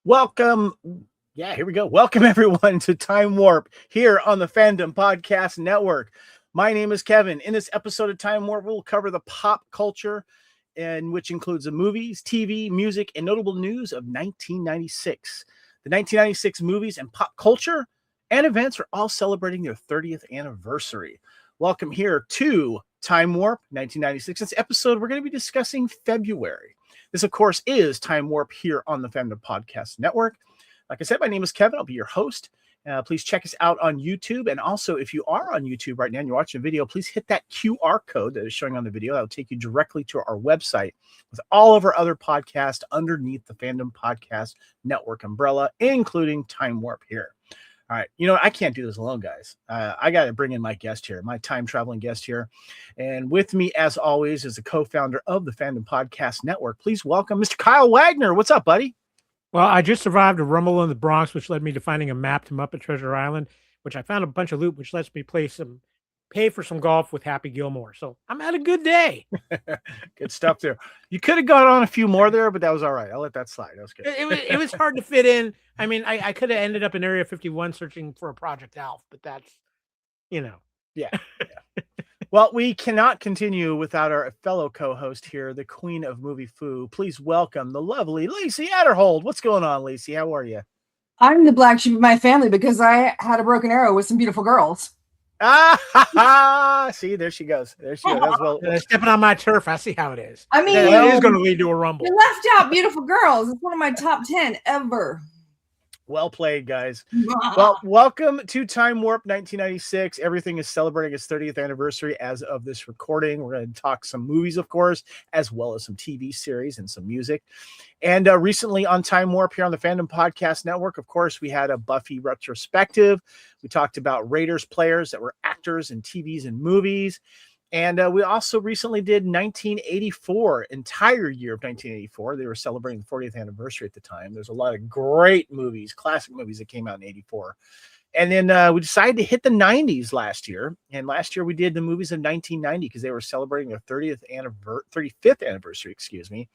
Welcome. Yeah, here we go. Welcome everyone to Time Warp here on the Fandom Podcast Network. My name is Kevin. In this episode of Time Warp, we'll cover the pop culture, and which includes the movies, TV, music, and notable news of 1996. The 1996 movies and pop culture and events are all celebrating their 30th anniversary. Welcome here to Time Warp 1996. This episode, we're going to be discussing February. This, of course, is Time Warp here on the Fandom Podcast Network. Like I said, my name is Kevin. I'll be your host. Please check us out on YouTube. And also, if you are on YouTube right now and you're watching a video, please hit that QR code that is showing on the video. That will take you directly to our website with all of our other podcasts underneath the Fandom Podcast Network umbrella, including Time Warp here. All right. You know, I can't do this alone, guys. I got to bring in my guest here, my time traveling guest here. And with me, as always, is the co-founder of the Fandom Podcast Network. Please welcome Mr. Kyle Wagner. What's up, buddy? Well, I just survived a rumble in the Bronx, which led me to finding a map to Muppet Treasure Island, which I found a bunch of loot, which lets me pay for some golf with Happy Gilmore. So I'm had a good day. Good stuff there. You could have gone on a few more there, but that was all right. I'll let that slide. That was good. It was hard to fit in. I mean, I could have ended up in Area 51 searching for a Project Alf, but that's, Yeah. Well, we cannot continue without our fellow co-host here, the queen of movie foo. Please welcome the lovely Lacey Adderhold. What's going on, Lacey? How are you? I'm the black sheep of my family because I had a broken arrow with some beautiful girls. See, there she goes. There she goes. Well, stepping on my turf. I see how it is. I mean, it is going to lead to a rumble. You left out beautiful girls. It's one of my top 10 ever. Well played, guys. Well, welcome to Time Warp 1996. Everything is celebrating its 30th anniversary as of this recording. We're going to talk some movies, of course, as well as some TV series and some music. And recently on Time Warp here on the Fandom Podcast Network, of course, we had a Buffy retrospective. We talked about Raiders players that were actors in TVs and movies. And we also recently did 1984, entire year of 1984. They were celebrating the 40th anniversary at the time. There's a lot of great movies, classic movies that came out in 84. And then we decided to hit the 90s last year. And last year we did the movies of 1990 because they were celebrating their 35th anniversary, excuse me.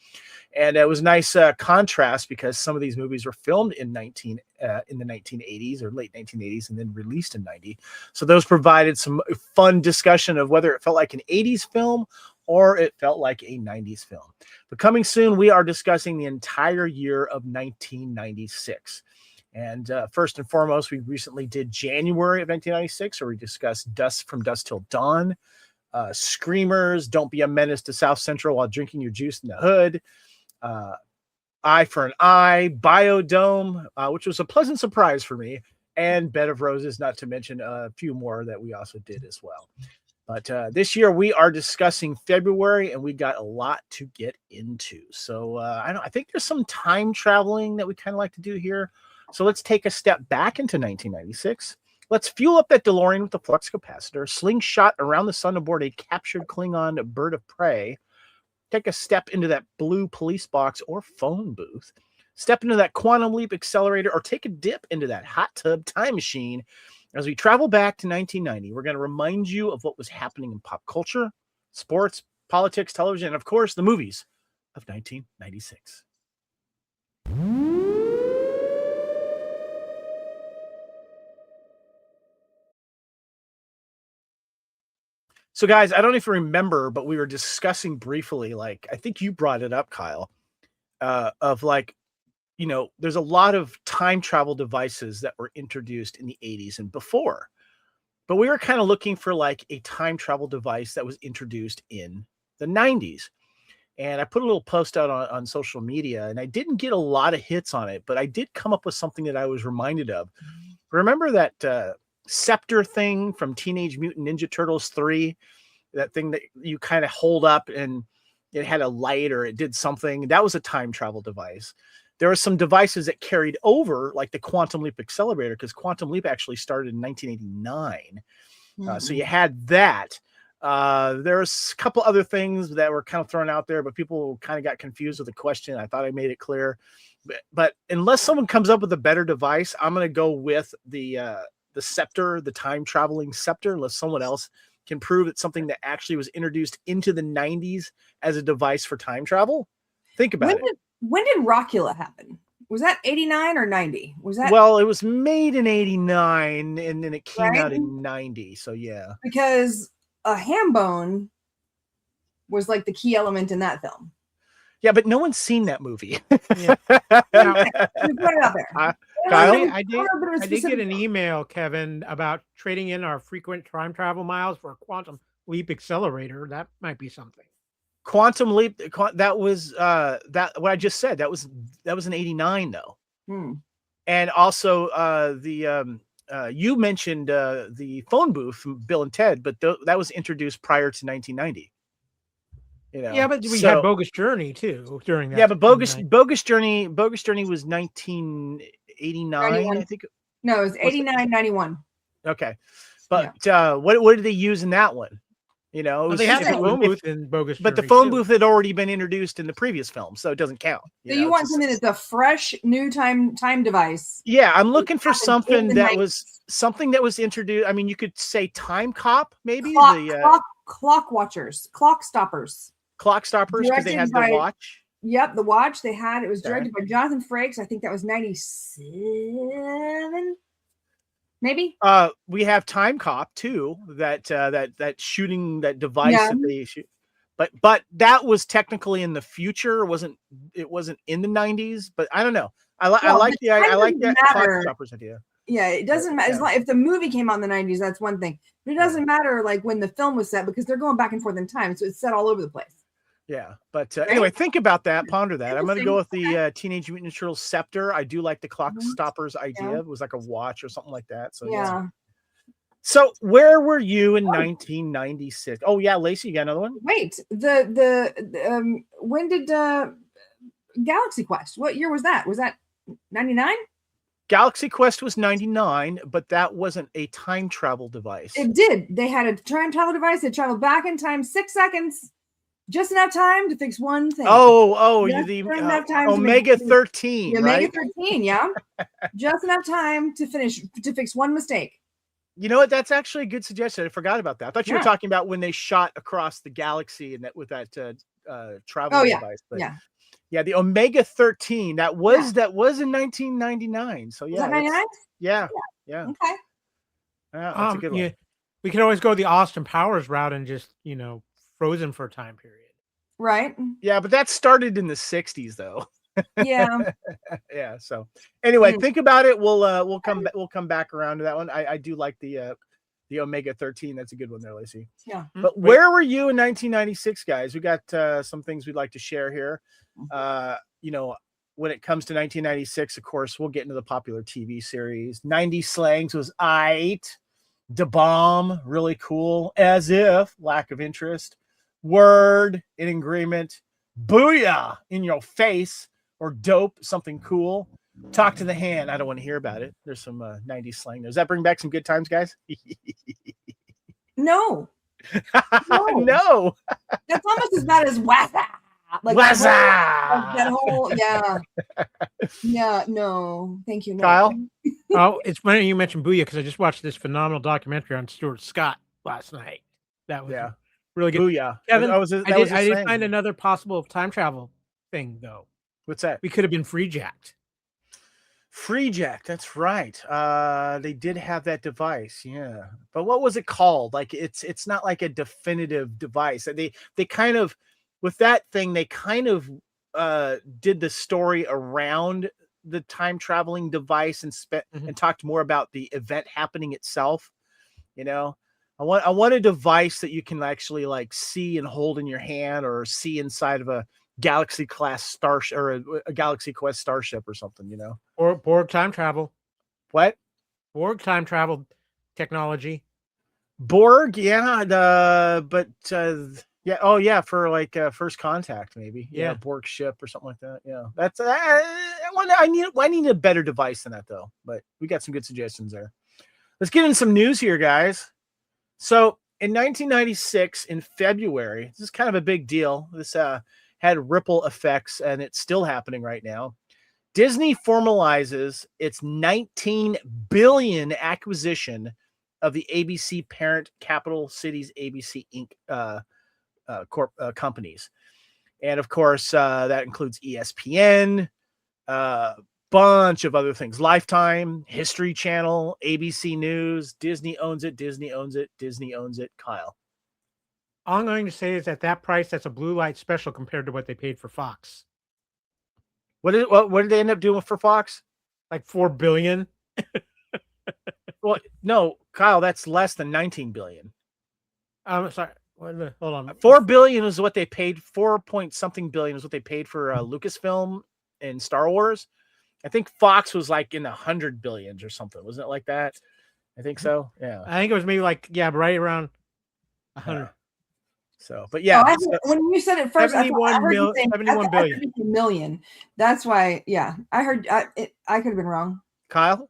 And it was a nice contrast because some of these movies were filmed in the 1980s or late 1980s and then released in 90. So those provided some fun discussion of whether it felt like an 80s film or it felt like a 90s film. But coming soon, we are discussing the entire year of 1996. And first and foremost, we recently did January of 1996, where we discussed From Dusk Till Dawn, Screamers, Don't Be a Menace to South Central While Drinking Your Juice in the Hood, Eye for an Eye, Biodome, which was a pleasant surprise for me, and Bed of Roses, not to mention a few more that we also did as well. But this year we are discussing February, and we got a lot to get into. So I think there's some time traveling that we kind of like to do here. So let's take a step back into 1996. Let's fuel up that DeLorean with the flux capacitor, slingshot around the sun aboard a captured Klingon bird of prey, take a step into that blue police box or phone booth, step into that quantum leap accelerator, or take a dip into that hot tub time machine. As we travel back to 1990, we're going to remind you of what was happening in pop culture, sports, politics, television, and of course, the movies of 1996. So, guys, I don't know if you remember, but we were discussing briefly, like, I think you brought it up, Kyle, of like, there's a lot of time travel devices that were introduced in the 80s and before. But we were kind of looking for like a time travel device that was introduced in the 90s. And I put a little post out on social media, and I didn't get a lot of hits on it, but I did come up with something that I was reminded of. Remember that scepter thing from Teenage Mutant Ninja Turtles 3, that thing that you kind of hold up and it had a light or it did something? That was a time travel device. There were some devices that carried over, like the Quantum Leap Accelerator, because Quantum Leap actually started in 1989. So you had that. There's a couple other things that were kind of thrown out there, but people kind of got confused with the question. I thought I made it clear. But unless someone comes up with a better device, I'm going to go with the scepter, the time traveling scepter, unless someone else can prove it's something that actually was introduced into the 90s as a device for time travel. Think about it. When did Rockula happen? Was that 89 or 90? Was that? Well, it was made in 89 and then it came Right? out in 90. So yeah. Because a ham bone was like the key element in that film. Yeah, but no one's seen that movie. Yeah. Now, we put it out there. Kyle? I did get an email, Kevin, about trading in our frequent time travel miles for a quantum leap accelerator. That might be something. Quantum Leap, that was that what I just said. That was in 89 though. And also you mentioned the phone booth from Bill and Ted, but that was introduced prior to 1990. You know, yeah, but we had Bogus Journey too during that. Yeah, but Bogus Journey was 1989, I think. No, it was 89, 91. Okay, but what did they use in that one? You know, it was, they had the phone booth in Bogus Journey, but the phone booth had already been introduced in the previous film, so it doesn't count. So you want something that's a fresh new time device? Yeah, I'm looking for something that was introduced. I mean, you could say Time Cop, maybe clock watchers, clock stoppers. Clock stoppers, because they had the watch. Yep, the watch they had. It was directed by Jonathan Frakes. I think that was 97. Maybe. We have Time Cop too. That shooting, that device that they shoot. But that was technically in the future. It wasn't in the 90s. But I don't know. I like the clock stoppers idea. Yeah, it doesn't matter. If the movie came out in the 90s, that's one thing. But it doesn't matter like when the film was set, because they're going back and forth in time, so it's set all over the place. Yeah, but anyway, think about that, ponder that. I'm going to go with the Teenage Mutant Ninja Turtles scepter. I do like the clock stoppers idea. It was like a watch or something like that. So yeah. So where were you in 1996? Oh yeah, Lacey, you got another one? Wait, when did Galaxy Quest? What year was that? Was that 99? Galaxy Quest was 99, but that wasn't a time travel device. It did. They had a time travel device that traveled back in time 6 seconds. Just enough time to fix one thing. The Omega 13. The Omega 13, yeah. Just enough time to fix one mistake. You know what? That's actually a good suggestion. I forgot about that. I thought you were talking about when they shot across the galaxy and with that travel device. But yeah, the Omega 13. That was in 1999. So yeah. Was that 99? Yeah. Okay. That's a good one. We could always go the Austin Powers route and just, frozen for a time period. Right. Yeah, but that started in the 60s though. Yeah. Yeah. So anyway, think about it. We'll come back around to that one. I do like the Omega 13. That's a good one there, Lacey. Yeah. But where were you in 1996, guys? We got some things we'd like to share here. When it comes to 1996, of course, we'll get into the popular TV series. 90 slangs was aight. Da bomb, really cool. As if, lack of interest. Word, in agreement. Booyah, in your face. Or dope, something cool. Talk to the hand. I don't want to hear about it. There's some 90s slang. Does that bring back some good times, guys? No. No. That's almost as bad as wazza. Like wazza. That whole yeah, no. Thank you. No. Kyle? Oh, it's funny you mentioned Booyah, because I just watched this phenomenal documentary on Stuart Scott last night. That was really good. Booyah. Kevin, I did find another possible time travel thing, though. What's that? We could have been free-jacked. Free-jacked, that's right. They did have that device, yeah. But what was it called? Like it's not like a definitive device. They kind of, with that thing, they kind of did the story around the time traveling device and talked more about the event happening itself. I want a device that you can actually like see and hold in your hand, or see inside of a Galaxy class starship or a Galaxy Quest starship or something, Or Borg time travel. What? Borg time travel technology. Borg, yeah. For like First Contact, maybe. Yeah, Borg ship or something like that. Yeah, that's. I need a better device than that though. But we got some good suggestions there. Let's get into some news here, guys. So in 1996, in February, this is kind of a big deal. This had ripple effects, and it's still happening right now. Disney formalizes its $19 billion acquisition of the ABC parent Capital Cities ABC Inc. Companies. And of course, that includes ESPN, bunch of other things. Lifetime, History Channel, ABC News, Disney owns it, Disney owns it, Disney owns it. Kyle. All I'm going to say is at that price, that's a blue light special compared to what they paid for Fox. What did they end up doing for Fox? Like $4 billion. Well, no, Kyle, that's less than 19 billion. Sorry. Hold on. 4 billion is what they paid. 4 point something billion is what they paid for Lucasfilm and Star Wars. I think Fox was like in the 100 billions or something. Wasn't it like that? I think so. Yeah. I think it was maybe like, right around 100. Yeah. So, but yeah. When you said it first, 71 billion. Million. That's why, yeah. I heard I could have been wrong. Kyle?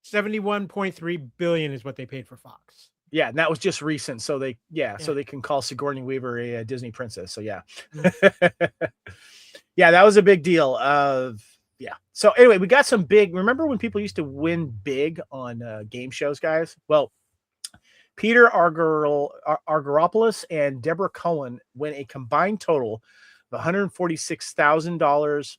71.3 billion is what they paid for Fox. Yeah, and that was just recent. So so they can call Sigourney Weaver a Disney princess. So yeah. Yeah, that was a big deal. Yeah. So anyway, we got some big. Remember when people used to win big on game shows, guys? Well, Peter Argyropoulos and Deborah Cohen win a combined total of $146,000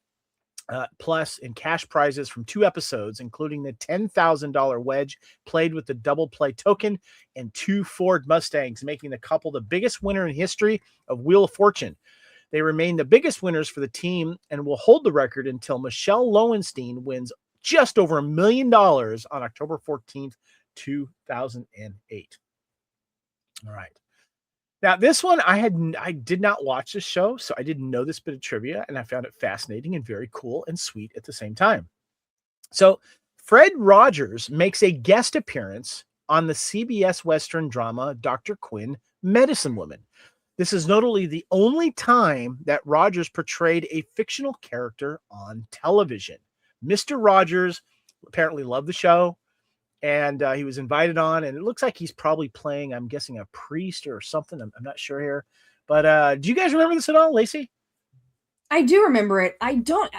plus in cash prizes from 2 episodes, including the $10,000 wedge played with the double play token and 2 Ford Mustangs, making the couple the biggest winner in history of Wheel of Fortune. They remain the biggest winners for the team and will hold the record until Michelle Lowenstein wins just over $1 million on October 14th, 2008. All right. Now, this one I did not watch this show, so I didn't know this bit of trivia, and I found it fascinating and very cool and sweet at the same time. So, Fred Rogers makes a guest appearance on the CBS Western drama Dr. Quinn, Medicine Woman. This is notably the only time that Rogers portrayed a fictional character on television. Mr. Rogers apparently loved the show, and he was invited on, and it looks like he's probably playing, I'm guessing, a priest or something. I'm not sure here. But do you guys remember this at all, Lacey? I do remember it. I don't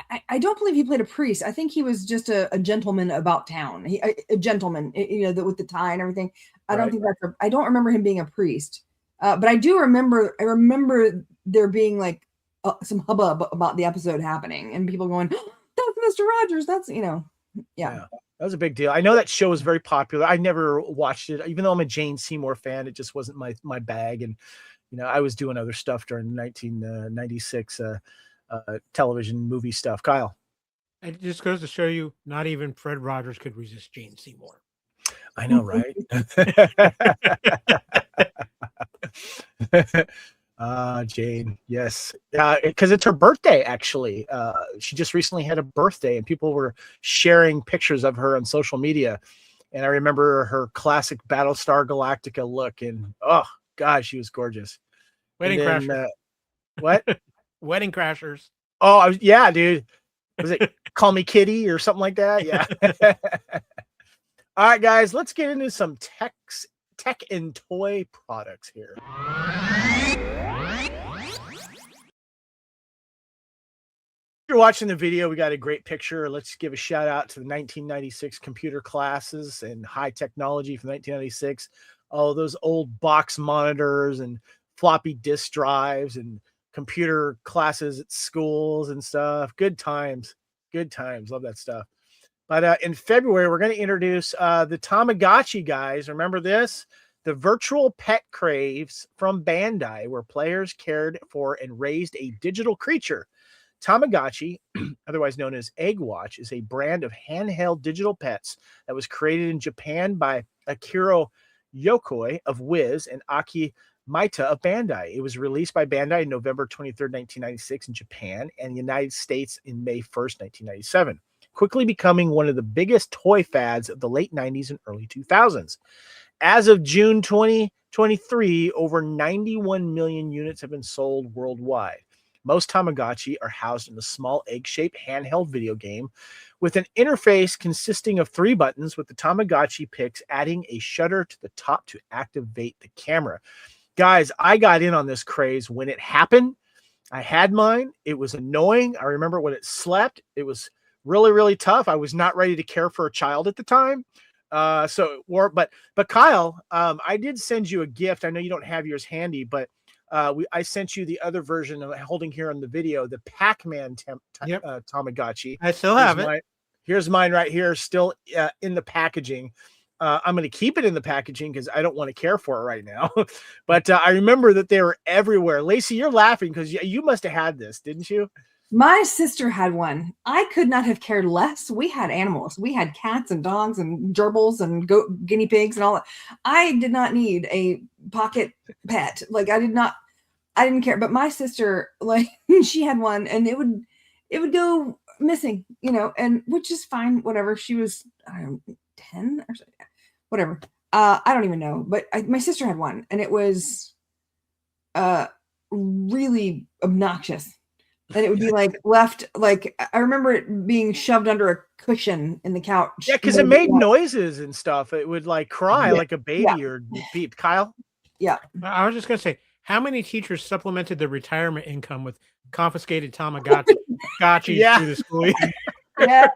believe he played a priest. I think he was just a gentleman about town. A gentleman, with the tie and everything. I don't think I don't remember him being a priest. But I do remember. I remember there being like some hubbub about the episode happening and people going, "Oh, that's Mr. Rogers." That's yeah. That was a big deal. I know that show was very popular. I never watched it, even though I'm a Jane Seymour fan. It just wasn't my bag, and I was doing other stuff during 1996 television movie stuff. Kyle, it just goes to show you, not even Fred Rogers could resist Jane Seymour. I know, right? Jane, yes, because it's her birthday. Actually, she just recently had a birthday, and people were sharing pictures of her on social media. And I remember her classic Battlestar Galactica look, and oh god, she was gorgeous. Wedding Crashers. What? Wedding Crashers. Oh, yeah, dude. Was it Call Me Kitty or something like that? Yeah. All right, guys, let's get into some tech and toy products here. If you're watching the video, we got a great picture. Let's give a shout out to the 1996 computer classes and high technology from 1996. Oh, those old box monitors and floppy disk drives and computer classes at schools and stuff. Good times. Love that stuff. But in February, we're going to introduce the Tamagotchi, guys. Remember this? The virtual pet craves from Bandai, where players cared for and raised a digital creature. Tamagotchi, otherwise known as Egg Watch, is a brand of handheld digital pets that was created in Japan by Akira Yokoi of Wiz and Aki Maita of Bandai. It was released by Bandai on November 23rd, 1996 in Japan, and the United States in May 1st, 1997. Quickly becoming one of the biggest toy fads of the late 90s and early 2000s. As of June 2023, over 91 million units have been sold worldwide. Most Tamagotchi are housed in a small egg-shaped handheld video game with an interface consisting of 3 buttons, with the Tamagotchi Pix adding a shutter to the top to activate the camera. Guys, I got in on this craze when it happened. I had mine. It was annoying. I remember when it slept. It was really, really tough. I was not ready to care for a child at the time. But Kyle, I did send you a gift. I know you don't have yours handy, but I sent you the other version of holding here on the video, the Pac-Man Tamagotchi. I still have it. Here's mine right here, still in the packaging. I'm going to keep it in the packaging because I don't want to care for it right now. But I remember that they were everywhere. Lacey, you're laughing because you must have had this, didn't you? My sister had one. I could not have cared less. We had animals. We had cats and dogs and gerbils and guinea pigs and all that. I did not need a pocket pet. Like I didn't care. But my sister, like she had one, and it would go missing, and which is fine. Whatever. She was, I don't know, 10 or so, whatever. I don't even know. But my sister had one, and it was really obnoxious. And it would be like left, like I remember it being shoved under a cushion in the couch. Yeah, because it made noises and stuff. It would like cry like a baby or beep. Kyle? Yeah. I was just going to say, how many teachers supplemented their retirement income with confiscated Tamagotchis through the school year? Yeah.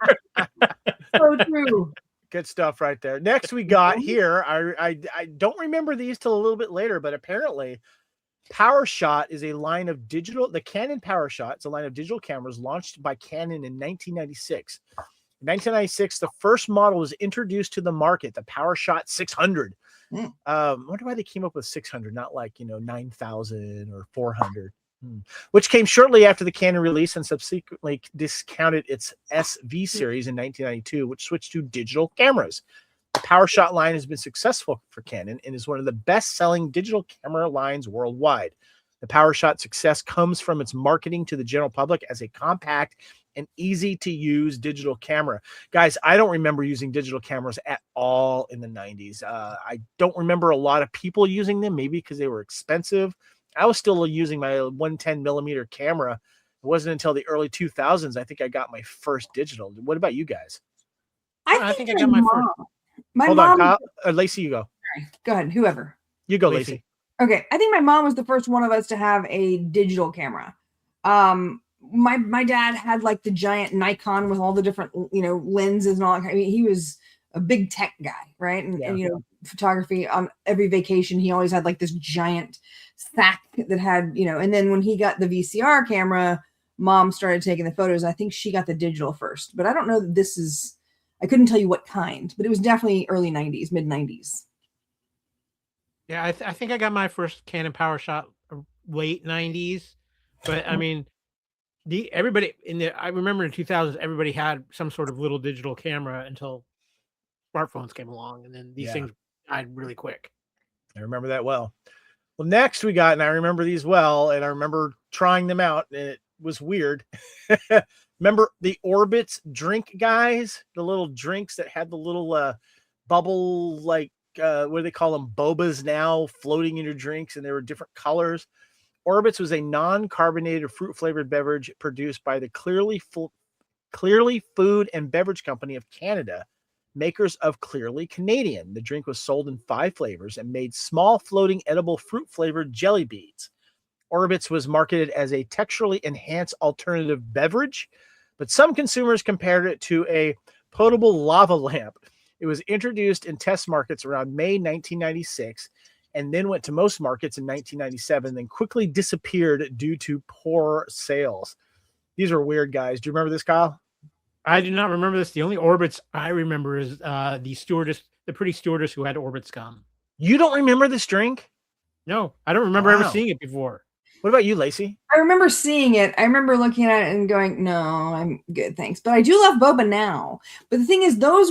So true. Good stuff right there. Next we got here, I don't remember these till a little bit later, but apparently PowerShot is a line of the Canon PowerShot is a line of digital cameras launched by Canon in 1996. In 1996, the first model was introduced to the market, the PowerShot 600. I wonder why they came up with 600, not like, 9,000 or 400, which came shortly after the Canon release and subsequently discounted its SV series in 1992, which switched to digital cameras. The PowerShot line has been successful for Canon and is one of the best-selling digital camera lines worldwide. The PowerShot success comes from its marketing to the general public as a compact and easy-to-use digital camera. Guys, I don't remember using digital cameras at all in the 90s. I don't remember a lot of people using them, maybe because they were expensive. I was still using my 110-millimeter camera. It wasn't until the early 2000s I think I got my first digital. What about you guys? I think I got my first. Hold on, Kyle. Lacey, you go. Sorry. Go ahead, whoever. You go, Lacey. Okay, I think my mom was the first one of us to have a digital camera. My dad had like the giant Nikon with all the different, lenses and all. I mean, he was a big tech guy, right? And photography on every vacation, he always had like this giant sack that had, and then when he got the VCR camera, mom started taking the photos. I think she got the digital first, but I don't know that I couldn't tell you what kind, but it was definitely early 90s, mid 90s. Yeah, I think I got my first Canon PowerShot late 90s, but I mean, I remember in 2000s, everybody had some sort of little digital camera until smartphones came along, and then these things died really quick. I remember that well. Well, next we got, and I remember these well, and I remember trying them out, and it was weird. Remember the Orbitz drink guys, the little drinks that had the little bubble, like what do they call them? Bobas now floating in your drinks, and they were different colors. Orbitz was a non-carbonated fruit-flavored beverage produced by the Clearly Food and Beverage Company of Canada, makers of Clearly Canadian. The drink was sold in 5 flavors and made small floating edible fruit-flavored jelly beads. Orbitz was marketed as a texturally enhanced alternative beverage, but some consumers compared it to a potable lava lamp. It was introduced in test markets around May 1996 and then went to most markets in 1997, then quickly disappeared due to poor sales. These are weird, guys. Do you remember this, Kyle? I do not remember this. The only Orbitz I remember is the pretty stewardess who had Orbitz gum. You don't remember this drink? No, I don't remember ever seeing it before. What about you, Lacey? I remember seeing it. I remember looking at it and going, no, I'm good, thanks. But I do love boba now. But the thing is, those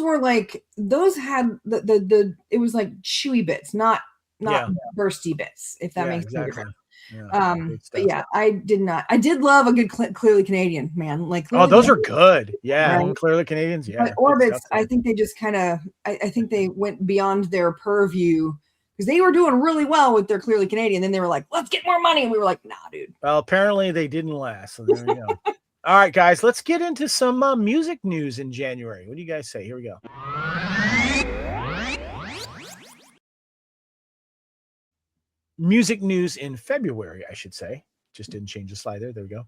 had it was like chewy bits, not bursty bits, if that makes sense. But yeah, I did love a good Clearly Canadian, man. Like, those are good. Yeah, right? Clearly Canadians. Yeah. But Orbitz, I think they just kind of, I think they went beyond their purview because they were doing really well with their Clearly Canadian. Then they were like, let's get more money. And we were like, nah, dude. Well, apparently they didn't last. So there you go. All right, guys, let's get into some music news in January. What do you guys say? Here we go. Music news in February, I should say. Just didn't change the slide there. There we go.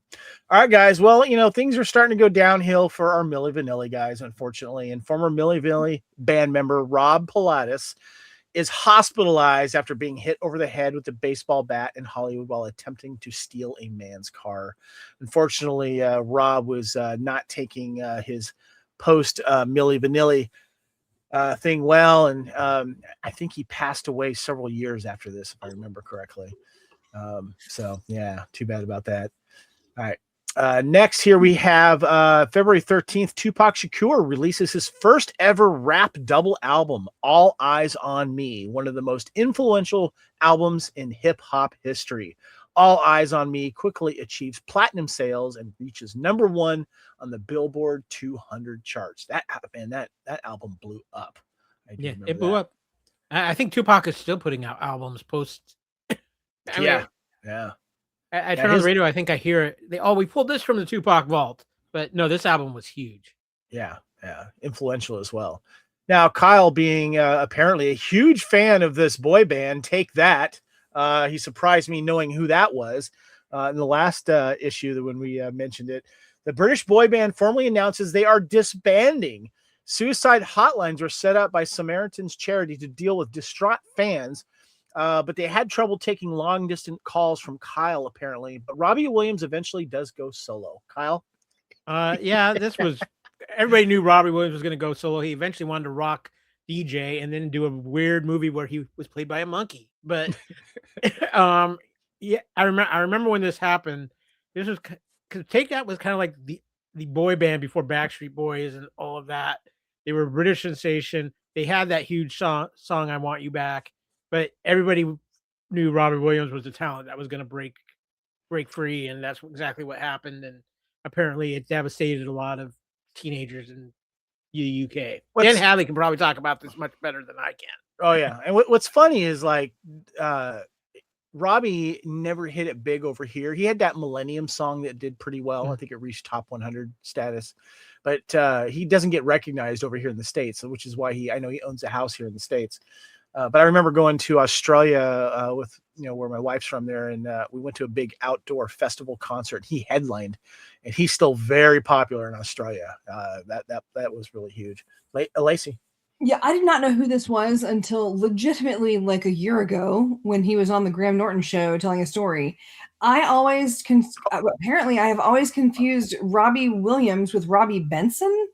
All right, guys. Well, things are starting to go downhill for our Milli Vanilli guys, unfortunately. And former Milli Vanilli band member Rob Pilatus is hospitalized after being hit over the head with a baseball bat in Hollywood while attempting to steal a man's car. Unfortunately, Rob was not taking his post Milli Vanilli thing well, and I think he passed away several years after this, if I remember correctly. So yeah, too bad about that. All right. Next here we have February 13th, Tupac Shakur releases his first ever rap double album, All Eyes on Me, one of the most influential albums in hip hop history. All Eyes on Me quickly achieves platinum sales and reaches #1 on the Billboard 200 charts. That album blew up. Yeah, it blew up. I think Tupac is still putting out albums post. Yeah. I turn on the radio. I think I hear it. We pulled this from the Tupac vault, but no, this album was huge. Yeah, influential as well. Now, Kyle, being apparently a huge fan of this boy band, Take That. He surprised me knowing who that was in the last issue when we mentioned it. The British boy band formally announces they are disbanding. Suicide hotlines were set up by Samaritan's Charity to deal with distraught fans. But they had trouble taking long-distance calls from Kyle, apparently. But Robbie Williams eventually does go solo. Kyle? Yeah, this was... Everybody knew Robbie Williams was going to go solo. He eventually wanted to rock DJ and then do a weird movie where he was played by a monkey. But, yeah, I remember when this happened. This was... Because Take That was kind of like the boy band before Backstreet Boys and all of that. They were a British sensation. They had that huge song, I Want You Back. But everybody knew Robbie Williams was the talent that was going to break free, and that's exactly what happened. And apparently, it devastated a lot of teenagers in the UK. Dan Hadley can probably talk about this much better than I can. Oh yeah, and what's funny is like Robbie never hit it big over here. He had that Millennium song that did pretty well. I think it reached top 100 status, but he doesn't get recognized over here in the States, which is why I know he owns a house here in the States. But I remember going to Australia with, where my wife's from there. And we went to a big outdoor festival concert. He headlined, and he's still very popular in Australia. That was really huge. Lacey. Yeah, I did not know who this was until legitimately like a year ago when he was on the Graham Norton show telling a story. Apparently I have always confused Robbie Williams with Robbie Benson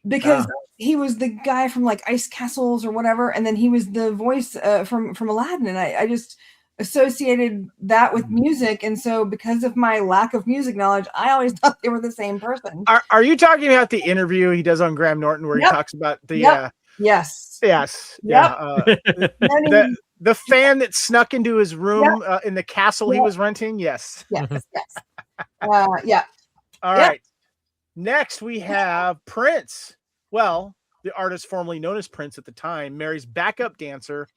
because he was the guy from like Ice Castles or whatever, and then he was the voice from Aladdin, and I just associated that with music, and so because of my lack of music knowledge, I always thought they were the same person. Are you talking about the interview he does on Graham Norton where he talks about the yes the fan that snuck into his room in the castle he was renting? Yes. All right. Next we have Prince. Well, the artist formerly known as Prince at the time marries backup dancer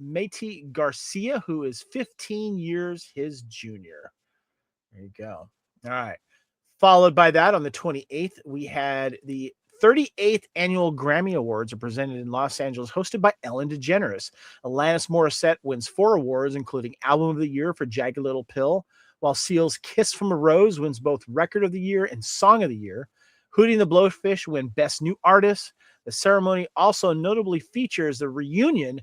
Métis Garcia, who is 15 years his junior. There you go. All right. Followed by that, on the 28th, we had the 38th annual Grammy Awards are presented in Los Angeles, hosted by Ellen DeGeneres. Alanis Morissette wins 4 awards, including Album of the Year for Jagged Little Pill, while Seal's Kiss from a Rose wins both Record of the Year and Song of the Year. Hootie and the Blowfish win Best New Artist. The ceremony also notably features the reunion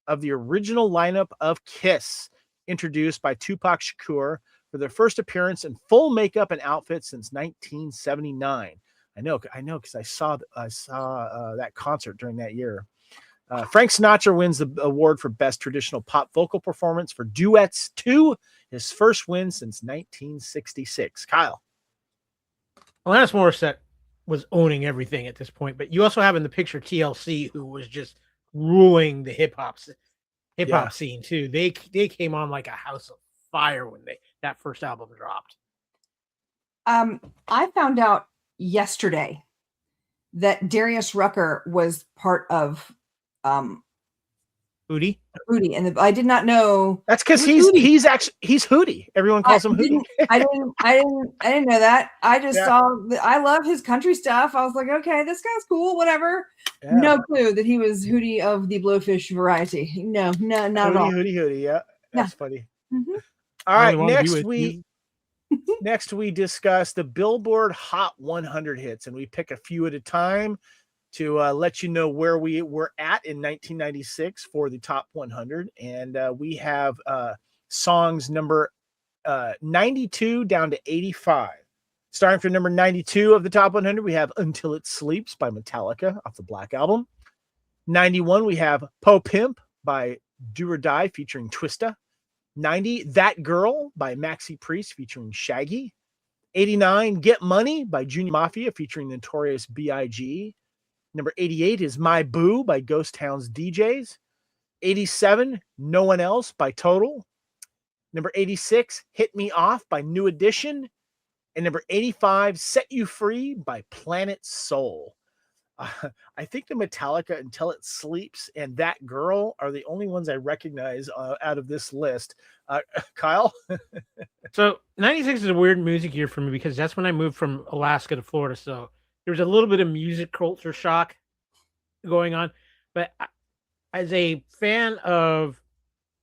of the original lineup of Kiss, introduced by Tupac Shakur for their first appearance in full makeup and outfit since 1979. I know, because I saw that concert during that year. Frank Sinatra wins the award for Best Traditional Pop Vocal Performance for Duets 2, his first win since 1966. Kyle. Alanis Morissette was owning everything at this point, but you also have in the picture TLC, who was just ruling the hip hop scene too. They came on like a house of fire when that first album dropped. I found out yesterday that Darius Rucker was part of Hootie, and I did not know. That's because he's Hootie. Everyone calls him Hootie. I didn't know that. I just saw. I love his country stuff. I was like, okay, this guy's cool. Whatever. Yeah. No clue that he was Hootie of the Blowfish variety. No, not at all. Hootie. Yeah, that's funny. Mm-hmm. All right, next we discuss the Billboard Hot 100 hits, and we pick a few at a time to let you know where we were at in 1996 for the top 100. And we have songs number 92 down to 85. Starting for number 92 of the top 100, we have Until It Sleeps by Metallica off the Black Album. 91, we have Po Pimp by Do or Die featuring Twista. 90, That Girl by Maxi Priest featuring Shaggy. 89, Get Money by Junior Mafia featuring Notorious B.I.G. Number 88 is My Boo by Ghost Town's DJs. 87, No One Else by Total. Number 86, Hit Me Off by New Edition. And number 85, Set You Free by Planet Soul. I think the Metallica Until It Sleeps and That Girl are the only ones I recognize out of this list. Kyle? So 96 is a weird music year for me because that's when I moved from Alaska to Florida. So there was a little bit of music culture shock going on. But as a fan of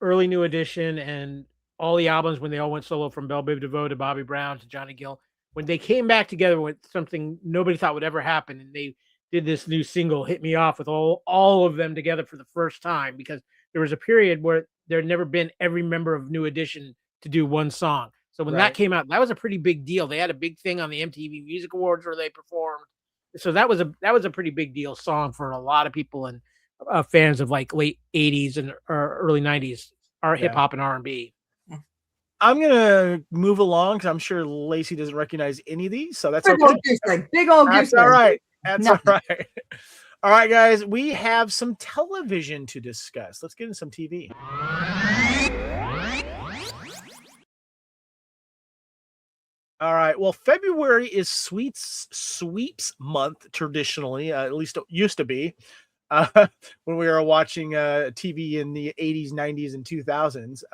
early New Edition and all the albums when they all went solo, from Belle Biv DeVoe to Bobby Brown to Johnny Gill, when they came back together with something nobody thought would ever happen, and they did this new single, Hit Me Off, with all of them together for the first time, because there was a period where there had never been every member of New Edition to do one song. So when that came out, that was a pretty big deal. They had a big thing on the MTV Music Awards where they performed. So that was a pretty big deal song for a lot of people and fans of like late 80s and early 90s hip hop and R&B. I'm going to move along because I'm sure Lacey doesn't recognize any of these. So that's okay. Big old goose. That's all right. That's all right. All right, guys, we have some television to discuss. Let's get into some TV. All right. Well, February is sweeps month traditionally, at least it used to be, when we were watching TV in the 80s, 90s, and 2000s.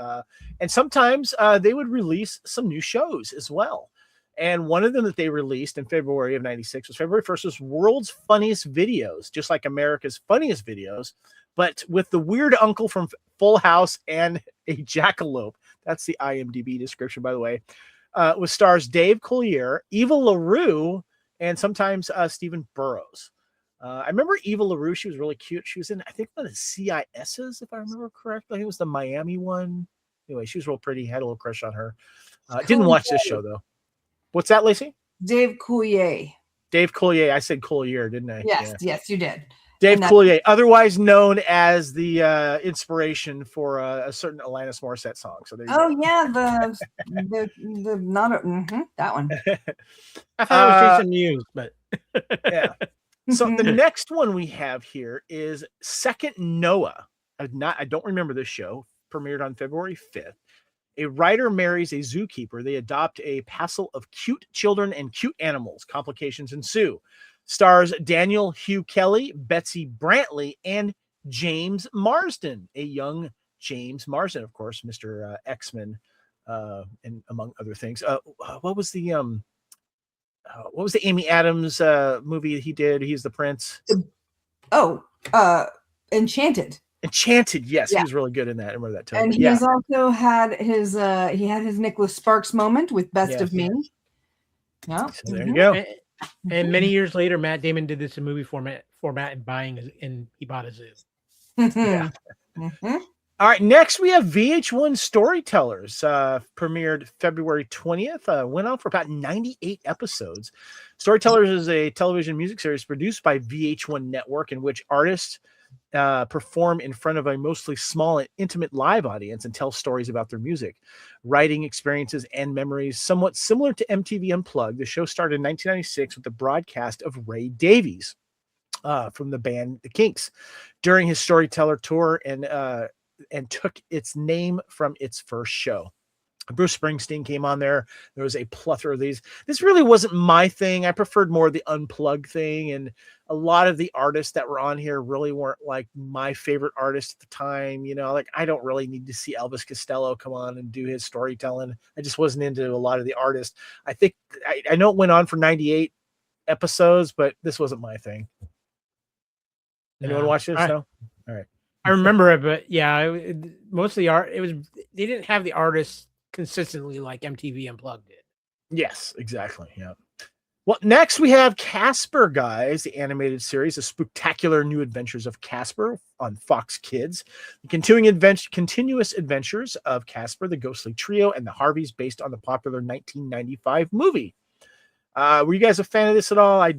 And sometimes they would release some new shows as well. And one of them that they released in February of 96 was February 1st was World's Funniest Videos, just like America's Funniest Videos, but with the weird uncle from Full House and a jackalope. That's the IMDb description, by the way. With stars Dave Coulier, Eva LaRue, and sometimes Stephen Burrows. I remember Eva LaRue. She was really cute. She was in, I think, one of the CISs, if I remember correctly. I think it was the Miami one. Anyway, she was real pretty. Had a little crush on her. Didn't watch this show, though. What's that, Lacey? Dave Coulier. Dave Coulier. I said Coulier, didn't I? Yes, you did. Dave Coulier, otherwise known as the inspiration for a certain Alanis Morissette song. So there you go. Yeah, the not that one. I thought it was Jason Mewes, but yeah. So the next one we have here is Second Noah. I don't remember this show. Premiered on February 5th. A writer marries a zookeeper. They adopt a passel of cute children and cute animals. Complications ensue. Stars Daniel Hugh Kelly, Betsy Brantley, and James Marsden, a young James Marsden, of course, Mr. X-Men, and among other things. What was the Amy Adams movie he did? He's the prince. Enchanted. Enchanted, yes, he was really good in that. I remember that too. And he has also had his Nicholas Sparks moment with Best of Me. Yeah, so there you go. And many years later, Matt Damon did this in movie format and he bought a zoo. All right, next we have VH1 Storytellers. Premiered February 20th. Went on for about 98 episodes. Storytellers is a television music series produced by VH1 Network in which artists perform in front of a mostly small and intimate live audience and tell stories about their music, writing experiences, and memories. Somewhat similar to MTV Unplugged, the show started in 1996 with the broadcast of Ray Davies from the band The Kinks during his Storyteller tour, and took its name from its first show. Bruce Springsteen came on there. There was a plethora of these. This really wasn't my thing. I preferred more the Unplugged thing, and a lot of the artists that were on here really weren't like my favorite artists at the time. You know, like I don't really need to see Elvis Costello come on and do his storytelling. I just wasn't into a lot of the artists. I think I know it went on for 98 episodes, but this wasn't my thing. Anyone watch this? No? All right. I remember it, but yeah, most of the art, they didn't have the artists consistently like MTV Unplugged did. Yes, exactly. Yeah. Well, next we have Casper, guys, the animated series, The Spectacular New Adventures of Casper on Fox Kids. The continuous adventures of Casper, the Ghostly Trio, and the Harveys based on the popular 1995 movie. Were you guys a fan of this at all? I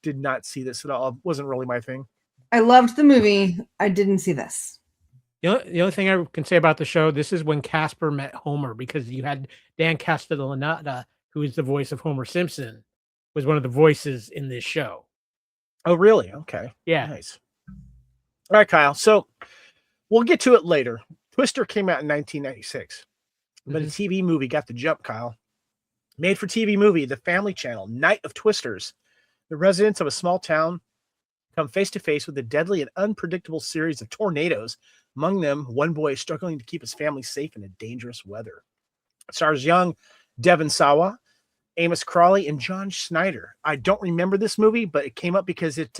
did not see this at all. It wasn't really my thing. I loved the movie. I didn't see this. The only thing I can say about the show, this is when Casper met Homer, because you had Dan Castellaneta, who is the voice of Homer Simpson, was one of the voices in this show. Oh, really? Okay. Yeah. Nice. All right, Kyle. So we'll get to it later. Twister came out in 1996, but a TV movie got the jump, Kyle. Made for TV movie, the Family Channel, Night of Twisters. The residents of a small town come face to face with a deadly and unpredictable series of tornadoes. Among them, one boy is struggling to keep his family safe in a dangerous weather. It stars young Devon Sawa, Amos Crawley, and John Schneider. I don't remember this movie, but it came up because it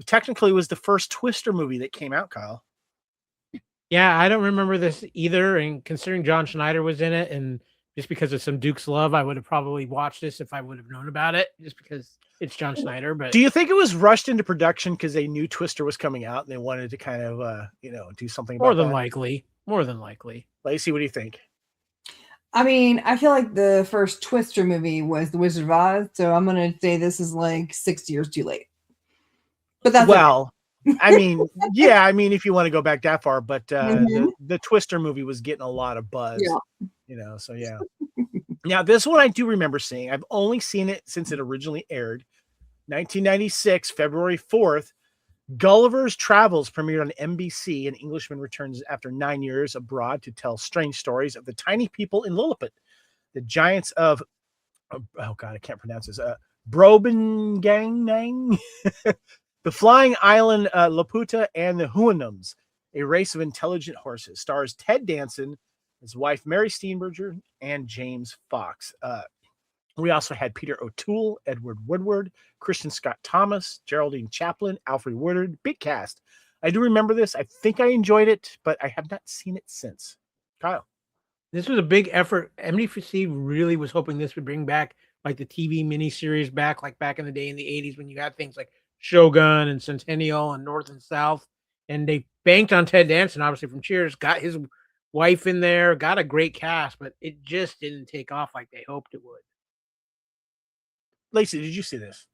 technically was the first Twister movie that came out, Kyle. Yeah, I don't remember this either. And considering John Schneider was in it, and just because of some Duke's love, I would have probably watched this if I would have known about it, just because it's John Schneider. But do you think it was rushed into production because they knew Twister was coming out and they wanted to kind of, do something about more than that? More than likely. Lacey, what do you think? I mean, I feel like the first Twister movie was The Wizard of Oz, so I'm going to say this is like 6 years too late. But that's I mean, yeah, I mean, if you want to go back that far, but the Twister movie was getting a lot of buzz, so yeah. Now, this one I do remember seeing. I've only seen it since it originally aired. 1996, February 4th, Gulliver's Travels premiered on NBC. An Englishman returns after 9 years abroad to tell strange stories of the tiny people in Lilliput, the giants of, oh God, I can't pronounce this, Brobengang, the flying island Laputa, and the Houyhnhnms, a race of intelligent horses. Stars Ted Danson, his wife Mary Steenburgen, and James Fox. We also had Peter O'Toole, Edward Woodward, Christian Scott Thomas, Geraldine Chaplin, Alfred Woodard. Big cast. I do remember this. I think I enjoyed it, but I have not seen it since. Kyle. This was a big effort. MDC really was hoping this would bring back like the TV miniseries back, like back in the day in the 80s when you had things like Shogun and Centennial and North and South. And they banked on Ted Danson, obviously from Cheers, got his wife in there, got a great cast, but it just didn't take off like they hoped it would. Lacey, did you see this?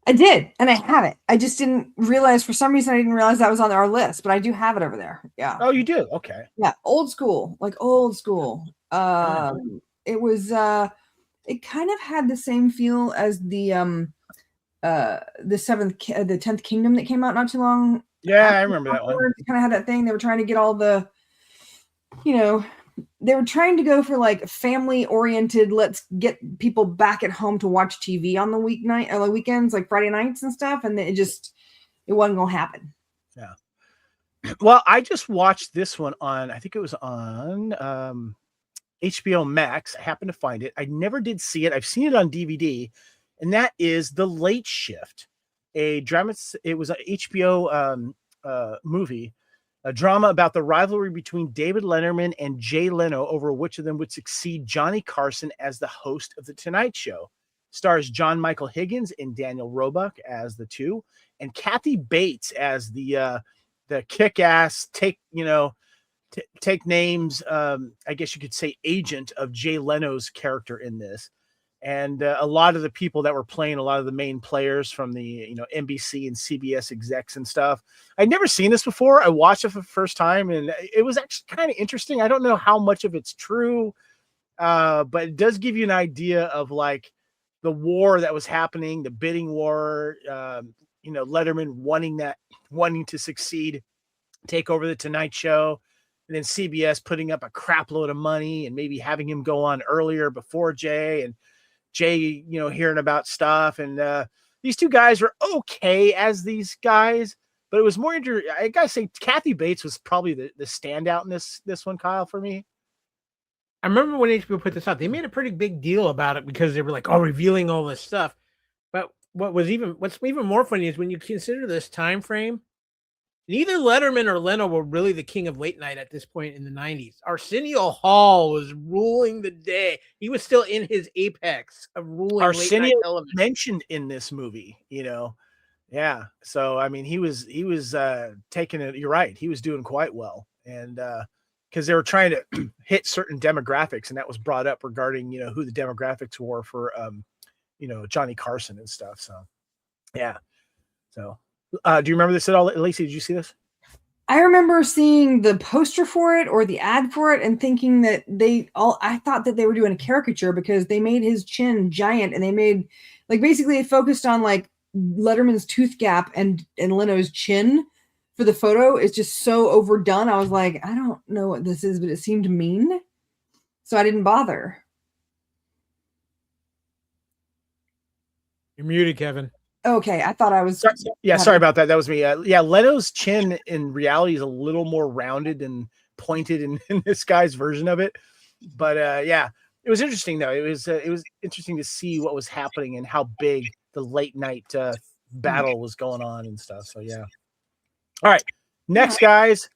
I did, and I have it. I just didn't realize, for some reason, I didn't realize that was on our list, but I do have it over there. Yeah. Oh, you do? Okay. Yeah, old school, like old school. It was, it kind of had the same feel as the 10th Kingdom that came out not too long. Yeah, I remember that one. It kind of had that thing. They were trying to get all the, they were trying to go for like family oriented. Let's get people back at home to watch TV on the weeknight or the weekends, like Friday nights and stuff. And it wasn't going to happen. Yeah. Well, I just watched this one on, I think it was on HBO Max. I happened to find it. I never did see it. I've seen it on DVD, and that is The Late Shift, a drama. It was an HBO movie. A drama about the rivalry between David Letterman and Jay Leno over which of them would succeed Johnny Carson as the host of The Tonight Show. Stars John Michael Higgins and Daniel Roebuck as the two, and Kathy Bates as the kick-ass take names. I guess you could say agent of Jay Leno's character in this. And a lot of the people that were playing a lot of the main players from the, NBC and CBS execs and stuff. I'd never seen this before. I watched it for the first time, and it was actually kind of interesting. I don't know how much of it's true, but it does give you an idea of like the war that was happening, the bidding war, Letterman wanting to succeed, take over the Tonight Show, and then CBS putting up a crap load of money and maybe having him go on earlier before Jay, and Jay, hearing about stuff. And these two guys were okay as these guys, but it was more interesting. I gotta say, Kathy Bates was probably the standout in this one, Kyle, for me. I remember when HBO put this out, they made a pretty big deal about it because they were like, revealing all this stuff. But what's even more funny is when you consider this time frame, neither Letterman or Leno were really the king of late night at this point in the 90s. Arsenio Hall was ruling the day. He was still in his apex of ruling Arsenio late night television. Mentioned in this movie, Yeah. So, I mean, he was taking it. You're right. He was doing quite well. And because they were trying to hit certain demographics, and that was brought up regarding, who the demographics were for Johnny Carson and stuff. So, yeah. So, do you remember this at all, Lacey? Did you see this? I remember seeing the poster for it or the ad for it and thinking that I thought that they were doing a caricature because they made his chin giant and they made basically they focused on Letterman's tooth gap and Leno's chin for the photo. It's just so overdone. I was like, I don't know what this is, but it seemed mean. So I didn't bother. You're muted, Kevin. Okay, I thought I was. Sorry about that. That was me. Leno's chin in reality is a little more rounded and pointed in this guy's version of it. But it was interesting though. It was interesting to see what was happening and how big the late night battle was going on and stuff. So yeah. All right, next guys,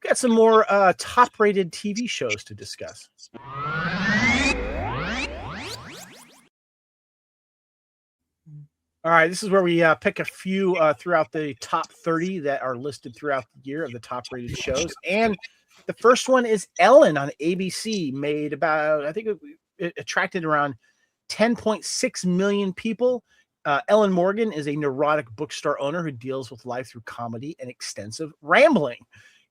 got some more top-rated TV shows to discuss. All right, this is where we pick a few throughout the top 30 that are listed throughout the year of the top-rated shows. And the first one is Ellen on ABC, made about, I think it attracted around 10.6 million people. Ellen Morgan is a neurotic bookstore owner who deals with life through comedy and extensive rambling.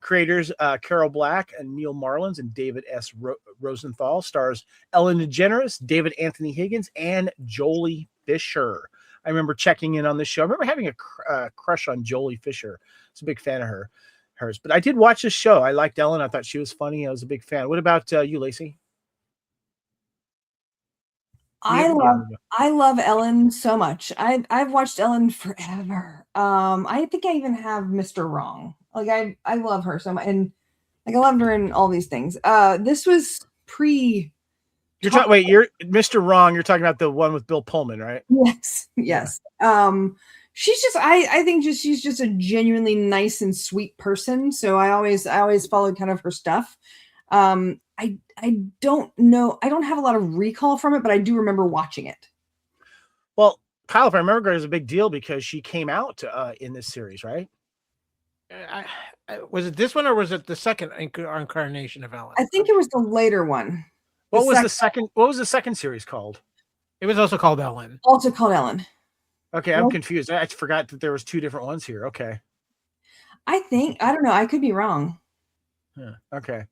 Creators Carol Black and Neil Marlins and David S. Rosenthal. Stars Ellen DeGeneres, David Anthony Higgins, and Jolie Fisher. I remember checking in on this show. I remember having a crush on Jolie Fisher. I was a big fan of hers. But I did watch this show. I liked Ellen. I thought she was funny. I was a big fan. What about you, Lacey? I love Ellen so much. I've watched Ellen forever. I think I even have Mr. Wrong. I love her so much, and I loved her in all these things. This was pre. You're Mr. Wrong. You're talking about the one with Bill Pullman, right? Yes. She's just, I think she's just a genuinely nice and sweet person. So I always followed kind of her stuff. I don't know. I don't have a lot of recall from it, but I do remember watching it. Well, Kyle, if I remember, it was a big deal because she came out in this series, right? Was it this one or was it the second incarnation of Ellen? I think it was the later one. What was the second series called? It was also called Ellen. Also called Ellen. Okay, I'm confused. I forgot that there was two different ones here. Okay. I don't know. I could be wrong. Yeah, okay.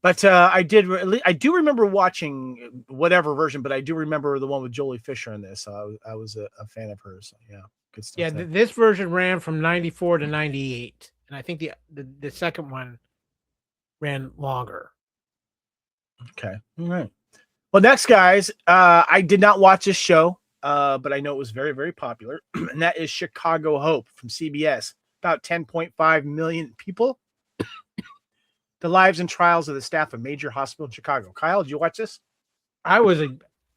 But I do remember watching whatever version, but I do remember the one with Jolie Fisher in this. So I was a fan of hers. So yeah, good stuff. Yeah, this version ran from 94 to 98. And I think the second one ran longer. Okay. All right. Well, next, guys, I did not watch this show, but I know it was very, very popular. And that is Chicago Hope from CBS. About 10.5 million people. The lives and trials of the staff of a major hospital in Chicago. Kyle, did you watch this?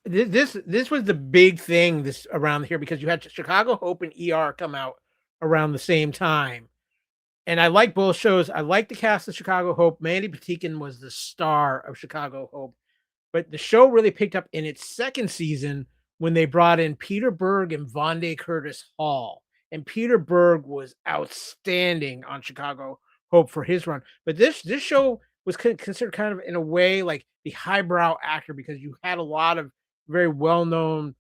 This was the big thing around here because you had Chicago Hope and ER come out around the same time. And I like both shows. I like the cast of Chicago Hope. Mandy Patinkin was the star of Chicago Hope. But the show really picked up in its second season when they brought in Peter Berg and Vondae Curtis Hall. And Peter Berg was outstanding on Chicago Hope for his run. But this show was considered kind of, in a way, like the highbrow actor because you had a lot of very well-known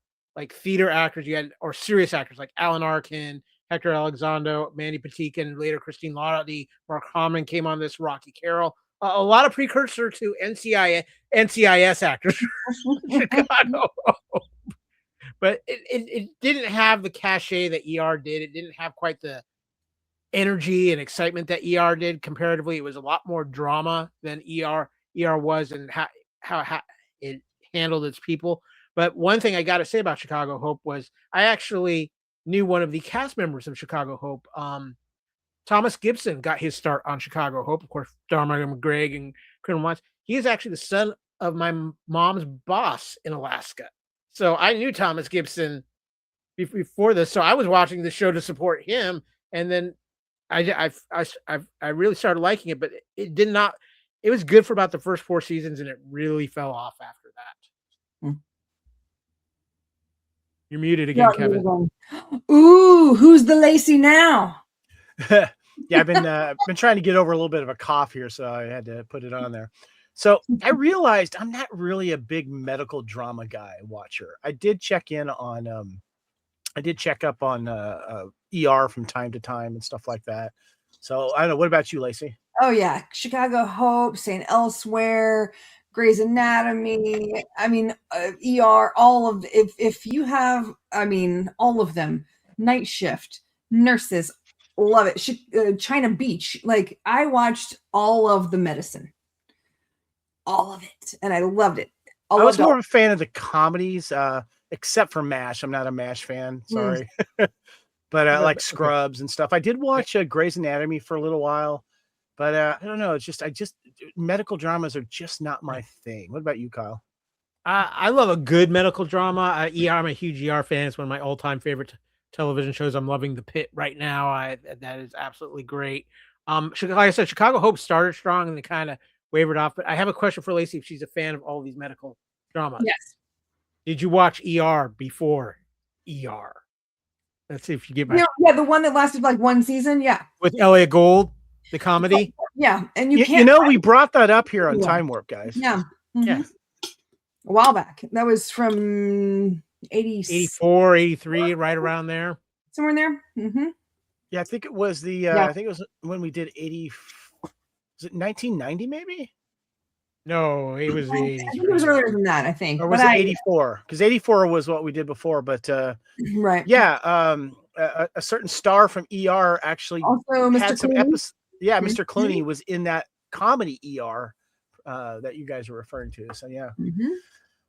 theater actors. Or serious actors like Alan Arkin, Hector Elizondo, Mandy Patinkin, later Christine Lottie, Mark Harmon came on this, Rocky Carroll. A lot of precursor to NCIS actors. Chicago. But it didn't have the cachet that ER did. It didn't have quite the energy and excitement that ER did. Comparatively, it was a lot more drama than ER was, and how it handled its people. But one thing I got to say about Chicago Hope was I actually knew one of the cast members of Chicago Hope. Thomas Gibson got his start on Chicago Hope. Of course, Dharma McGregor and Colonel Watts. He is actually the son of my mom's boss in Alaska. So I knew Thomas Gibson before this. So I was watching the show to support him. And then I really started liking it, but it did not. It was good for about the first 4 seasons, and it really fell off after that. You're muted again, Kevin. Ooh, who's the Lacey now? Yeah, I've been trying to get over a little bit of a cough here, so I had to put it on there. So I realized I'm not really a big medical drama guy watcher. I did check up on ER from time to time and stuff like that. So I don't know. What about you, Lacey? Oh yeah, Chicago Hope, St. Elsewhere, Grey's Anatomy. I mean, ER. All of if you have, I mean, all of them. Night Shift, Nurses, love it. China Beach. Like I watched all of the medicine, all of it, and I loved it. I was more of a fan of the comedies, except for MASH. I'm not a MASH fan. Sorry. But I like Scrubs and stuff. I did watch Grey's Anatomy for a little while, but I don't know. It's just medical dramas are just not my thing. What about you, Kyle? I love a good medical drama. ER, I'm a huge ER fan. It's one of my all-time favorite television shows. I'm loving The Pit right now. That is absolutely great. Like I said, Chicago Hope started strong and they kind of wavered off. But I have a question for Lacey if she's a fan of all these medical dramas. Yes. Did you watch ER before ER? Let's see if you get my the one that lasted like one season. Yeah, with Elliot Gould, the comedy. Yeah, and we brought that up here on Time Warp, guys. Yeah, yeah, a while back. That was from 84, 83, right around there, somewhere in there. Mm-hmm. Yeah, I think it was I think it was when we did 80. Was it 1990? Maybe. No, it was the 80s. I think it was earlier than that, I think. Or was it 84? Because 84 was what we did before. But right. Yeah, a certain star from ER actually also had some episodes. Yeah, Mr. Clooney was in that comedy ER that you guys were referring to. So yeah. Mm-hmm.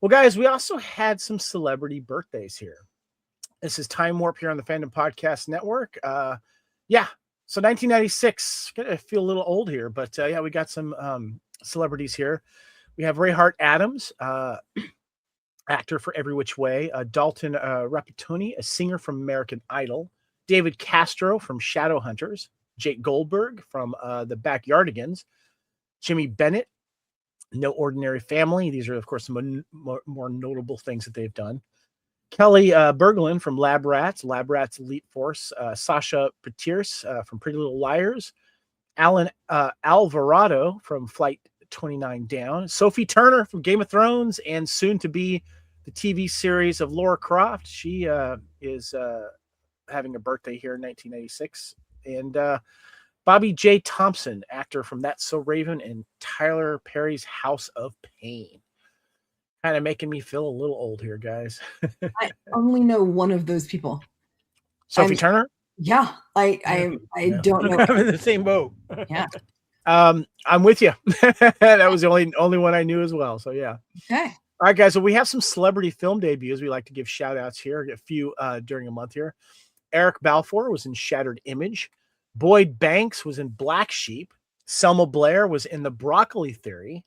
Well, guys, we also had some celebrity birthdays here. This is Time Warp here on the Fandom Podcast Network. Yeah. So 1996. Gonna feel a little old here, but yeah, we got some celebrities here. We have Ray Hart Adams, actor for Every Which Way, Dalton Rapatoni, a singer from American Idol, David Castro from Shadowhunters, Jake Goldberg from the Backyardigans, Jimmy Bennett, No Ordinary Family. These are, of course, some more notable things that they've done. Kelly Berglund from Lab Rats Elite Force, Sasha Patiers from Pretty Little Liars, Alan Alvarado from Flight 29 Down, Sophie Turner from Game of Thrones, and soon to be the TV series of Laura Croft. She is having a birthday here in 1996. And Bobby J. Thompson, actor from That's So Raven and Tyler Perry's House of Pain. Kind of making me feel a little old here, guys. I only know one of those people. Sophie Turner? Yeah, I don't know. I'm in the same boat. Yeah. I'm with you. That was the only one I knew as well. So yeah. Okay. All right, guys. So we have some celebrity film debuts. We like to give shout outs here. A few during a month here. Eric Balfour was in Shattered Image. Boyd Banks was in Black Sheep. Selma Blair was in The Broccoli Theory.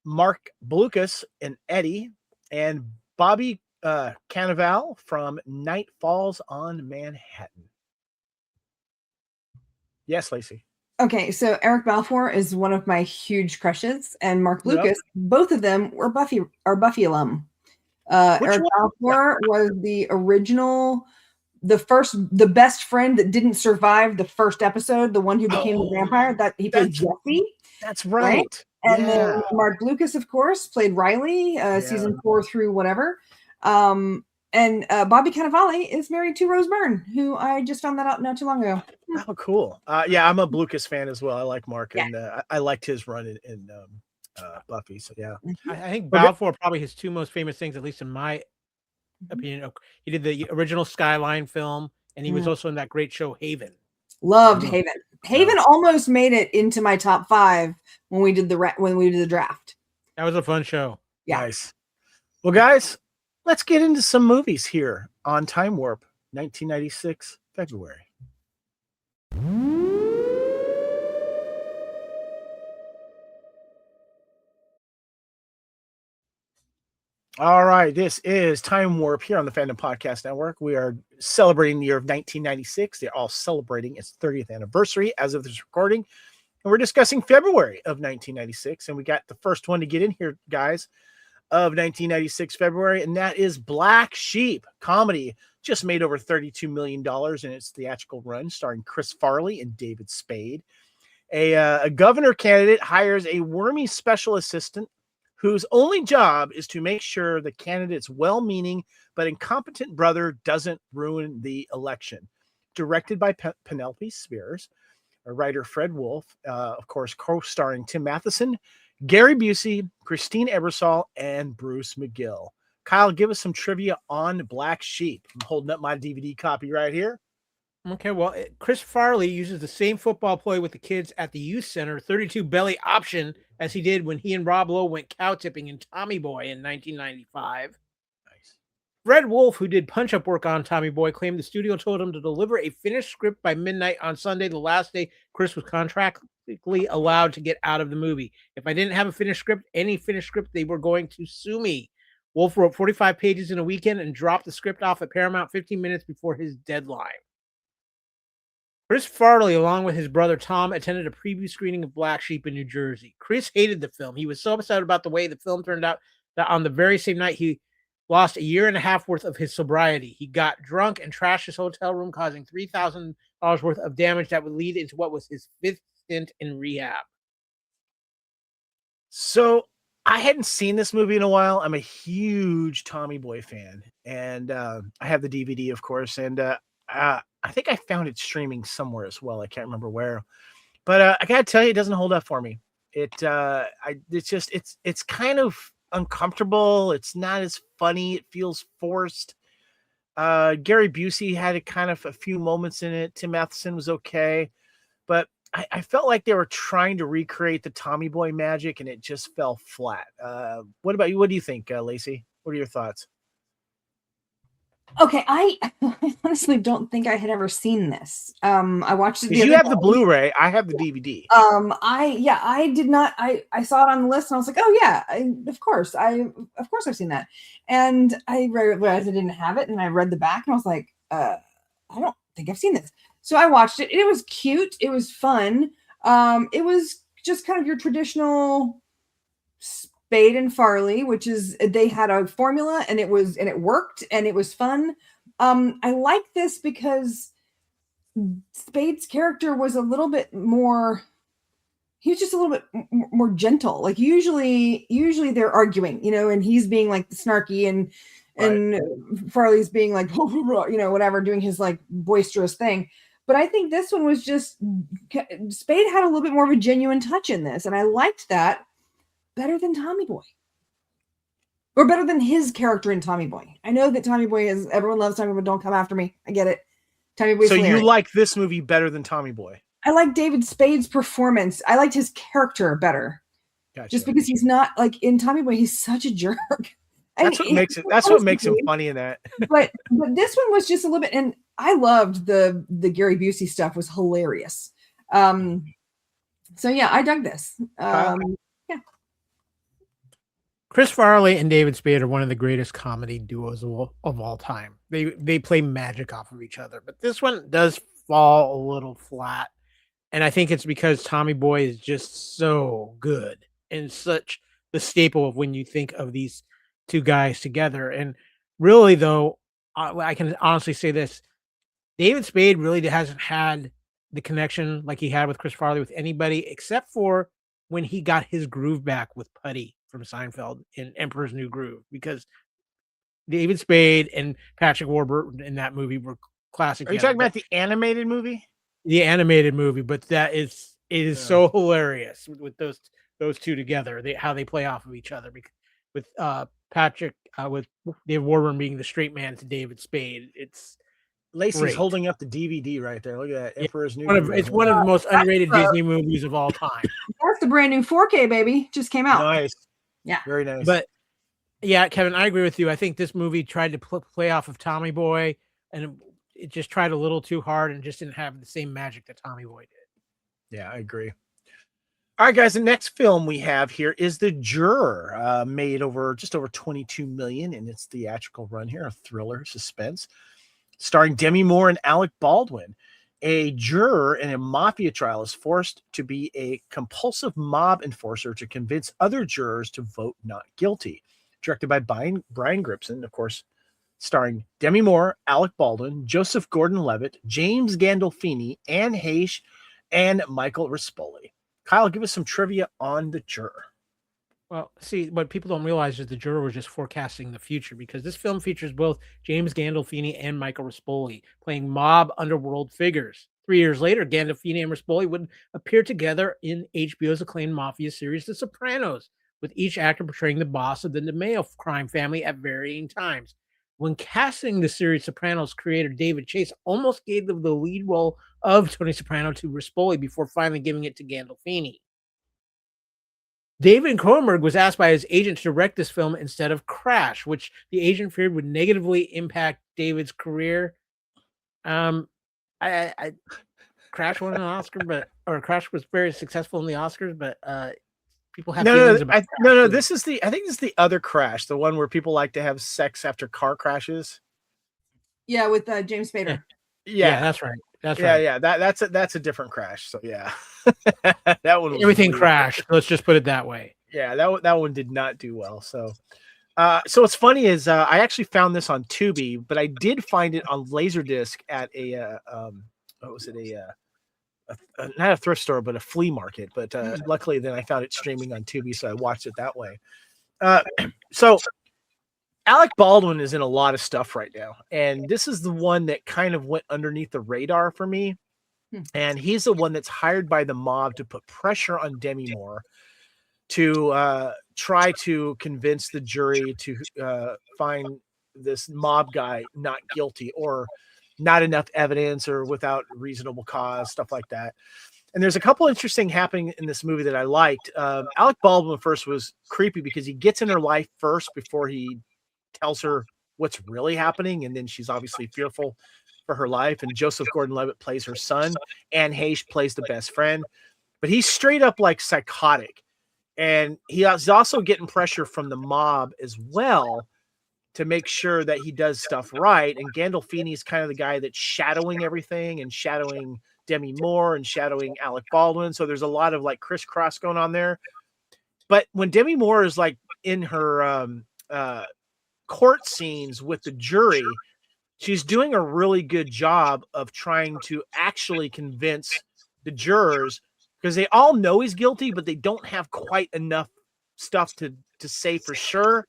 Mark Blucas in Eddie, and Bobby Cannavale from Night Falls on Manhattan. Yes, Lacey. Okay, so Eric Balfour is one of my huge crushes, and Mark Blucas, both of them were Buffy alum. Eric Balfour was the original, the best friend that didn't survive the first episode, the one who became the vampire. That he played Jesse. That's right. And then Mark Blucas, of course, played Riley, season 4 through whatever. And Bobby Cannavale is married to Rose Byrne, who I just found that out not too long ago. Oh, cool. Yeah, I'm a Blucas fan as well. I like Mark, and I liked his run in Buffy. So yeah, I think Balfour probably his two most famous things, at least in my opinion. He did the original Skyline film, and he was also in that great show Haven. Loved Haven. Haven almost made it into my top 5 when we did the draft. That was a fun show. Yeah. Nice. Well, guys, let's get into some movies here on Time Warp 1996 February. All right, this is Time Warp here on the Fandom Podcast Network. We are celebrating the year of 1996. They're all celebrating its 30th anniversary as of this recording. And we're discussing February of 1996. And we got the first one to get in here, guys, of 1996 February. And that is Black Sheep, comedy. Just made over $32 million in its theatrical run, starring Chris Farley and David Spade. A governor candidate hires a wormy special assistant whose only job is to make sure the candidate's well-meaning but incompetent brother doesn't ruin the election. Directed by Penelope Spears, writer Fred Wolf, of course, co-starring Tim Matheson, Gary Busey, Christine Ebersol, and Bruce McGill. Kyle, give us some trivia on Black Sheep. I'm holding up my DVD copy right here. Okay, well, Chris Farley uses the same football play with the kids at the youth center, 32 belly option, as he did when he and Rob Lowe went cow tipping in Tommy Boy in 1995. Nice. Fred Wolf, who did punch-up work on Tommy Boy, claimed the studio told him to deliver a finished script by midnight on Sunday, the last day Chris was contractually allowed to get out of the movie. If I didn't have a finished script, any finished script, they were going to sue me. Wolf wrote 45 pages in a weekend and dropped the script off at Paramount 15 minutes before his deadline. Chris Farley, along with his brother Tom, attended a preview screening of Black Sheep in New Jersey. Chris hated the film. He was so upset about the way the film turned out that on the very same night, he lost a year and a half worth of his sobriety. He got drunk and trashed his hotel room, causing $3,000 worth of damage that would lead into what was his 5th stint in rehab. So I hadn't seen this movie in a while. I'm a huge Tommy Boy fan, and I have the DVD, of course, and I think I found it streaming somewhere as well. I can't remember where, but I gotta tell you, it doesn't hold up for me. It's kind of uncomfortable. It's not as funny. It feels forced. Gary Busey had a few moments in it. Tim Matheson was okay, but I felt like they were trying to recreate the Tommy Boy magic, and it just fell flat. What about you? What do you think, Lacey? What are your thoughts? Okay, I honestly don't think I had ever seen this. I watched it. You have the Blu-ray. I have the DVD. I did not. I saw it on the list, and I was like, oh yeah, of course I've seen that. And I realized I didn't have it, and I read the back, and I was like, I don't think I've seen this. So I watched it. It was cute. It was fun. It was just kind of your traditional Spade and Farley, which is they had a formula and it worked and it was fun. I like this because Spade's character was a little bit more, he was just a little bit more gentle. Like usually they're arguing, and he's being like the snarky and Farley's being like, whatever, doing his like boisterous thing. But I think this one was just, Spade had a little bit more of a genuine touch in this. And I liked that better than Tommy Boy. Or better than his character in Tommy Boy. I know that Tommy Boy is, everyone loves Tommy Boy, don't come after me. I get it. Tommy Boy. So you like this movie better than Tommy Boy? I like David Spade's performance. I liked his character better. Gotcha. Just because he's not, like, in Tommy Boy, he's such a jerk. That's what makes him funny in that. but this one was just a little bit, and I loved the Gary Busey stuff, was hilarious. So yeah, I dug this. Yeah. Chris Farley and David Spade are one of the greatest comedy duos of all time. They play magic off of each other, but this one does fall a little flat. And I think it's because Tommy Boy is just so good and such the staple of when you think of these two guys together. And really, though, I can honestly say this: David Spade really hasn't had the connection like he had with Chris Farley with anybody, except for when he got his groove back with Putty from Seinfeld in Emperor's New Groove, because David Spade and Patrick Warburton in that movie were classic. Are you talking about the animated movie? The animated movie, but it is so hilarious with those two together. How they play off of each other, with Patrick with David Warburton being the straight man to David Spade. It's Lacey's great. holding up the DVD right there. Look at that. Emperor's New Groove. It's one of the most underrated Disney movies of all time. That's the brand new 4K, baby. Just came out. Nice. Yeah. Very nice. But yeah, Kevin, I agree with you. I think this movie tried to play off of Tommy Boy, and it just tried a little too hard and just didn't have the same magic that Tommy Boy did. Yeah, I agree. All right, guys, the next film we have here is The Juror, made just over 22 million in its theatrical run here, a thriller suspense, starring Demi Moore and Alec Baldwin. A juror in a mafia trial is forced to be a compulsive mob enforcer to convince other jurors to vote not guilty. Directed by Brian Gripson, of course, starring Demi Moore, Alec Baldwin, Joseph Gordon-Levitt, James Gandolfini, Anne Heche, and Michael Rispoli. Kyle, give us some trivia on the Juror. Well, see, what people don't realize is the Juror was just forecasting the future, because this film features both James Gandolfini and Michael Rispoli playing mob underworld figures. 3 years later, Gandolfini and Rispoli would appear together in HBO's acclaimed mafia series, The Sopranos, with each actor portraying the boss of the DeMeo crime family at varying times. When casting the series, Sopranos creator David Chase almost gave the lead role of Tony Soprano to Rispoli before finally giving it to Gandolfini. David Cronenberg was asked by his agent to direct this film instead of Crash, which the agent feared would negatively impact David's career. Crash won an Oscar, Crash was very successful in the Oscars, but people have feelings about. No. I think this is the other Crash, the one where people like to have sex after car crashes. Yeah, with James Spader. Yeah, that's right. That's a different Crash. So yeah, that one. Everything crashed. Let's just put it that way. Yeah, that one did not do well. So, so what's funny is I actually found this on Tubi, but I did find it on Laserdisc at a what was it, not a thrift store, but a flea market. But luckily, then I found it streaming on Tubi, so I watched it that way. So Alec Baldwin is in a lot of stuff right now, and this is the one that kind of went underneath the radar for me. And he's the one that's hired by the mob to put pressure on Demi Moore to try to convince the jury to find this mob guy not guilty, or not enough evidence, or without reasonable cause, stuff like that. And there's a couple interesting happening in this movie that I liked. Alec Baldwin first was creepy because he gets in her life first before he tells her what's really happening, and then she's obviously fearful for her life. And Joseph Gordon-Levitt plays her son, and Hayes plays the best friend, but he's straight up like psychotic, and he's also getting pressure from the mob as well to make sure that he does stuff right. And Gandolfini is kind of the guy that's shadowing everything, and shadowing Demi Moore, and shadowing Alec Baldwin. So there's a lot of like crisscross going on there. But when Demi Moore is like in her court scenes with the jury, she's doing a really good job of trying to actually convince the jurors, because they all know he's guilty, but they don't have quite enough stuff to say for sure.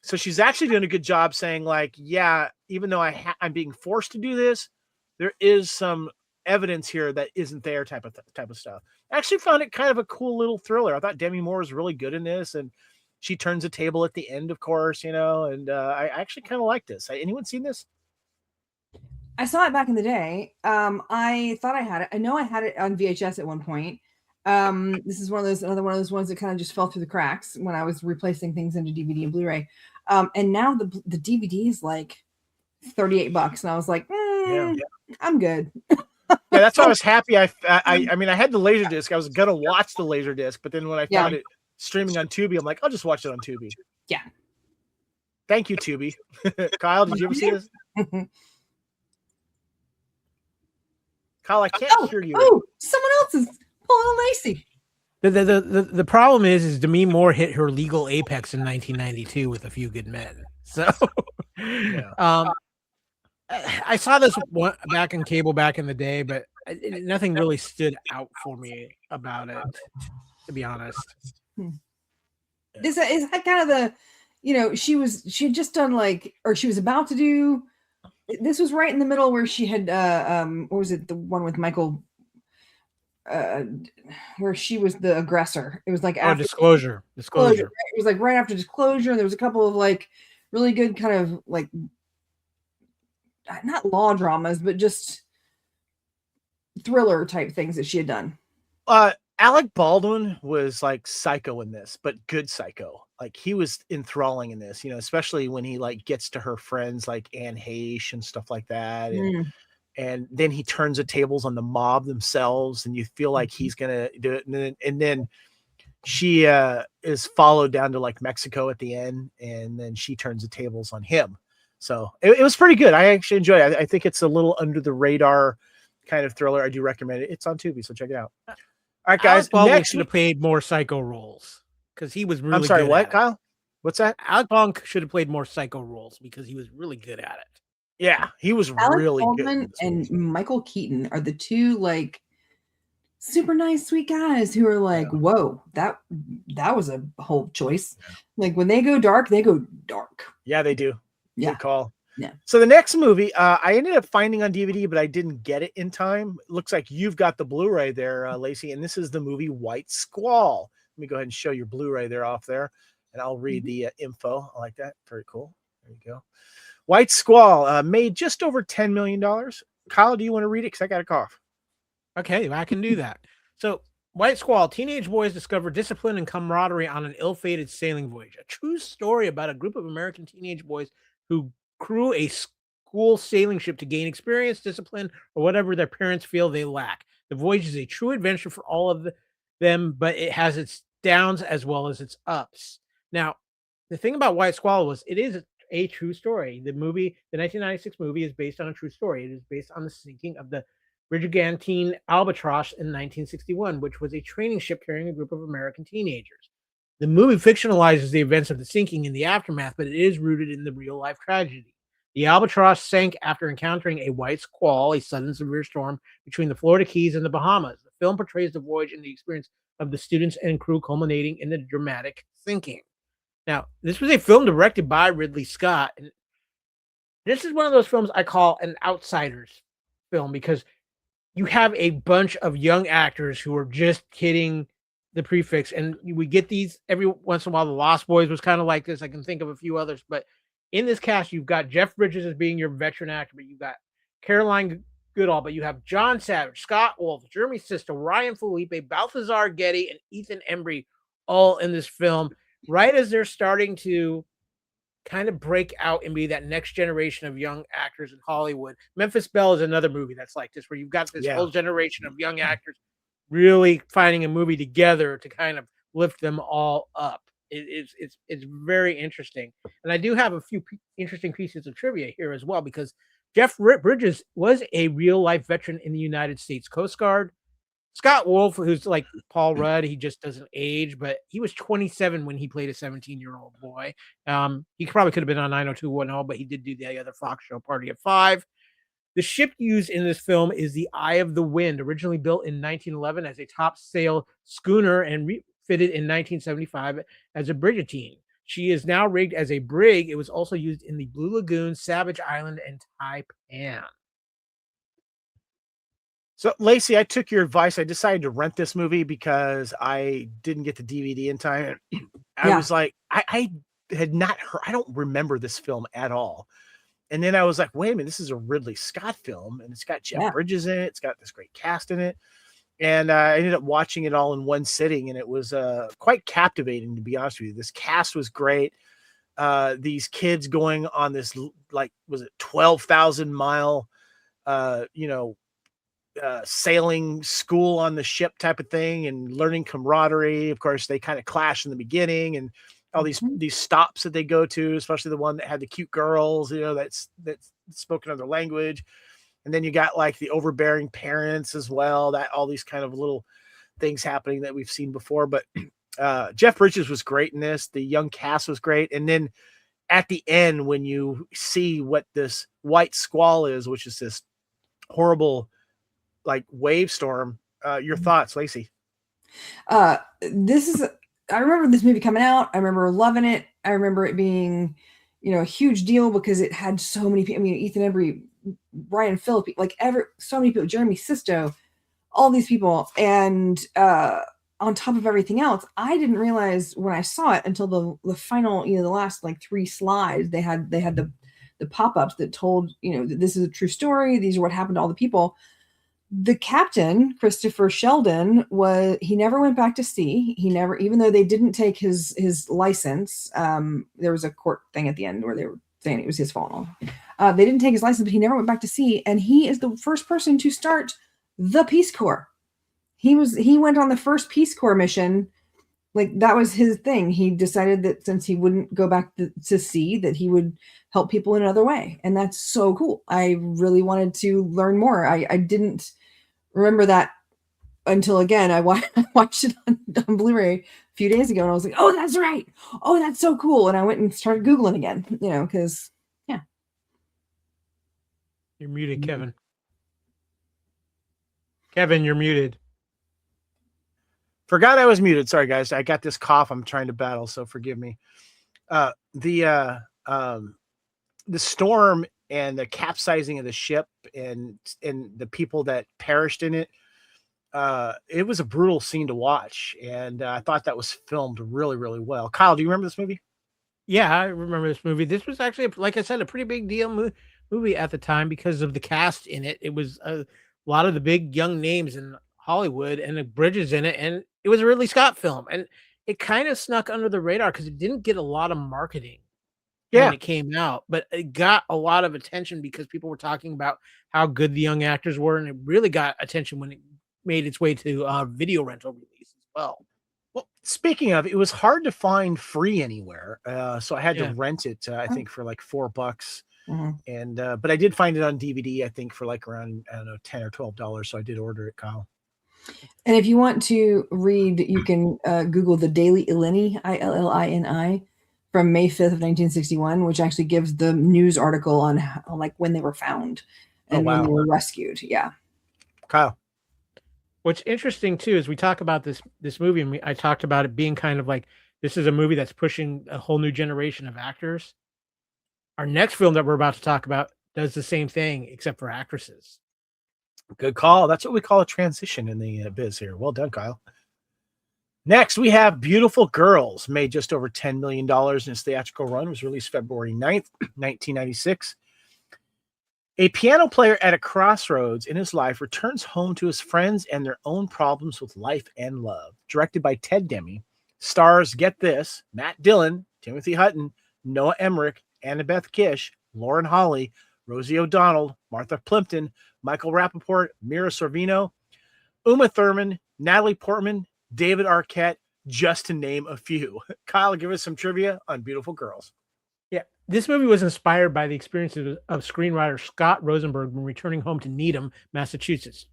So she's actually doing a good job saying, like, yeah, even though I'm being forced to do this, there is some evidence here that isn't there, type of stuff. I actually found it kind of a cool little thriller. I thought Demi Moore was really good in this, and she turns a table at the end, of course, and I actually kind of like this. Anyone seen this? I saw it back in the day. I thought I had it. I know I had it on VHS at one point. This is another one of those ones that kind of just fell through the cracks when I was replacing things into DVD and Blu-ray. And now the DVD is like $38, and I was like, I'm good. Yeah, that's why I was happy. I mean, I had the Laserdisc. I was gonna watch the Laserdisc, but then when I found it streaming on Tubi, I'm like, I'll just watch it on Tubi. Yeah. Thank you, Tubi. Kyle, did you ever see this? Kyle, I can't hear you. Oh, someone else is pulling a Lacey. The problem is Demi Moore hit her legal apex in 1992 with A Few Good Men. So, I saw this back in cable back in the day, but nothing really stood out for me about it, to be honest. Is that kind of the, she had just done or she was about to do. This was right in the middle where she had what was it, the one with Michael, where she was the aggressor. It was like after Disclosure. It was like right after Disclosure. There was a couple of like really good kind of like, not law dramas, but just thriller type things that she had done. Alec Baldwin was like psycho in this, but good psycho. Like, he was enthralling in this, especially when he like gets to her friends like Anne Heche and stuff like that. And then he turns the tables on the mob themselves, and you feel like he's going to do it. And then she is followed down to like Mexico at the end, and then she turns the tables on him. So it was pretty good. I actually enjoyed it. I think it's a little under the radar kind of thriller. I do recommend it. It's on Tubi, so check it out. All right, guys. Next, should have played more psycho roles because he was really. I'm sorry, good what, at Kyle? What's that? Alec Baldwin should have played more psycho roles because he was really good at it. Yeah, he was Alec really Baldwin good. And Michael Keaton are the two like super nice, sweet guys who are like, whoa, that was a whole choice. Like when they go dark, they go dark. Yeah, they do. Yeah. Good call. Yeah. So the next movie, I ended up finding on DVD, but I didn't get it in time. It looks like you've got the Blu-ray there, Lacey, and this is the movie White Squall. Let me go ahead and show your Blu-ray there off there, and I'll read the info. I like that. Very cool. There you go. White Squall made just over $10 million. Kyle, do you want to read it? Because I got a cough. Okay, I can do that. So, White Squall, teenage boys discover discipline and camaraderie on an ill-fated sailing voyage. A true story about a group of American teenage boys who crew a school sailing ship to gain experience, discipline, or whatever their parents feel they lack. The voyage is a true adventure for all of them, but it has its downs as well as its ups. Now, the thing about White Squall was it is a true story. The 1996 movie, is based on a true story. It is based on the sinking of the Brigantine Albatross in 1961, which was a training ship carrying a group of American teenagers. The movie fictionalizes the events of the sinking in the aftermath, but it is rooted in the real-life tragedy. The Albatross sank after encountering a white squall, a sudden severe storm between the Florida Keys and the Bahamas. The film portrays the voyage and the experience of the students and crew, culminating in the dramatic sinking. Now, this was a film directed by Ridley Scott, and this is one of those films I call an outsider's film because you have a bunch of young actors who are just hitting the prefix, and we get these every once in a while. The Lost Boys was kind of like this. I can think of a few others, but in this cast, you've got Jeff Bridges as being your veteran actor, but you've got Caroline Goodall, but you have John Savage, Scott Wolf, Jeremy Sisto, Ryan Felipe, Balthazar Getty, and Ethan Embry all in this film, right as they're starting to kind of break out and be that next generation of young actors in Hollywood. Memphis Belle is another movie that's like this, where you've got this whole generation of young actors really finding a movie together to kind of lift them all up. It's very interesting. And I do have a few interesting pieces of trivia here as well, because Jeff Bridges was a real life veteran in the United States Coast Guard. Scott Wolf, who's like Paul Rudd, he just doesn't age, but he was 27 when he played a 17-year-old boy. He probably could have been on 90210, but he did do the other Fox show, Party of Five. The ship used in this film is the Eye of the Wind, originally built in 1911 as a topsail schooner and refitted in 1975 as a brigantine. She is now rigged as a brig. It was also used in the Blue Lagoon, Savage Island, and Taipan. So, Lacey, I took your advice. I decided to rent this movie because I didn't get the DVD in time. I was like, I had not heard, I don't remember this film at all. And then I was like, wait a minute, this is a Ridley Scott film, and it's got Jeff Bridges in it. It's got this great cast in it. And I ended up watching it all in one sitting, and it was quite captivating, to be honest with you. This cast was great. These kids going on this, like, was it 12,000 mile, sailing school on the ship type of thing, and learning camaraderie. Of course, they kind of clash in the beginning, and all these stops that they go to, especially the one that had the cute girls, that's spoke another language. And then you got like the overbearing parents as well, that all these kind of little things happening that we've seen before. But Jeff Bridges was great in this. The young cast was great. And then at the end, when you see what this white squall is, which is this horrible like wave storm, your thoughts, Lacey? I remember this movie coming out. I remember loving it. I remember it being, a huge deal because it had so many people. I mean, Ethan Embry, Ryan Phillippe, so many people, Jeremy Sisto, all these people. And on top of everything else, I didn't realize when I saw it until the final, the last like 3 slides, they had the pop-ups that told, that this is a true story. These are what happened to all the people. The captain, Christopher Sheldon, he never went back to sea. He never, even though they didn't take his license, there was a court thing at the end where they were saying it was his fault. They didn't take his license, but he never went back to sea. And he is the first person to start the Peace Corps. He went on the first Peace Corps mission. Like, that was his thing. He decided that since he wouldn't go back to sea, that he would help people in another way. And that's so cool. I really wanted to learn more. I didn't remember that until, again, I watched it on Blu-ray a few days ago, and I was like, oh, that's right. Oh, that's so cool. And I went and started Googling again, because, yeah. You're muted, Kevin. Kevin, you're muted. Forgot I was muted. Sorry, guys. I got this cough I'm trying to battle, so forgive me. The storm and the capsizing of the ship and the people that perished in it. It was a brutal scene to watch, and I thought that was filmed really, really well. Kyle, do you remember this movie? Yeah, I remember this movie. This was actually, like I said, a pretty big deal movie at the time because of the cast in it. It was a lot of the big young names in Hollywood and the Bridges in it, and it was a Ridley Scott film, and it kind of snuck under the radar because it didn't get a lot of marketing when it came out, but it got a lot of attention because people were talking about how good the young actors were, and it really got attention when it made its way to video rental release as well. Well, speaking of, it was hard to find free anywhere, so I had to rent it. I think for like $4, and but I did find it on DVD. I think for like around, I don't know, $10 or $12. So I did order it, Kyle. And if you want to read, you can Google the Daily Illini, ILLINI, from May 5th of 1961, which actually gives the news article on how, like when they were found and when they were rescued. Yeah, Kyle. What's interesting too is we talk about this movie, and I talked about it being kind of like this is a movie that's pushing a whole new generation of actors. Our next film that we're about to talk about does the same thing, except for actresses. Good call. That's what we call a transition in the biz here. Well done, Kyle. Next, we have Beautiful Girls, made just over $10 million in its theatrical run. It was released February 9th, 1996. A piano player at a crossroads in his life returns home to his friends and their own problems with life and love. Directed by Ted Demme, stars, get this, Matt Dillon, Timothy Hutton, Noah Emmerich, Annabeth Kish, Lauren Holly, Rosie O'Donnell, Martha Plimpton, Michael Rappaport, Mira Sorvino, Uma Thurman, Natalie Portman, David Arquette, just to name a few. Kyle, give us some trivia on Beautiful Girls. Yeah, this movie was inspired by the experiences of screenwriter Scott Rosenberg when returning home to Needham, Massachusetts.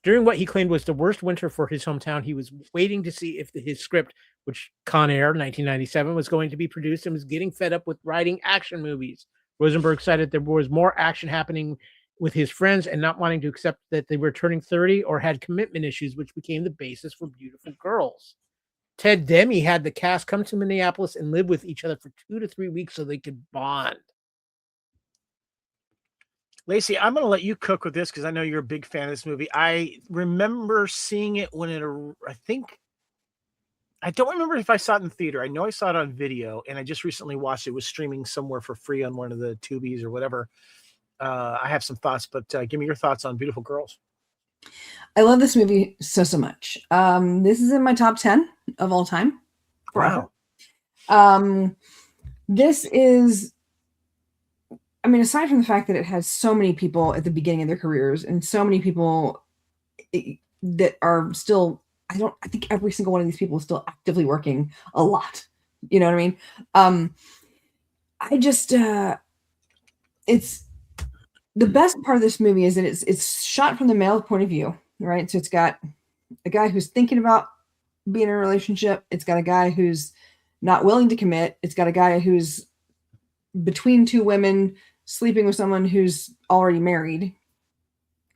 During what he claimed was the worst winter for his hometown, he was waiting to see if his script, which Con Air 1997, was going to be produced, and was getting fed up with writing action movies. Rosenberg cited there was more action happening with his friends and not wanting to accept that they were turning 30 or had commitment issues, which became the basis for Beautiful Girls. Ted Demme had the cast come to Minneapolis and live with each other for 2 to 3 weeks so they could bond. Lacey, I'm going to let you cook with this because I know you're a big fan of this movie. I remember seeing it when I don't remember if I saw it in theater. I know I saw it on video, and I just recently watched it. It was streaming somewhere for free on one of the Tubies or whatever. I have some thoughts, but give me your thoughts on Beautiful Girls. I love this movie so much. This is in my top 10 of all time. Wow. This is, I mean, aside from the fact that it has so many people at the beginning of their careers and so many people that are still, I think every single one of these people is still actively working a lot. You know what I mean? It's the best part of this movie is that it's shot from the male point of view, right? So it's got a guy who's thinking about being in a relationship. It's got a guy who's not willing to commit. It's got a guy who's between two women, sleeping with someone who's already married.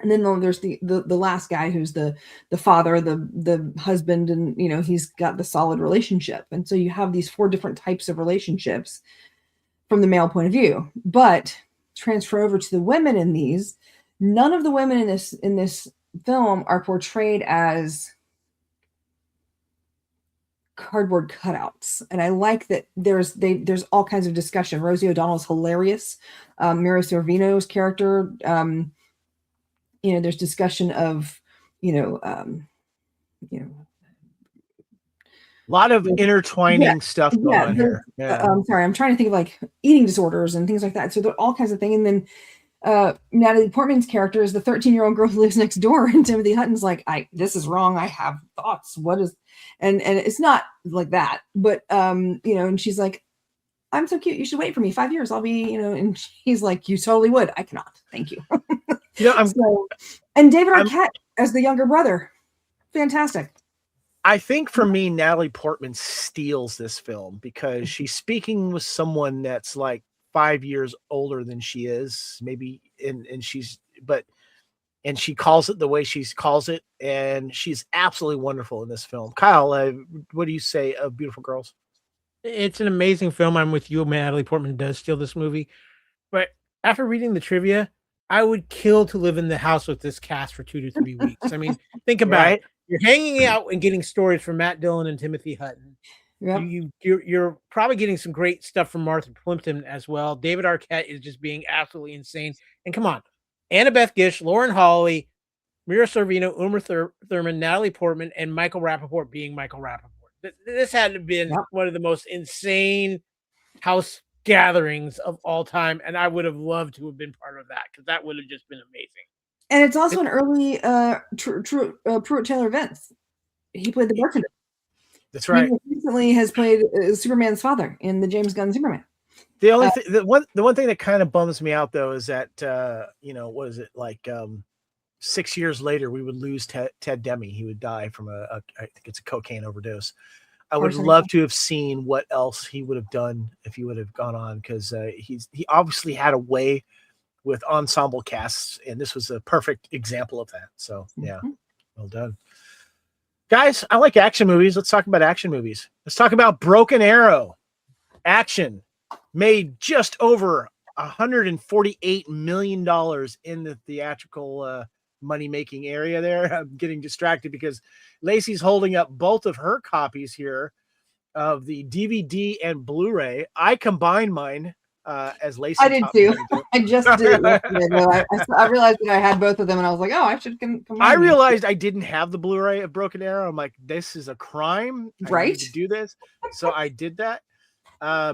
And then there's the last guy who's the father, the husband, and he's got the solid relationship. And so you have these 4 different types of relationships from the male point of view. But transfer over to the women in these, none of the women in this film are portrayed as cardboard cutouts. And I like that there's all kinds of discussion. Rosie O'Donnell's hilarious. Mira Sorvino's character, there's discussion of, a lot of intertwining stuff going on here. Yeah. Sorry, I'm trying to think of like eating disorders and things like that. So there are all kinds of things. And then Natalie Portman's character is the 13-year-old girl who lives next door, and Timothy Hutton's like, this is wrong. I have thoughts. What is, and it's not like that, but and she's like, I'm so cute. You should wait for me 5 years. I'll be, and he's like, you totally would. I cannot. Thank you. And David Arquette as the younger brother. Fantastic. I think for me, Natalie Portman steals this film because she's speaking with someone that's like 5 years older than she is, maybe, but and she calls it the way she calls it, and she's absolutely wonderful in this film. Kyle, what do you say of Beautiful Girls? It's an amazing film. I'm with you. Natalie Portman does steal this movie. But after reading the trivia, I would kill to live in the house with this cast for 2 to 3 weeks. I mean, think about it. You're hanging out and getting stories from Matt Dillon and Timothy Hutton. Yep. You're probably getting some great stuff from Martha Plimpton as well. David Arquette is just being absolutely insane. And come on, Annabeth Gish, Lauren Holly, Mira Sorvino, Uma Thurman, Natalie Portman, and Michael Rappaport being Michael Rappaport. This had to have been one of the most insane house gatherings of all time, and I would have loved to have been part of that because that would have just been amazing. And it's also an early Pruitt Taylor Vince. He played the bartender. That's right. He recently has played Superman's father in the James Gunn Superman. The only the one thing that kind of bums me out though is that what is it like 6 years later we would lose Ted Demme. He would die from I think it's a cocaine overdose. I would love to have seen what else he would have done if he would have gone on, because he obviously had a way with ensemble casts, and this was a perfect example of that. So yeah, well done. Guys, I like action movies. Let's talk about action movies. Let's talk about Broken Arrow. Action made just over $148 million in the theatrical money-making area there. I'm getting distracted because Lacey's holding up both of her copies here of the DVD and Blu-ray. I combined mine as Lacey. I did too. I just did. I realized that I had both of them, and I was like, "Oh, I should combine." I realized I didn't have the Blu-ray of Broken Arrow. I'm like, "This is a crime, right? I need to do this." So I did that.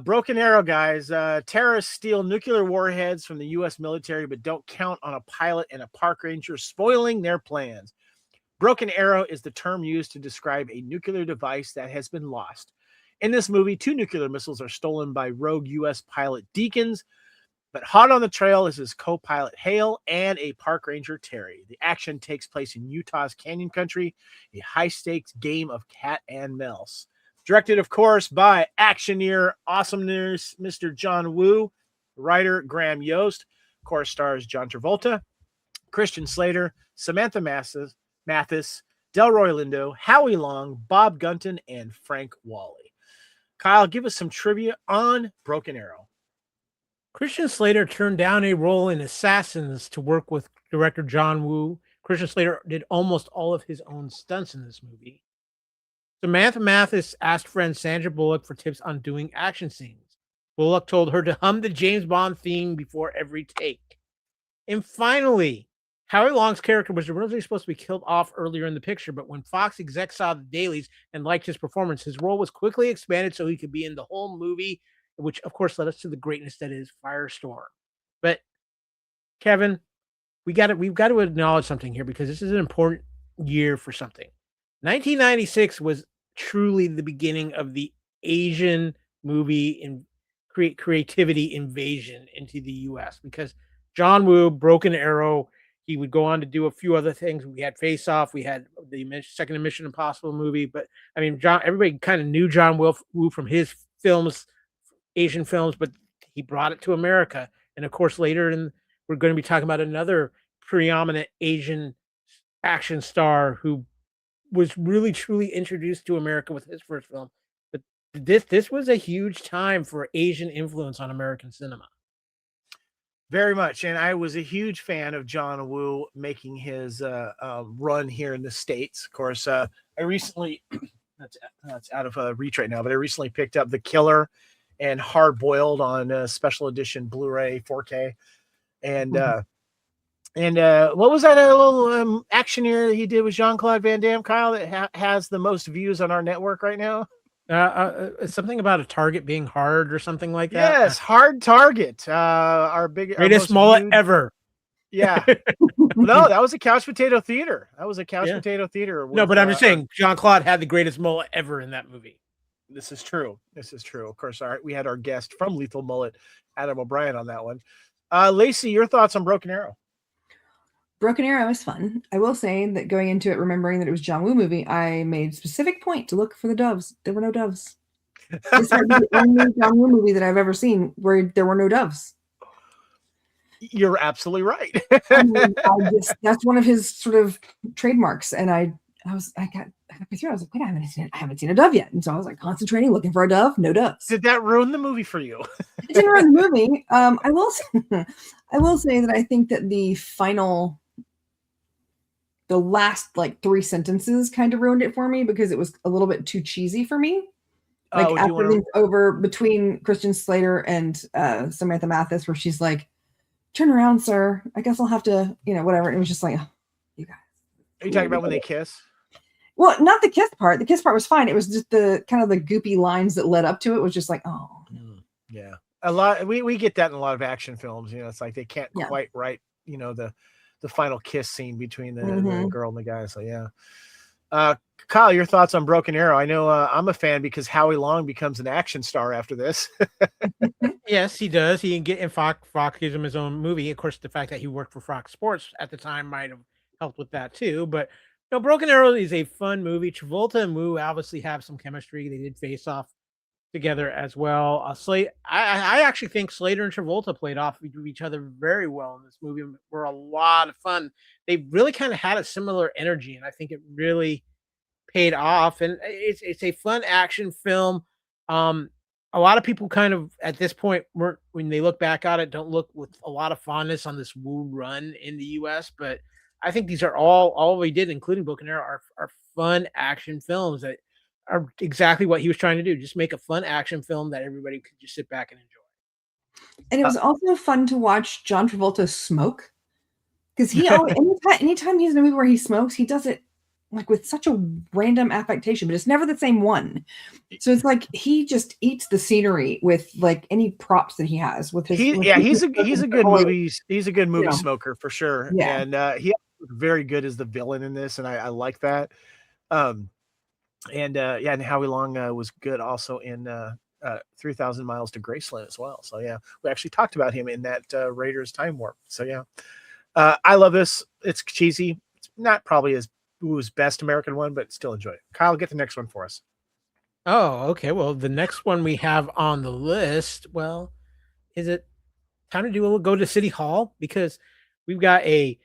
Broken Arrow, guys. Terrorists steal nuclear warheads from the U.S. military, but don't count on a pilot and a park ranger spoiling their plans. Broken Arrow is the term used to describe a nuclear device that has been lost. In this movie, 2 nuclear missiles are stolen by rogue U.S. pilot Deakins, but hot on the trail is his co-pilot Hale and a park ranger Terry. The action takes place in Utah's Canyon Country, a high-stakes game of cat and mouse. Directed, of course, by actioneer, awesomeness, Mr. John Woo, writer Graham Yost, of course stars John Travolta, Christian Slater, Samantha Mathis, Delroy Lindo, Howie Long, Bob Gunton, and Frank Wally. Kyle, give us some trivia on Broken Arrow. Christian Slater turned down a role in Assassins to work with director John Woo. Christian Slater did almost all of his own stunts in this movie. Samantha Mathis asked friend Sandra Bullock for tips on doing action scenes. Bullock told her to hum the James Bond theme before every take. And finally, Howie Long's character was originally supposed to be killed off earlier in the picture, but when Fox execs saw the dailies and liked his performance, his role was quickly expanded so he could be in the whole movie, which of course led us to the greatness that is Firestorm. But Kevin, we've got to acknowledge something here, because this is an important year for something. 1996 was truly the beginning of the Asian movie and creativity invasion into the U.S. because John Woo, Broken Arrow, he would go on to do a few other things. We had Face Off, we had the second Mission Impossible movie, but I mean, everybody kind of knew John Woo from his films, Asian films, but he brought it to America. And of course, later we're going to be talking about another preeminent Asian action star who was really truly introduced to America with his first film. But this was a huge time for Asian influence on American cinema. Very much. And I was a huge fan of John Woo making his run here in the States. Of course, I recently, that's out of reach right now, but I recently picked up The Killer and Hard Boiled on special edition Blu-ray 4K. And what was that little actioneer he did with Jean-Claude Van Damme, Kyle, that has the most views on our network right now? Something about a target being hard or something like that. Yes, Hard Target. Our greatest mullet ever. Yeah. No, that was a Couch Potato Theater. Potato Theater. No, but I'm just saying Jean-Claude had the greatest mullet ever in that movie. This is true. Of course, we had our guest from Lethal Mullet, Adam O'Brien, on that one. Lacey, your thoughts on Broken Arrow? Broken Arrow was fun. I will say that going into it, remembering that it was a John Woo movie, I made specific point to look for the doves. There were no doves. This is the only John Woo movie that I've ever seen where there were no doves. You're absolutely right. I mean, that's one of his sort of trademarks. And I was like, wait, I haven't seen a dove yet. And so I was like concentrating, looking for a dove, no doves. Did that ruin the movie for you? It didn't ruin the movie. I will say that I think that the last like 3 sentences kind of ruined it for me because it was a little bit too cheesy for me. Like after it's over between Christian Slater and Samantha Mathis, where she's like, "Turn around, sir. I guess I'll have to, whatever." And it was just like, oh, you guys. Are you talking about when they kiss? Well, not the kiss part. The kiss part was fine. It was just the kind of the goopy lines that led up to it was just like, oh. Yeah. A lot. We get that in a lot of action films. It's like they can't quite write, the final kiss scene between the girl and the guy. So yeah. Kyle, your thoughts on Broken Arrow? I know I'm a fan because Howie Long becomes an action star after this. Yes, he does. And Fox gives him his own movie. Of course, the fact that he worked for Fox Sports at the time might have helped with that too. But Broken Arrow is a fun movie. Travolta and Wu obviously have some chemistry. They did face off together as well. I actually think Slater and Travolta played off each other very well in this movie. Were a lot of fun. They really kind of had a similar energy, and I think it really paid off. And it's a fun action film. A lot of people kind of at this point when they look back at it, don't look with a lot of fondness on this Wu run in the U.S. But I think these are all we did, including Broken Arrow, are fun action films that are exactly what he was trying to do. Just make a fun action film that everybody could just sit back and enjoy. And it was also fun to watch John Travolta smoke because he always, anytime he's in a movie where he smokes, he does it like with such a random affectation, but it's never the same one. So it's like he just eats the scenery with like any props that he has with his. He's a good movie. He's a good movie smoker for sure. Yeah. And he was very good as the villain in this, and I like that. And Howie Long was good also in 3,000 Miles to Graceland as well. So yeah, we actually talked about him in that Raiders Time Warp. So yeah, I love this. It's cheesy. It's not probably as Wu's best American one, but still enjoy it. Kyle, get the next one for us. Oh, okay. Well, the next one we have on the list, is it time to go to City Hall? Because we've got this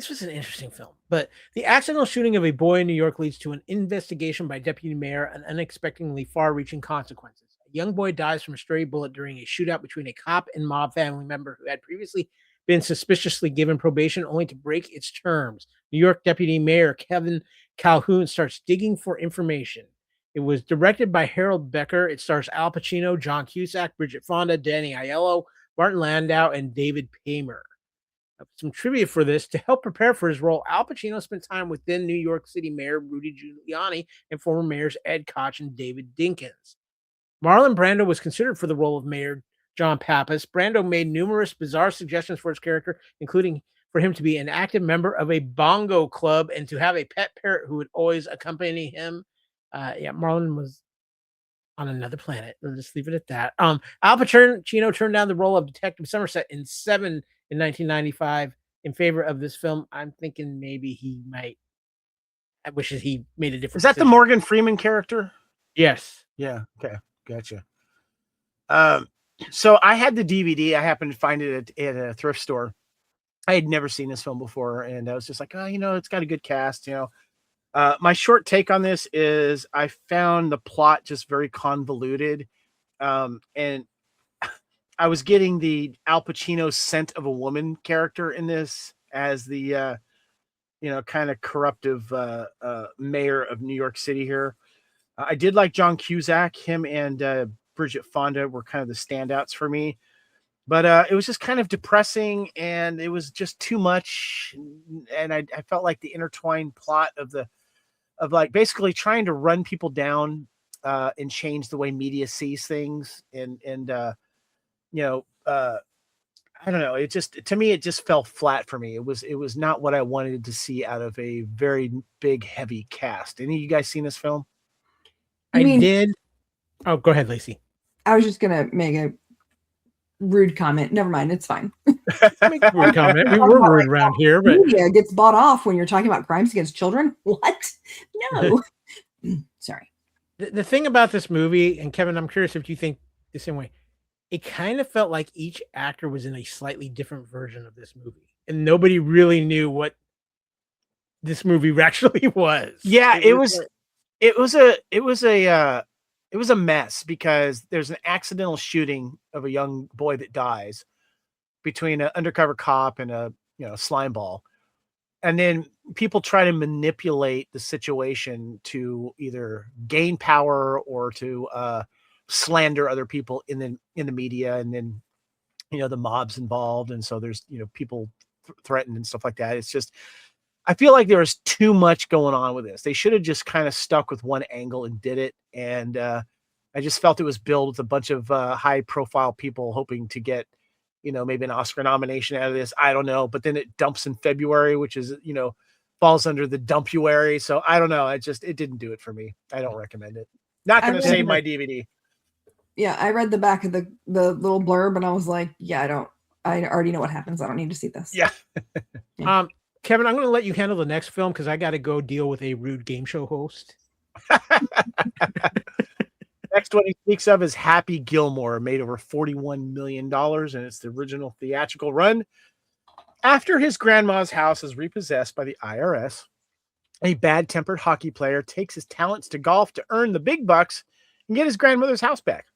was an interesting film, but the accidental shooting of a boy in New York leads to an investigation by Deputy Mayor and unexpectedly far-reaching consequences. A young boy dies from a stray bullet during a shootout between a cop and mob family member who had previously been suspiciously given probation only to break its terms. New York Deputy Mayor Kevin Calhoun starts digging for information. It was directed by Harold Becker. It stars Al Pacino, John Cusack, Bridget Fonda, Danny Aiello, Martin Landau, and David Paymer. Some trivia for this: to help prepare for his role, Al Pacino spent time with then New York City Mayor Rudy Giuliani and former mayors Ed Koch and David Dinkins. Marlon Brando was considered for the role of Mayor John Pappas. Brando made numerous bizarre suggestions for his character, including for him to be an active member of a bongo club and to have a pet parrot who would always accompany him. Marlon was on another planet. We'll just leave it at that. Al Pacino turned down the role of Detective Somerset in Seven in 1995 in favor of this film. I'm thinking maybe he might. I wish he made a difference. Is that the Morgan Freeman character? Yes. Yeah. Okay. Gotcha. So I had the DVD. I happened to find it at a thrift store. I had never seen this film before, and I was just like, it's got a good cast. My short take on this is I found the plot just very convoluted, and I was getting the Al Pacino Scent of a Woman character in this as the kind of corruptive mayor of New York City here. I did like John Cusack. Him and Bridget Fonda were kind of the standouts for me, but it was just kind of depressing, and it was just too much. And I felt like the intertwined plot of like basically trying to run people down and change the way media sees things. I don't know. It just, to me, it just fell flat for me. It was not what I wanted to see out of a very big, heavy cast. Any of you guys seen this film? I did. Oh, go ahead, Lacey. I was just going to make a rude comment. Never mind. It's fine. Make a rude comment. We were rude around here, but media gets bought off when you're talking about crimes against children. What? No. Sorry. The thing about this movie, and Kevin, I'm curious if you think the same way. it kind of felt like each actor was in a slightly different version of this movie, and nobody really knew what this movie actually was. Yeah, it was a mess because there's an accidental shooting of a young boy that dies between an undercover cop and a slime ball. And then people try to manipulate the situation to either gain power or to slander other people in the media. And then, the mob's involved. And so there's, people threatened and stuff like that. It's just, I feel like there was too much going on with this. They should have just kind of stuck with one angle and did it. And I just felt it was billed with a bunch of high profile people hoping to get, maybe an Oscar nomination out of this. I don't know. But then it dumps in February, which is, falls under the dumpuary. So I don't know. It didn't do it for me. I don't recommend it. Not going to save my DVD. Yeah. I read the back of the little blurb and I was like, yeah, I already know what happens. I don't need to see this. Yeah. Kevin, I'm going to let you handle the next film because I got to go deal with a rude game show host. Next one he speaks of is Happy Gilmore, made over $41 million, and it's the original theatrical run. After his grandma's house is repossessed by the IRS, a bad-tempered hockey player takes his talents to golf to earn the big bucks and get his grandmother's house back.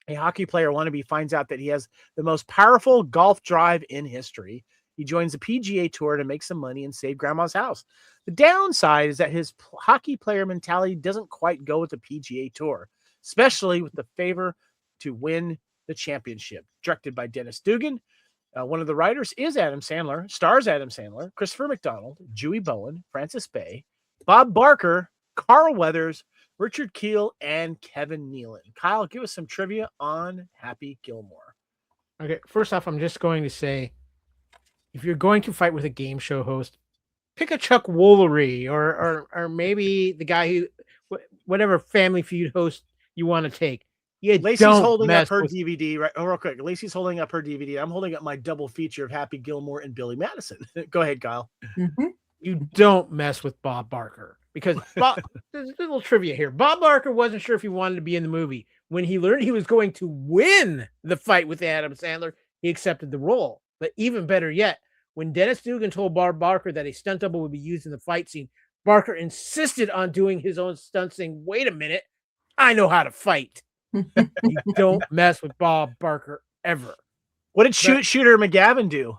A hockey player wannabe finds out that he has the most powerful golf drive in history. He joins the PGA Tour to make some money and save grandma's house. The downside is that his hockey player mentality doesn't quite go with the PGA Tour, especially with the favor to win the championship. Directed by Dennis Dugan. One of the writers is Adam Sandler, stars Adam Sandler, Christopher McDonald, Dewey Bowen, Francis Bay, Bob Barker, Carl Weathers, Richard Keel, and Kevin Nealon. Kyle, give us some trivia on Happy Gilmore. Okay, first off, I'm just going to say, if you're going to fight with a game show host, pick a Chuck Woolery or maybe the guy who, whatever Family Feud host you want to take. Lacey's holding up her DVD, right? Oh, real quick. Lacey's holding up her DVD. I'm holding up my double feature of Happy Gilmore and Billy Madison. Go ahead, Kyle. Mm-hmm. You don't mess with Bob Barker because there's a little trivia here. Bob Barker wasn't sure if he wanted to be in the movie. When he learned he was going to win the fight with Adam Sandler, he accepted the role. But even better yet, when Dennis Dugan told Bob Barker that a stunt double would be used in the fight scene, Barker insisted on doing his own stunt, saying, "Wait a minute, I know how to fight." You don't mess with Bob Barker ever. What did Shooter McGavin do?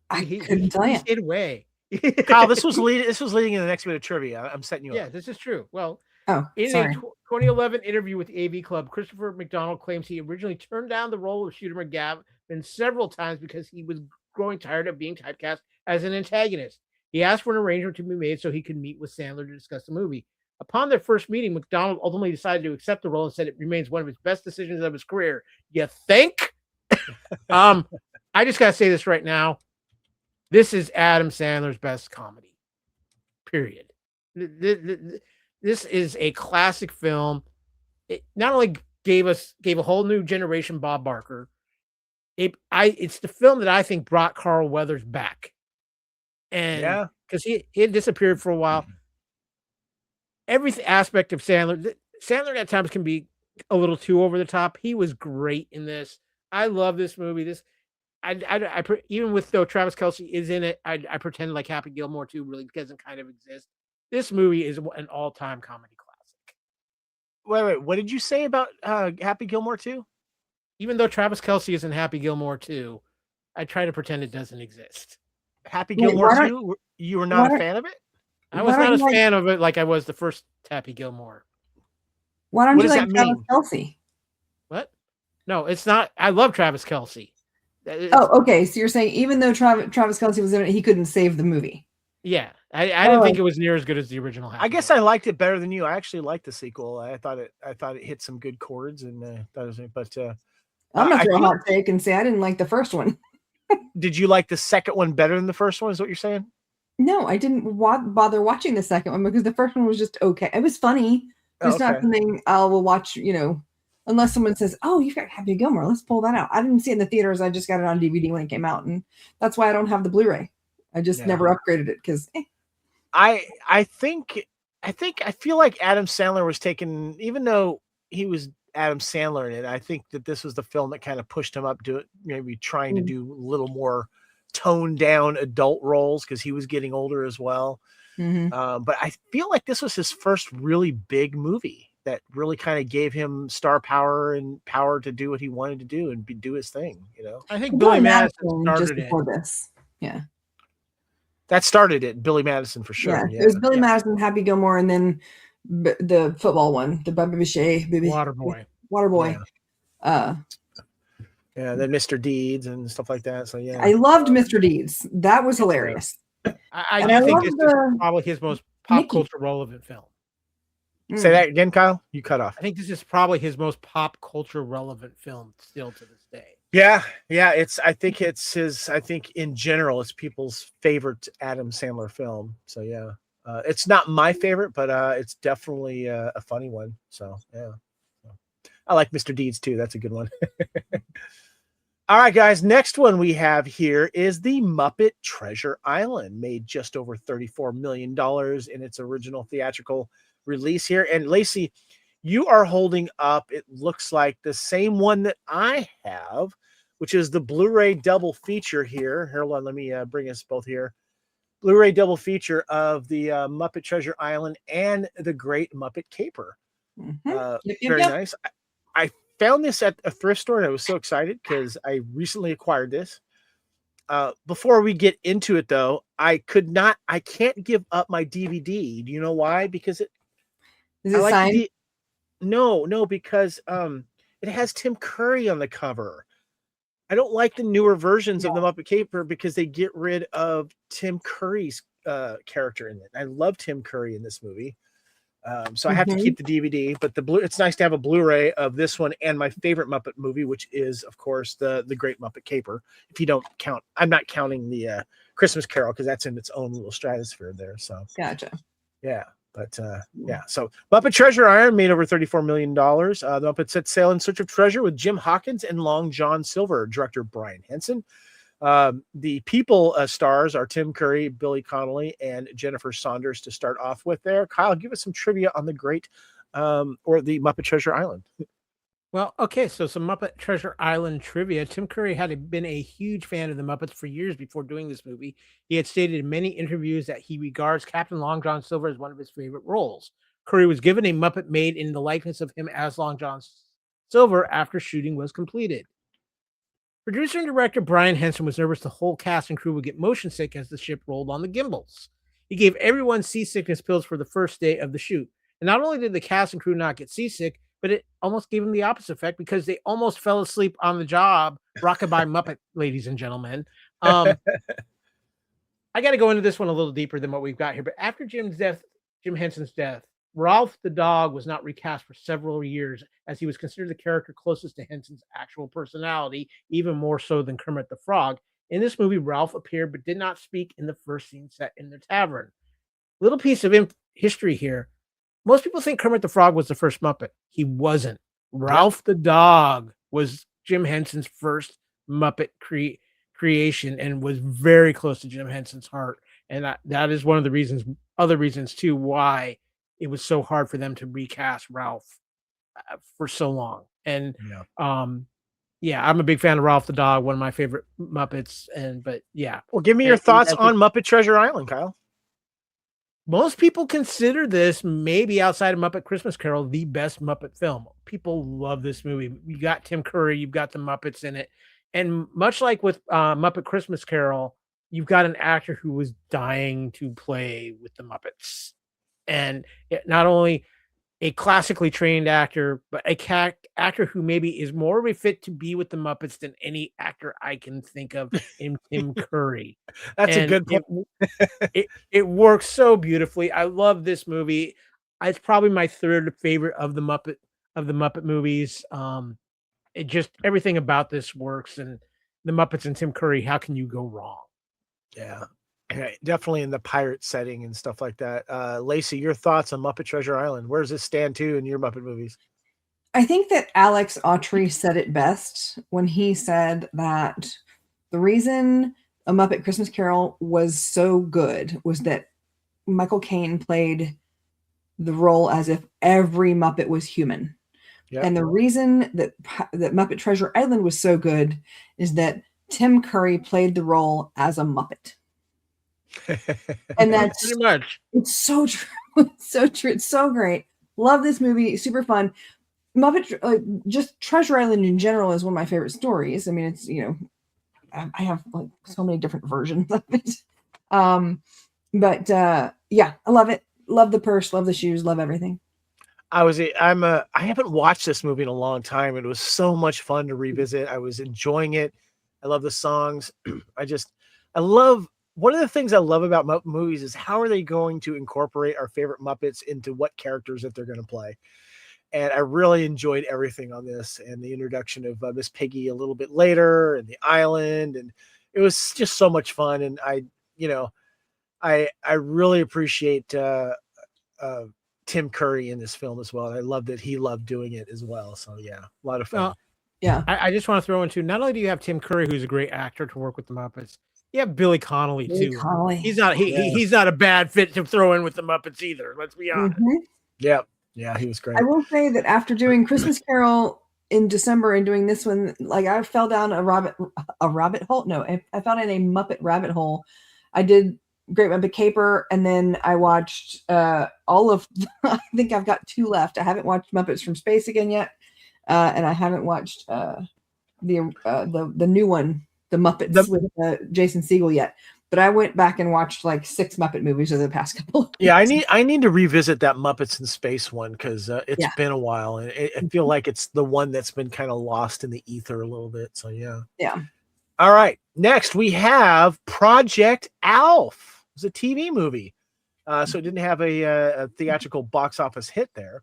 I couldn't tell you. He stayed away. Kyle, this was leading in the next bit of trivia. I'm setting you up. Yeah, this is true. Well, in a 2011 interview with the AV Club, Christopher McDonald claims he originally turned down the role of Shooter McGavin several times because he was growing tired of being typecast as an antagonist. He asked for an arrangement to be made so he could meet with Sandler to discuss the movie. Upon their first meeting, McDonald ultimately decided to accept the role and said it remains one of his best decisions of his career. You think? I just got to say this right now. This is Adam Sandler's best comedy. Period. This is a classic film. It not only gave a whole new generation Bob Barker. It's the film that I think brought Carl Weathers back. And because he had disappeared for a while. Every aspect of Sandler at times can be a little too over the top. He was great in this. I love this movie. Even with though Travis Kelce is in it, I pretend like Happy Gilmore 2 really doesn't kind of exist. This movie is an all-time comedy classic. Wait, what did you say about Happy Gilmore 2? Even though Travis Kelce is in Happy Gilmore 2, I try to pretend it doesn't exist. Happy Gilmore 2? You were not a fan of it? I was not a fan of it like I was the first Happy Gilmore. Why don't you like Travis Kelce? What? No, it's not. I love Travis Kelce. Okay. So you're saying even though Travis Kelce was in it, he couldn't save the movie. Yeah, I didn't think it was near as good as the original. I guess I liked it better than you. I actually liked the sequel. I thought it hit some good chords, and I'm gonna throw a hot take and say I didn't like the first one. Did you like the second one better than the first one? Is what you're saying? No, I didn't bother watching the second one because the first one was just okay. It was funny. It's not something I will watch, unless someone says, "Oh, you've got Happy Gilmore. Let's pull that out." I didn't see it in the theaters. I just got it on DVD when it came out, and that's why I don't have the Blu-ray. I just never upgraded it because. I feel like Adam Sandler was taken, even though Adam Sandler in it. I think that this was the film that kind of pushed him up to maybe trying to do a little more toned down adult roles because he was getting older as well. But I feel like this was his first really big movie that really kind of gave him star power and power to do what he wanted to do and do his thing. I think Billy Madison started just before this. Yeah. That started it. Billy Madison for sure. Yeah. It was Billy Madison, Happy Gilmore, and then the football one, the Bubba Bichet, Waterboy. Then Mr. Deeds and stuff like that. So I loved Mr. Deeds. That was hilarious. I think this is probably his most pop culture relevant film. Say that again, Kyle. You cut off. I think this is probably his most pop culture relevant film still to this day. Yeah. I think in general, it's people's favorite Adam Sandler film. So yeah, it's not my favorite, but it's definitely a funny one. So yeah, I like Mr. Deeds too. That's a good one. All right, guys. Next one we have here is the Muppet Treasure Island, made just over $34 million in its original theatrical release here. And Lacey, you are holding up, it looks like the same one that I have, which is the Blu-ray double feature here. Hold on, let me bring us both here. Blu-ray double feature of the Muppet Treasure Island and the Great Muppet Caper. Very nice. I found this at a thrift store and I was so excited because I recently acquired this. Before we get into it though, I can't give up my DVD. Do you know why? Because is it signed? No, because it has Tim Curry on the cover. I don't like the newer versions of the Muppet Caper because they get rid of Tim Curry's character in it. I love Tim Curry in this movie. So I have to keep the DVD, but it's nice to have a Blu-ray of this one and my favorite Muppet movie, which is of course the Great Muppet Caper. If you don't count, I'm not counting the Christmas Carol because that's in its own little stratosphere there. So gotcha. Yeah. But so Muppet Treasure Island made over $34 million. The Muppets set sail in search of treasure with Jim Hawkins and Long John Silver, director Brian Henson. The people stars are Tim Curry, Billy Connolly, and Jennifer Saunders to start off with there. Kyle, give us some trivia on the the Muppet Treasure Island. Well, okay, so some Muppet Treasure Island trivia. Tim Curry had been a huge fan of the Muppets for years before doing this movie. He had stated in many interviews that he regards Captain Long John Silver as one of his favorite roles. Curry was given a Muppet made in the likeness of him as Long John Silver after shooting was completed. Producer and director Brian Henson was nervous the whole cast and crew would get motion sick as the ship rolled on the gimbals. He gave everyone seasickness pills for the first day of the shoot. And not only did the cast and crew not get seasick, but it almost gave them the opposite effect because they almost fell asleep on the job. Rockabye Muppet, ladies and gentlemen. I got to go into this one a little deeper than what we've got here. But after Jim Henson's death, Ralph the dog was not recast for several years as he was considered the character closest to Henson's actual personality, even more so than Kermit the Frog. In this movie, Ralph appeared but did not speak in the first scene set in the tavern. Little piece of history here. Most people think Kermit the Frog was the first Muppet. He wasn't. Ralph the dog was Jim Henson's first Muppet creation and was very close to Jim Henson's heart. And that is one of the other reasons too, why it was so hard for them to recast Ralph for so long. And I'm a big fan of Ralph the dog, one of my favorite Muppets. Well, give me your thoughts on Muppet Treasure Island, Kyle. Most people consider this, maybe outside of Muppet Christmas Carol, the best Muppet film. People love this movie. You got Tim Curry, you've got the Muppets in it. And much like with Muppet Christmas Carol, you've got an actor who was dying to play with the Muppets. And not only a classically trained actor, but a actor who maybe is more of a fit to be with the Muppets than any actor I can think of in Tim Curry. That's a good point. It works so beautifully. I love this movie. It's probably my third favorite of the Muppet movies. It just everything about this works, and the Muppets and Tim Curry. How can you go wrong? Yeah. Definitely in the pirate setting and stuff like that. Lacey, your thoughts on Muppet Treasure Island? Where does this stand too in your Muppet movies? I think that Alex Autry said it best when he said that the reason A Muppet Christmas Carol was so good was that Michael Caine played the role as if every Muppet was human. Yep. And the reason that Muppet Treasure Island was so good is that Tim Curry played the role as a Muppet. And that's pretty much. It's so true. It's so true. It's so great. Love this movie. Super fun. Muppet, just Treasure Island in general is one of my favorite stories. I mean, it's, I have like so many different versions of it. But yeah, I love it. Love the purse, love the shoes, love everything. I haven't watched this movie in a long time. It was so much fun to revisit. I was enjoying it. I love the songs. I love, one of the things I love about Muppet movies is how are they going to incorporate our favorite Muppets into what characters that they're going to play. And I really enjoyed everything on this, and the introduction of Miss Piggy a little bit later, and the island, and it was just so much fun. And I really appreciate Tim Curry in this film as well. And I love that he loved doing it as well. So yeah, a lot of fun. Well, yeah. I just want to throw in too, not only do you have Tim Curry, who's a great actor to work with the Muppets, you have Billy Connolly too. Connolly. He's not a bad fit to throw in with the Muppets either. Let's be honest. Mm-hmm. Yeah, he was great. I will say that after doing Christmas Carol in December and doing this one, like I fell down a rabbit hole. No, I fell in a Muppet rabbit hole. I did Great Muppet Caper, and then I watched all of. I think I've got 2 left. I haven't watched Muppets from Space again yet, and I haven't watched the new one, the Muppets with Jason Segel yet. But I went back and watched like 6 Muppet movies over the past couple of weeks. Yeah, I need to revisit that Muppets in Space one, because it's been a while, and I feel like it's the one that's been kind of lost in the ether a little bit. So yeah. All right, next we have Project Alf. It was a TV movie, so it didn't have a theatrical box office hit there.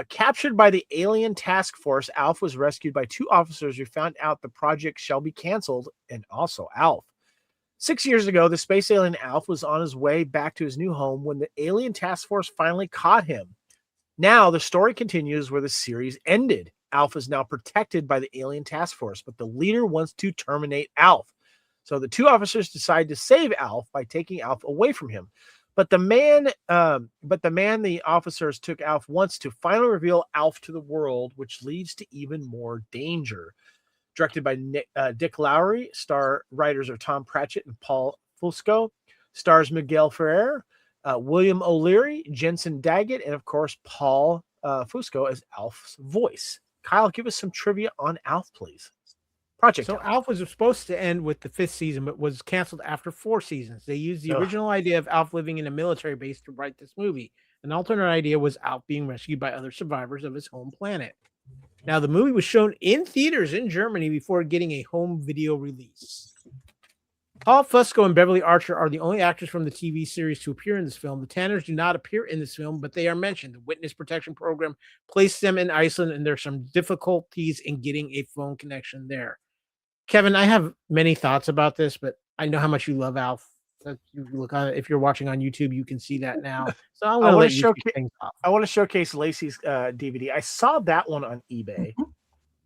Captured by the alien task force, Alf was rescued by 2 officers who found out the project shall be canceled, and also Alf. 6 years ago, the space alien Alf was on his way back to his new home when the alien task force finally caught him. Now, the story continues where the series ended. Alf is now protected by the alien task force, but the leader wants to terminate Alf. So the 2 officers decide to save Alf by taking Alf away from him. But the man the officers took Alf wants to finally reveal Alf to the world, which leads to even more danger. Directed by Dick Lowry, writers are Tom Pratchett and Paul Fusco, stars Miguel Ferrer, William O'Leary, Jensen Daggett, and of course Paul Fusco as Alf's voice. Kyle, give us some trivia on Alf, please. So Alf was supposed to end with the 5th season, but was canceled after 4 seasons. They used the original idea of Alf living in a military base to write this movie. An alternate idea was Alf being rescued by other survivors of his home planet. Now, the movie was shown in theaters in Germany before getting a home video release. Paul Fusco and Beverly Archer are the only actors from the TV series to appear in this film. The Tanners do not appear in this film, but they are mentioned. The Witness Protection Program placed them in Iceland, and there's some difficulties in getting a phone connection there. Kevin, I have many thoughts about this, but I know how much you love Alf. You look on it. If you're watching on YouTube, you can see that now. So I want to showcase Lacey's DVD. I saw that one on eBay.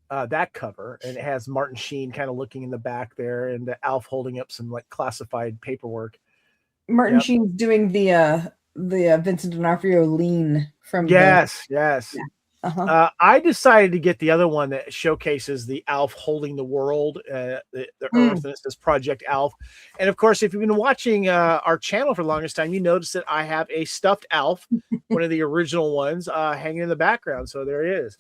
That cover, and it has Martin Sheen kind of looking in the back there, and the Alf holding up some like classified paperwork. Martin Sheen's doing the Vincent D'Onofrio lean from yes. Yeah. I decided to get the other one that showcases the Alf holding the world, the Earth, and it says Project Alf. And of course, if you've been watching our channel for the longest time, you notice that I have a stuffed Alf, one of the original ones, hanging in the background. So there he is.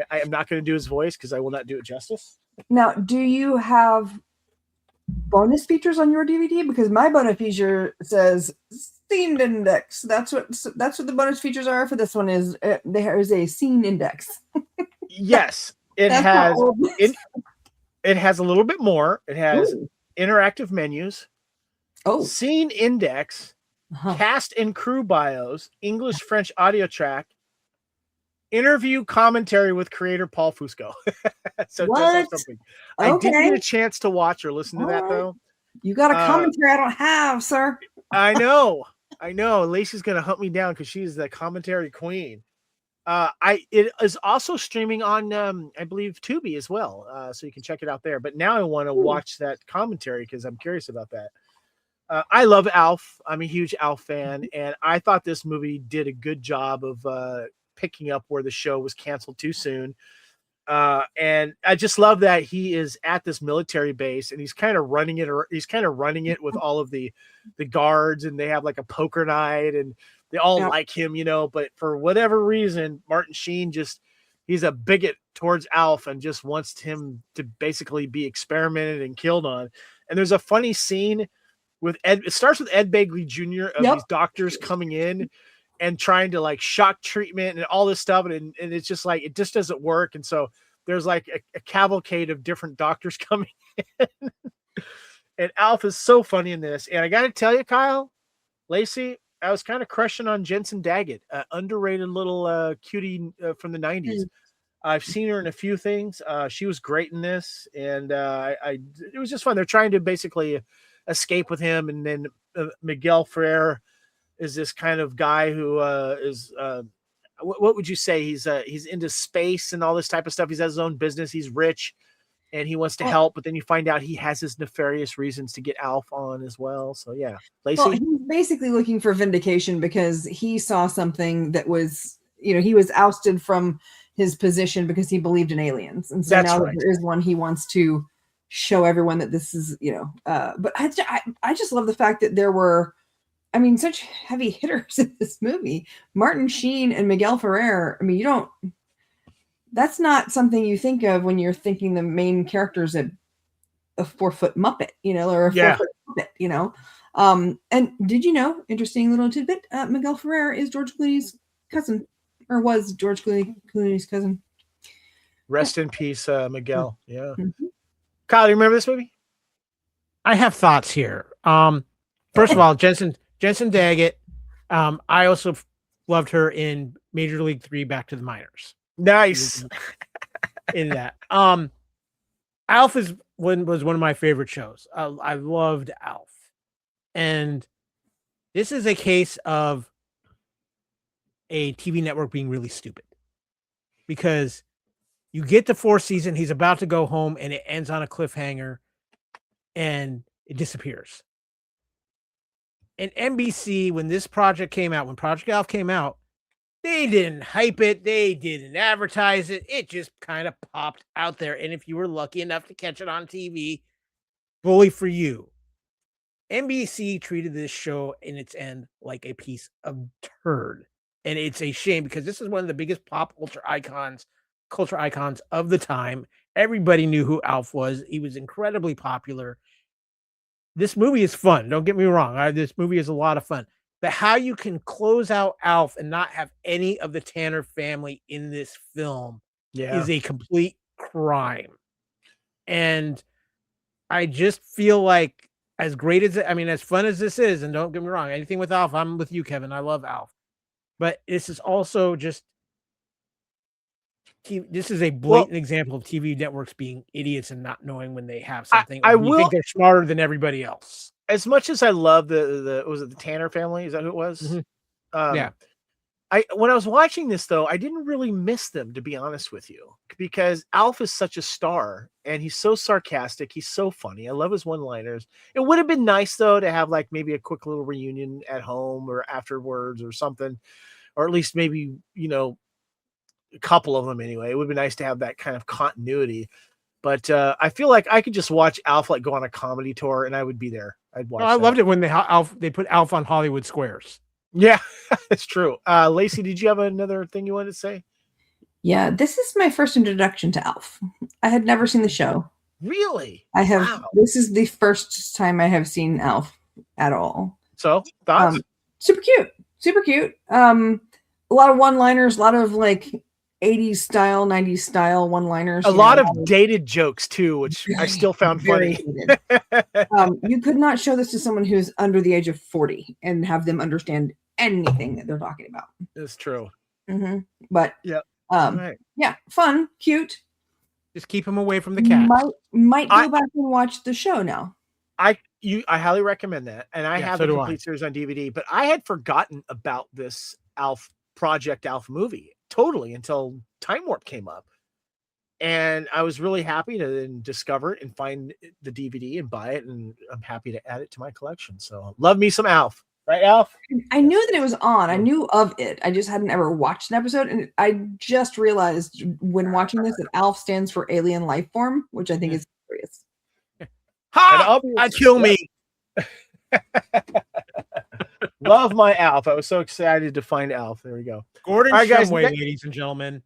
I am not going to do his voice because I will not do it justice. Now, do you have bonus features on your DVD? Because my bonus feature says scene index. That's what the bonus features are for this one. Is there is a scene index? Yes, it has. It has a little bit more. It has interactive menus. Scene index, cast and crew bios, English French audio track, interview commentary with creator Paul Fusco. So it does have something. I didn't get a chance to watch or listen to that though. You got a commentary I don't have, sir. I know. Lacey's gonna hunt me down because she's the commentary queen. It is also streaming on I believe Tubi as well. So you can check it out there. But now I want to watch that commentary because I'm curious about that. I love Alf. I'm a huge Alf fan, and I thought this movie did a good job of picking up where the show was canceled too soon. And I just love that he is at this military base and he's kind of running it, or he's kind of running it with all of the guards, and they have like a poker night and they all like him, but for whatever reason, Martin Sheen he's a bigot towards Alf and just wants him to basically be experimented and killed on. And there's a funny scene with Ed. It starts with Ed Begley Jr. of these doctors coming in and trying to like shock treatment and all this stuff. And it's just like, it just doesn't work. And so there's like a cavalcade of different doctors coming in. And Alf is so funny in this. And I got to tell you, Kyle, Lacey, I was kind of crushing on Jensen Daggett, underrated little cutie from the 90s. I've seen her in a few things. She was great in this. And it was just fun. They're trying to basically escape with him. And then Miguel Ferrer is this kind of guy who is what would you say? He's into space and all this type of stuff. He's has his own business. He's rich and he wants to help, but then you find out he has his nefarious reasons to get Alf on as well. So yeah, Lacey. Well, he's basically looking for vindication because he saw something that was, he was ousted from his position because he believed in aliens, and so now that there is one, he wants to show everyone that this is, But I just love the fact that there were, such heavy hitters in this movie. Martin Sheen and Miguel Ferrer. That's not something you think of when you're thinking the main character's a 4-foot Muppet, or a 4-foot Muppet, And did you know, interesting little tidbit, Miguel Ferrer is George Clooney's cousin, or was George Clooney's cousin. Rest in peace, Miguel. Yeah. Mm-hmm. Kyle, do you remember this movie? I have thoughts here. First of all, Jensen Daggett. I also loved her in Major League 3 Back to the Minors. Nice. In that. Alf was one of my favorite shows. I loved Alf. And this is a case of a TV network being really stupid. Because you get the 4th season, he's about to go home, and it ends on a cliffhanger, and it disappears. And NBC, when Project Alf came out, they didn't hype it. They didn't advertise it. It just kind of popped out there. And if you were lucky enough to catch it on TV, bully for you. NBC treated this show in its end like a piece of turd. And it's a shame because this is one of the biggest pop culture icons of the time. Everybody knew who Alf was. He was incredibly popular. This movie is fun. Don't get me wrong. This movie is a lot of fun. But how you can close out Alf and not have any of the Tanner family in this film is a complete crime. And I just feel like as great as as fun as this is, and don't get me wrong, anything with Alf, I'm with you, Kevin. I love Alf. But this is also just this is a blatant example of TV networks being idiots and not knowing when they have something. You think they're smarter than everybody else. As much as I love the Tanner family, is that who it was? Mm-hmm. Yeah. When I was watching this though, I didn't really miss them, to be honest with you, because Alf is such a star and he's so sarcastic. He's so funny. I love his one-liners. It would have been nice though to have like maybe a quick little reunion at home or afterwards or something, or at least maybe, a couple of them anyway. It would be nice to have that kind of continuity. But I feel like I could just watch Alf like go on a comedy tour and I would be there. I'd watch. I loved it when they put Alf on Hollywood Squares. Yeah, it's true. Lacey, did you have another thing you wanted to say? Yeah, this is my first introduction to Alf. I had never seen the show. Really? I have. Wow. This is the first time I have seen Alf at all. So, thoughts? Super cute. A lot of one-liners, a lot of like 80s style, 90s style one-liners. A lot of dated jokes too, which I still found funny. You could not show this to someone who's under the age of 40 and have them understand anything that they're talking about. It's true. Mm-hmm. But right. Yeah, fun, cute. Just keep them away from the cat. Might go back and watch the show now. I highly recommend that, and I have the complete series on DVD. But I had forgotten about this Project Alf movie totally until Time Warp came up, and I was really happy to then discover it and find the DVD and buy it, and I'm happy to add it to my collection. So love me some Alf. Right, Alf? I knew that it was on. I knew of it. I just hadn't ever watched an episode. And I just realized when watching this that ALF stands for alien life form, which I think is hilarious. Ha! Kill me. Love my Alf. I was so excited to find Alf. There we go. Gordon Shumway, ladies and gentlemen.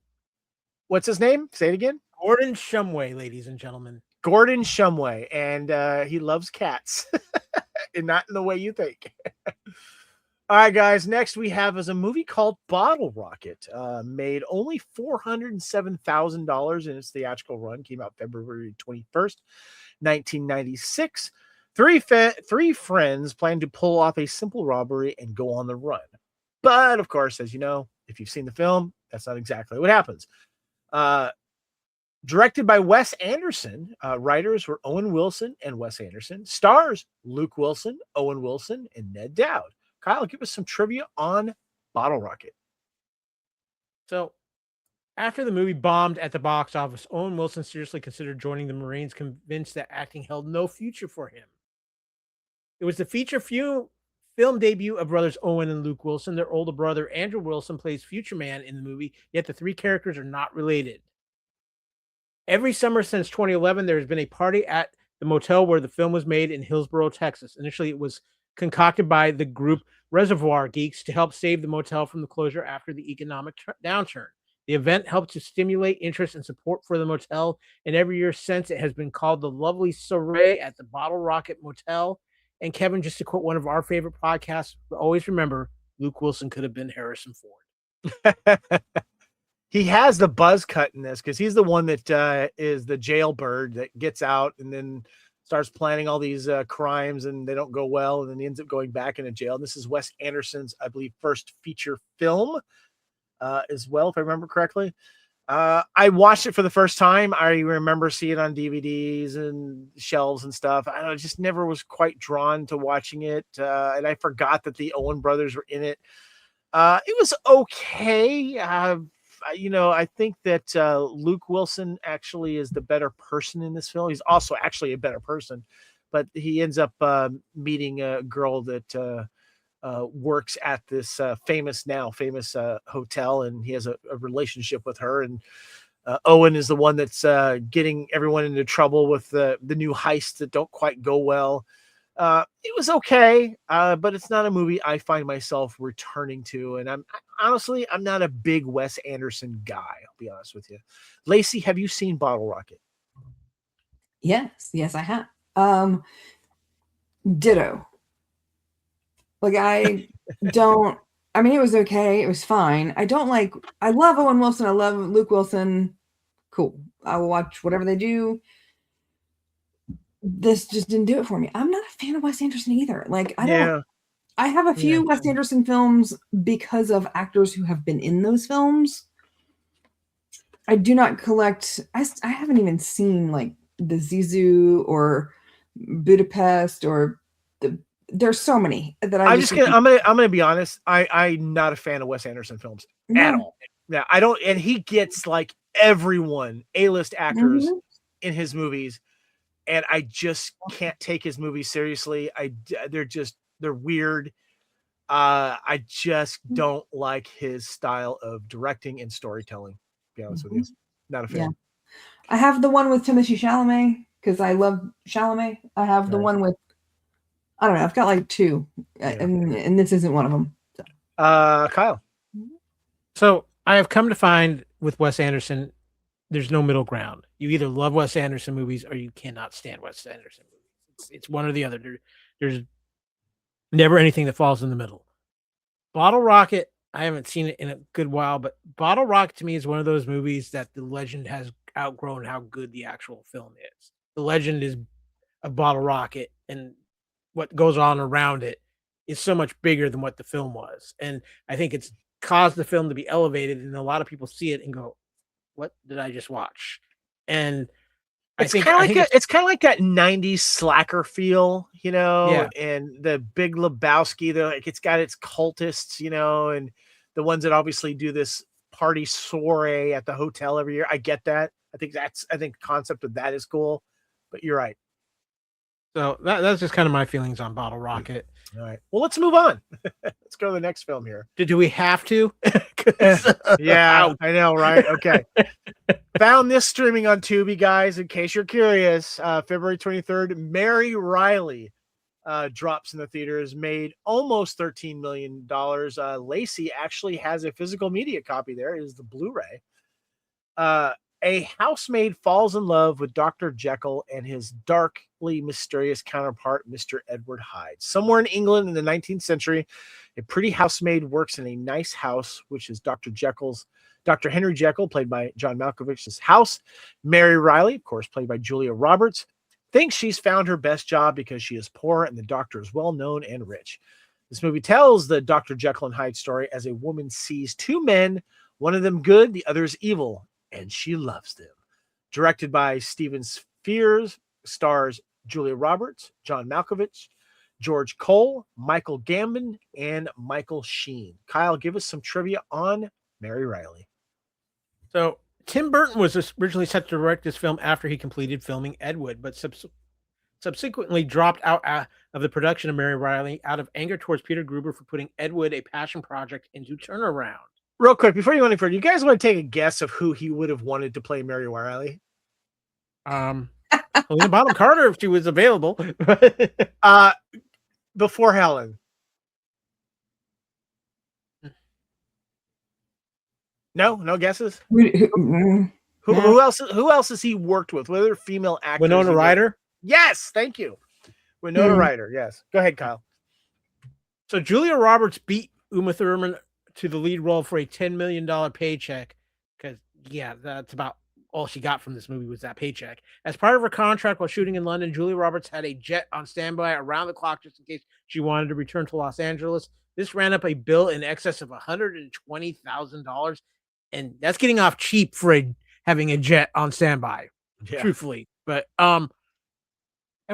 What's his name? Say it again. Gordon Shumway, ladies and gentlemen. Gordon Shumway. And he loves cats. And not in the way you think. All right, guys. Next we have is a movie called Bottle Rocket. Made only $407,000 in its theatrical run. Came out February 21st, 1996. Three friends plan to pull off a simple robbery and go on the run. But, of course, as you know, if you've seen the film, that's not exactly what happens. Directed by Wes Anderson, writers were Owen Wilson and Wes Anderson. Stars Luke Wilson, Owen Wilson, and Ned Dowd. Kyle, give us some trivia on Bottle Rocket. So, after the movie bombed at the box office, Owen Wilson seriously considered joining the Marines, convinced that acting held no future for him. It was the feature film debut of brothers Owen and Luke Wilson. Their older brother, Andrew Wilson, plays Future Man in the movie, yet the three characters are not related. Every summer since 2011, there has been a party at the motel where the film was made in Hillsboro, Texas. Initially, it was concocted by the group Reservoir Geeks to help save the motel from the closure after the economic downturn. The event helped to stimulate interest and support for the motel, and every year since, it has been called the Lovely Soiree at the Bottle Rocket Motel. And Kevin, just to quote one of our favorite podcasts, always remember, Luke Wilson could have been Harrison Ford. He has the buzz cut in this because he's the one that is the jailbird that gets out and then starts planning all these crimes and they don't go well. And then he ends up going back into jail. And this is Wes Anderson's, I believe, first feature film as well, if I remember correctly. I watched it for the first time. I remember seeing it on DVDs and shelves and stuff. I just never was quite drawn to watching it. And I forgot that the Owen brothers were in it. It was okay. I think that Luke Wilson actually is the better person in this film. He's also actually a better person, but he ends up meeting a girl that works at this famous hotel, and he has a relationship with her. And Owen is the one that's getting everyone into trouble with the new heists that don't quite go well. It was okay, but it's not a movie I find myself returning to. And I'm not a big Wes Anderson guy. I'll be honest with you. Lacey, have you seen Bottle Rocket? Yes, I have. Ditto. Like it was okay. It was fine. I love Owen Wilson. I love Luke Wilson. Cool. I will watch whatever they do. This just didn't do it for me. I'm not a fan of Wes Anderson either. I have a few Wes Anderson films because of actors who have been in those films. I do not collect. I haven't even seen like the Zizou or Budapest or there's so many that I'm gonna be honest. I'm not a fan of Wes Anderson films at all. Yeah, I don't, and he gets like everyone A-list actors in his movies, and I just can't take his movies seriously. They're weird. I just don't like his style of directing and storytelling. To be honest with you, not a fan. Yeah. I have the one with Timothée Chalamet because I love Chalamet. I have the one with, I don't know. I've got like two, and this isn't one of them. So. Kyle. So I have come to find with Wes Anderson, there's no middle ground. You either love Wes Anderson movies or you cannot stand Wes Anderson movies. It's one or the other. There's never anything that falls in the middle. Bottle Rocket, I haven't seen it in a good while, but Bottle Rocket to me is one of those movies that the legend has outgrown how good the actual film is. The legend is a Bottle Rocket, and what goes on around it is so much bigger than what the film was. And I think it's caused the film to be elevated, and a lot of people see it and go, what did I just watch? And it's kind of like that 90s slacker feel, and the Big Lebowski, it's got its cultists, and the ones that obviously do this party soiree at the hotel every year. I get that. I think the concept of that is cool, but you're right. So that's just kind of my feelings on Bottle Rocket. All right. Well, let's move on. Let's go to the next film here. Do we have to? Yeah, I know, right? Okay. Found this streaming on Tubi, guys, in case you're curious. February 23rd, Mary Riley drops in the theaters, made almost $13 million. Lacey actually has a physical media copy there. It is the Blu-ray. A housemaid falls in love with Dr. Jekyll and his darkly mysterious counterpart, Mr. Edward Hyde. Somewhere in England in the 19th century, a pretty housemaid works in a nice house, which is Dr. Henry Jekyll, played by John Malkovich's house. Mary Riley, of course, played by Julia Roberts, thinks she's found her best job because she is poor and the doctor is well-known and rich. This movie tells the Dr. Jekyll and Hyde story as a woman sees two men, one of them good, the other is evil, and she loves them. Directed by Steven Spears, stars Julia Roberts, John Malkovich, George Cole, Michael Gambon, and Michael Sheen. Kyle, give us some trivia on Mary Riley. So Tim Burton was originally set to direct this film after he completed filming Ed Wood, but subsequently dropped out of the production of Mary Riley out of anger towards Peter Gruber for putting Ed Wood, a passion project, into turnaround. Real quick, before you go any further, you guys want to take a guess of who he would have wanted to play Mary Riley? Helena Bonham Carter, if she was available. Before Helen. No guesses. Who else? Who else has he worked with? What other female actors? Winona Ryder. Yes, thank you. Winona Ryder. Yes. Go ahead, Kyle. So Julia Roberts beat Uma Thurman to the lead role for a $10 million paycheck, because that's about all she got from this movie was that paycheck. As part of her contract while shooting in London, Julia Roberts had a jet on standby around the clock just in case she wanted to return to Los Angeles. This ran up a bill in excess of $120,000, and that's getting off cheap for having a jet on standby, truthfully. But of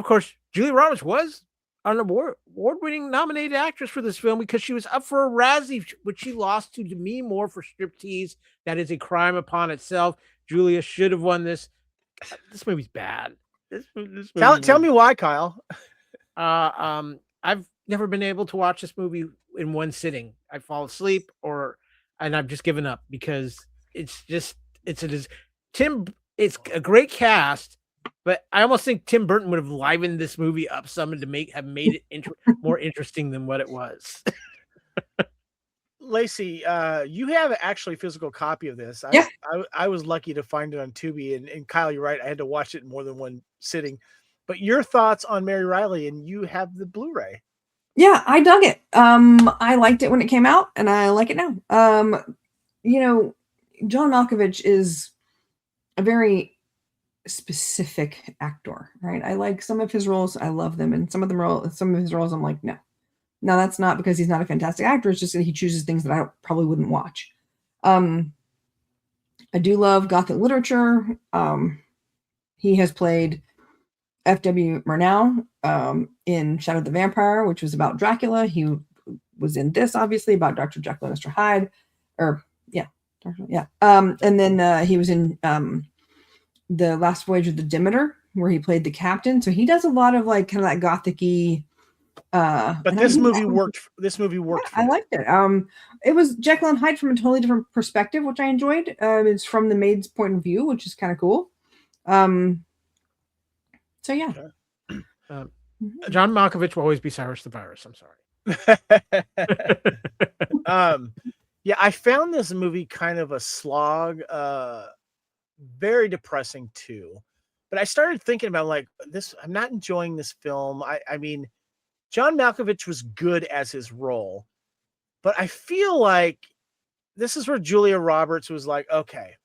course, Julia Roberts was an award-winning nominated actress for this film because she was up for a Razzie, which she lost to Demi Moore for striptease. That is a crime upon itself. Julia should have won this. This movie's bad. Tell me why, Kyle. I've never been able to watch this movie in one sitting. I fall asleep and I've just given up because it's a great cast. But I almost think Tim Burton would have livened this movie up some to have made it more interesting than what it was. Lacey, you have actually a physical copy of this. Yeah. I was lucky to find it on Tubi, and Kyle, you're right. I had to watch it in more than one sitting. But your thoughts on Mary Riley, and you have the Blu-ray. Yeah, I dug it. I liked it when it came out, and I like it now. John Malkovich is a very specific actor, right? I like some of his roles. I love them. And some of his roles, I'm like, no, that's not because he's not a fantastic actor. It's just that he chooses things that I probably wouldn't watch. I do love Gothic literature. He has played F.W. Murnau in Shadow the Vampire, which was about Dracula. He was in this, obviously, about Dr. Jekyll and Mr. Hyde. And then he was in The Last Voyage of the Demeter, where he played the captain. So he does a lot of like kind of that gothic-y. But this movie worked. This movie worked. I liked it. It was Jekyll and Hyde from a totally different perspective, which I enjoyed. It's from the maid's point of view, which is kind of cool. So yeah. John Malkovich will always be Cyrus the Virus. I'm sorry. Yeah, I found this movie kind of a slog. Very depressing too. But I started thinking about like this. I'm not enjoying this film. I mean, John Malkovich was good as his role, but I feel like this is where Julia Roberts was like, okay,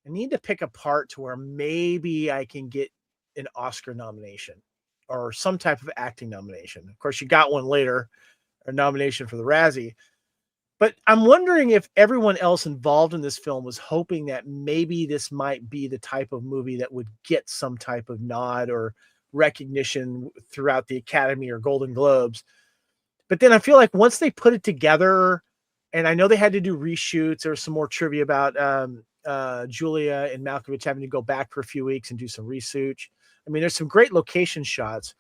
I need to pick a part to where maybe I can get an Oscar nomination or some type of acting nomination. Of course, she got one later, a nomination for the Razzie. But I'm wondering if everyone else involved in this film was hoping that maybe this might be the type of movie that would get some type of nod or recognition throughout the Academy or Golden Globes. But then I feel like once they put it together, and I know they had to do reshoots, there was some more trivia about Julia and Malkovich having to go back for a few weeks and do some research. I mean, there's some great location shots,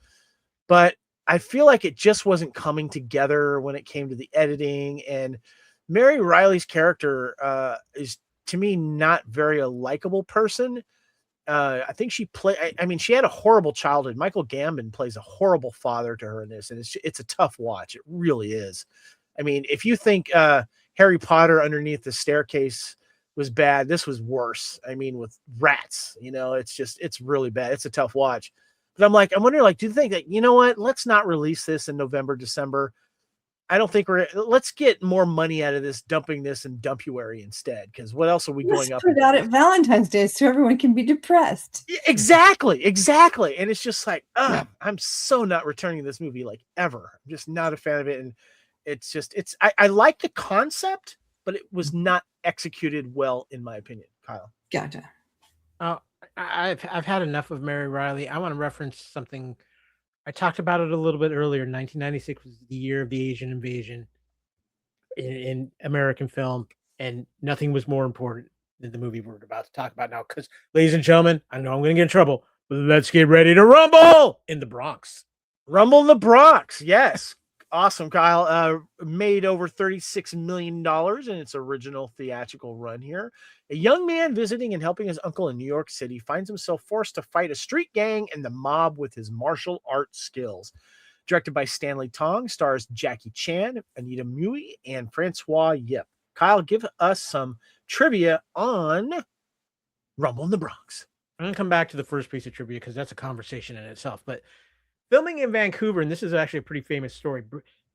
but I feel like it just wasn't coming together when it came to the editing. And Mary Riley's character is, to me, not very a likable person. I think she I mean, she had a horrible childhood. Michael Gambon plays a horrible father to her in this, and it's a tough watch. It really is. I mean, if you think Harry Potter Underneath the Staircase was bad, this was worse. I mean, with rats, it's really bad. It's a tough watch. But I'm wondering, do you think that, you know what? Let's not release this in November, December. I don't think let's get more money out of this, dumping this in Dumpuary instead. Because what else are we going up? Put it out at Valentine's Day so everyone can be depressed. Exactly. And it's just like, I'm so not returning this movie ever. I'm just not a fan of it. And I like the concept, but it was not executed well, in my opinion. Kyle. Gotcha. I've had enough of Mary Riley. I want to reference something. I talked about it a little bit earlier. 1996 was the year of the Asian invasion in American film, and nothing was more important than the movie we're about to talk about now. Because, ladies and gentlemen, I know I'm going to get in trouble, but let's get ready to rumble in the Bronx. Rumble in the Bronx, yes. Awesome, Kyle. Made over $36 million in its original theatrical run here. A young man visiting and helping his uncle in New York City finds himself forced to fight a street gang and the mob with his martial arts skills. Directed by Stanley Tong, stars Jackie Chan, Anita Mui, and Francois Yip. Kyle, give us some trivia on Rumble in the Bronx. I'm going to come back to the first piece of trivia because that's a conversation in itself. But filming in Vancouver, and this is actually a pretty famous story.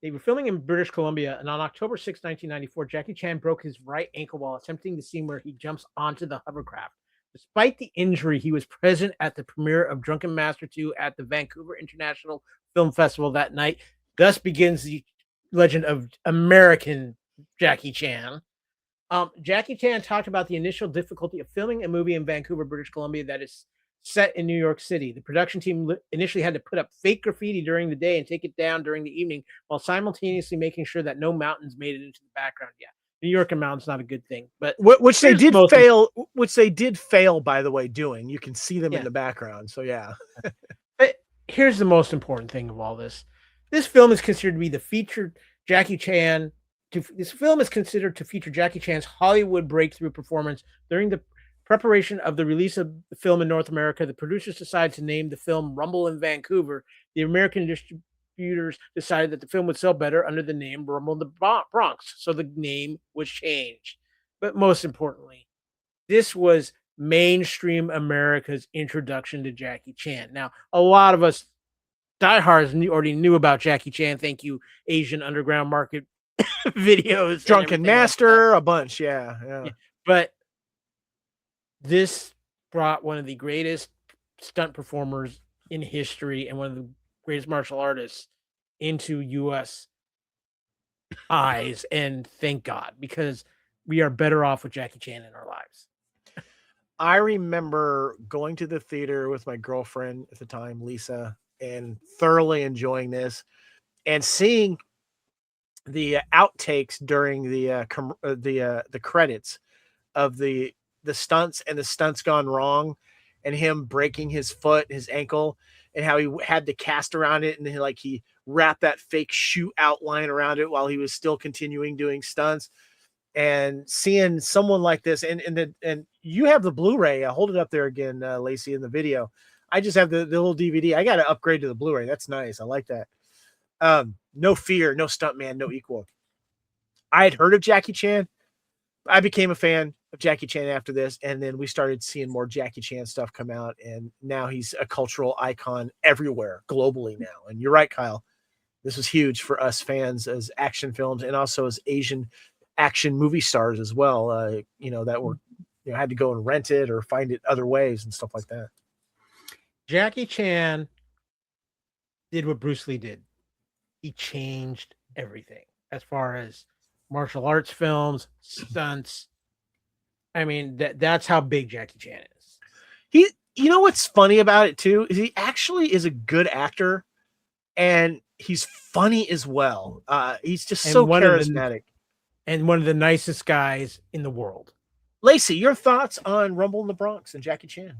They were filming in British Columbia, and on October 6, 1994, Jackie Chan broke his right ankle while attempting the scene where he jumps onto the hovercraft. Despite the injury, he was present at the premiere of Drunken Master 2 at the Vancouver International Film Festival that night. Thus begins the legend of American Jackie Chan. Jackie Chan talked about the initial difficulty of filming a movie in Vancouver, British Columbia that is set in New York City. The production team initially had to put up fake graffiti during the day and take it down during the evening, while simultaneously making sure that no mountains made it into the background. Yeah, New York and mountains not a good thing, but which they did fail. Which they did fail, by the way. Doing you can see them in the background. So yeah. But here's the most important thing of all this: this film is considered to be the featured Jackie Chan. This film is considered to feature Jackie Chan's Hollywood breakthrough performance during the preparation of the release of the film in North America. The producers decided to name the film Rumble in Vancouver. The American distributors decided that the film would sell better under the name Rumble in the Bronx, so the name was changed. But most importantly, this was mainstream America's introduction to Jackie Chan. Now, a lot of us diehards already knew about Jackie Chan. Thank you, Asian Underground Market videos. Drunken Master, a bunch, yeah. But this brought one of the greatest stunt performers in history and one of the greatest martial artists into U.S. eyes. And thank God, because we are better off with Jackie Chan in our lives. I remember going to the theater with my girlfriend at the time, Lisa, and thoroughly enjoying this and seeing the outtakes during the credits of the stunts and the stunts gone wrong, and him breaking his foot, his ankle, and how he had to cast around it, and he wrapped that fake shoe outline around it while he was still continuing doing stunts. And seeing someone like this, and you have the Blu-ray. I'll hold it up there again, Lacey, in the video. I just have the little DVD. I got to upgrade to the Blu-ray. That's nice. I like that. No Fear, no Stuntman, no equal. I had heard of Jackie Chan. I became a fan of Jackie Chan after this, and then we started seeing more Jackie Chan stuff come out, and now he's a cultural icon everywhere, globally now. And you're right, Kyle. This was huge for us fans as action films and also as Asian action movie stars as well, that were had to go and rent it or find it other ways and stuff like that. Jackie Chan did what Bruce Lee did. He changed everything as far as martial arts films, stunts. I mean, that's how big Jackie Chan is. You know what's funny about it too is he actually is a good actor, and he's funny as well. He's just so charismatic. And one of the nicest guys in the world. Lacey, your thoughts on Rumble in the Bronx and Jackie Chan?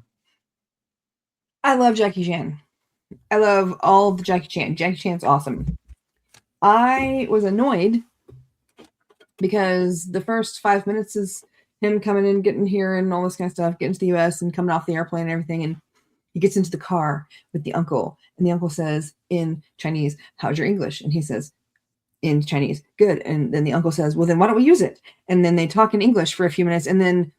I love Jackie Chan. I love all the Jackie Chan. Jackie Chan's awesome. I was annoyed because the first 5 minutes is him coming in, getting here and all this kind of stuff, getting to the US and coming off the airplane and everything. And he gets into the car with the uncle, and the uncle says in Chinese, "How's your English?" And he says in Chinese, "Good." And then the uncle says, "Well, then why don't we use it?" And then they talk in English for a few minutes, and then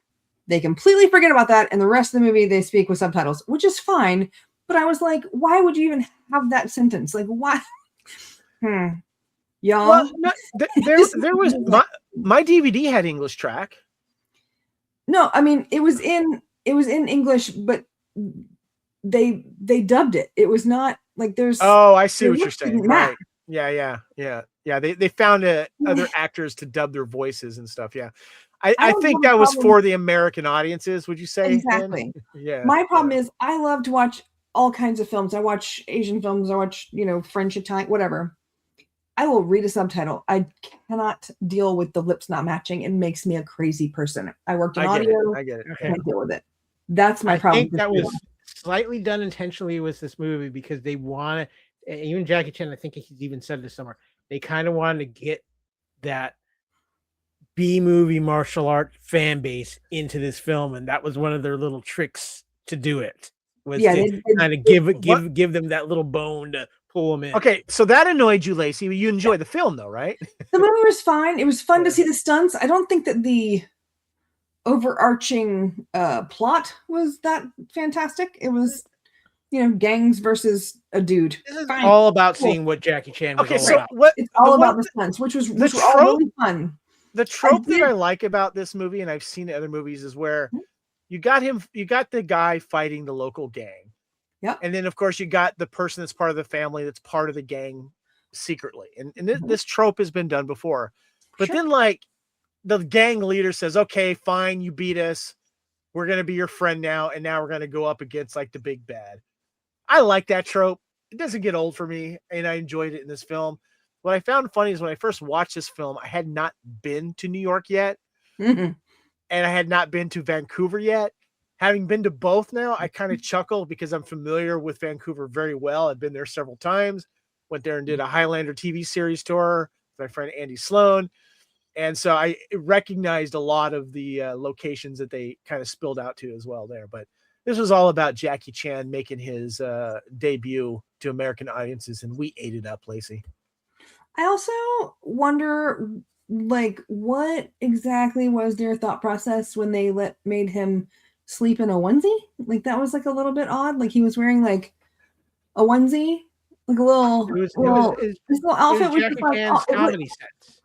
they completely forget about that. And the rest of the movie, they speak with subtitles, which is fine. But I was like, why would you even have that sentence? Like, why? Y'all. Well, there was my DVD had English track. No, I mean it was in English, but they dubbed it. It was not like there's. Oh, I see what you're saying. Right. Yeah. They found other actors to dub their voices and stuff. Yeah. I think that was for the American audiences. Would you say? Exactly. Yeah. My problem is I love to watch all kinds of films. I watch Asian films. I watch, French, Italian, whatever. I will read a subtitle. I cannot deal with the lips not matching. It makes me a crazy person. I worked in audio. I get it. I can't deal with it. That's my problem. I think that was slightly done intentionally with this movie because they want to, even Jackie Chan, I think he's even said this somewhere, they kind of wanted to get that B-movie martial art fan base into this film, and that was one of their little tricks to do it. Was to kind of give them that little bone to pull them in. Okay, so that annoyed you, Lacey. You enjoyed the film, though, right? The movie was fine. It was fun to see the stunts. I don't think that the overarching plot was that fantastic. It was, gangs versus a dude. This is all about seeing what Jackie Chan was all about. It's all about the stunts, which were all really fun. The trope that I like about this movie, and I've seen other movies, is where you got the guy fighting the local gang. Yeah. And then, of course, you got the person that's part of the family that's part of the gang secretly. And this trope has been done before. But then, the gang leader says, okay, fine, you beat us. We're going to be your friend now. And now we're going to go up against, the big bad. I like that trope. It doesn't get old for me. And I enjoyed it in this film. What I found funny is when I first watched this film, I had not been to New York yet. Mm-hmm. And I had not been to Vancouver yet. Having been to both now, I kind of chuckle because I'm familiar with Vancouver very well. I've been there several times. Went there and did a Highlander TV series tour with my friend Andy Sloan. And so I recognized a lot of the locations that they kind of spilled out to as well there. But this was all about Jackie Chan making his debut to American audiences, and we ate it up, Lacey. I also wonder, what exactly was their thought process when they made him sleep in a onesie? That was a little bit odd. He was wearing a onesie, a little outfit. It was Jackie Chan's comedy sets.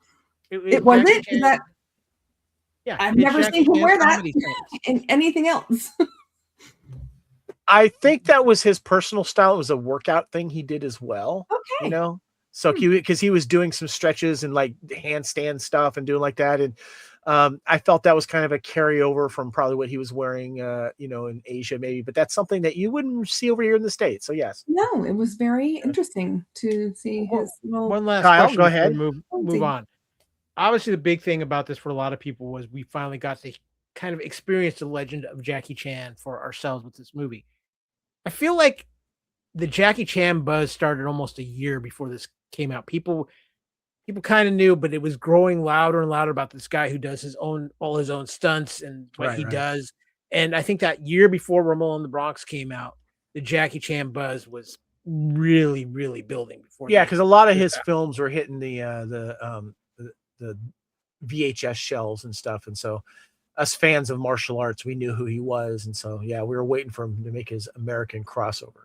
It was it? Is that? Yeah, I've never seen him wear that in anything else. I think that was his personal style. It was a workout thing he did as well. Okay. So because he was doing some stretches and handstand stuff and doing like that. And I felt that was kind of a carryover from probably what he was wearing, in Asia maybe, but that's something that you wouldn't see over here in the States. So yes. No, it was very interesting to see his little. One last Kyle, question. Go ahead. Move on. Obviously, the big thing about this for a lot of people was we finally got to kind of experience the legend of Jackie Chan for ourselves with this movie. I feel like the Jackie Chan buzz started almost a year before this came out. People kind of knew, but it was growing louder and louder about this guy who does all his own stunts and what he does. And I think that year before Rumble in the Bronx came out, the Jackie Chan buzz was really, really building. Because a lot of his films were hitting the VHS shelves and stuff. And so us fans of martial arts, we knew who he was. And so, we were waiting for him to make his American crossover.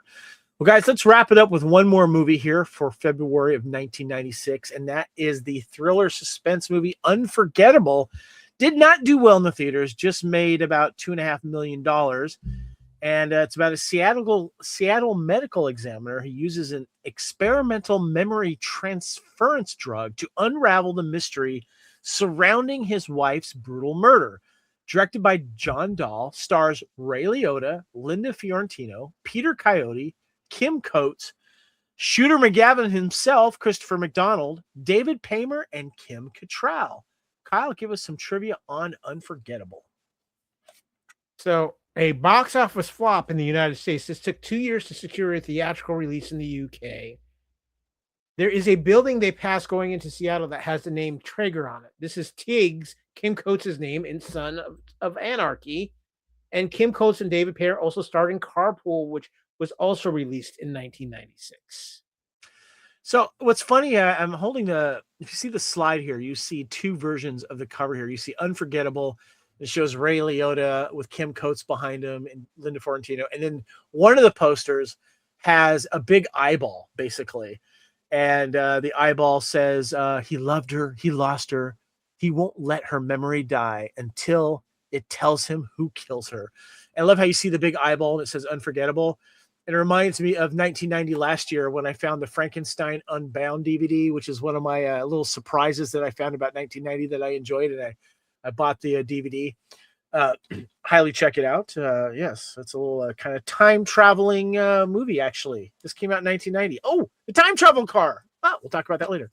Well, guys, let's wrap it up with one more movie here for February of 1996. And that is the thriller suspense movie Unforgettable. Did not do well in the theaters, just made about $2.5 million. And it's about a Seattle medical examiner who uses an experimental memory transference drug to unravel the mystery surrounding his wife's brutal murder. Directed by John Dahl, stars Ray Liotta, Linda Fiorentino, Peter Coyote, Kim Coates, Shooter McGavin himself, Christopher McDonald, David Paymer, and Kim Cattrall. Kyle, give us some trivia on Unforgettable. So A box office flop in the United States. This took 2 years to secure a theatrical release in the UK. There is a building they passed going into Seattle that has the name Traeger on it. This is Tiggs, Kim Coates' name in Son of Anarchy. And Kim Coates and David Peyer also starred in Carpool, which was also released in 1996. So what's funny, I'm holding if you see the slide here, you see two versions of the cover here. You see Unforgettable. It shows Ray Liotta with Kim Coates behind him and Linda Fiorentino. And then one of the posters has a big eyeball, basically. And the eyeball says, he loved her, he lost her. He won't let her memory die until it tells him who kills her. And I love how you see the big eyeball and it says Unforgettable. It reminds me of 1990 last year when I found the Frankenstein Unbound DVD, which is one of my little surprises that I found about 1990 that I enjoyed. And I bought the DVD. Highly check it out. Yes, it's a little kind of time traveling movie, actually. This came out in 1990. Oh, the time travel car. Oh, we'll talk about that later.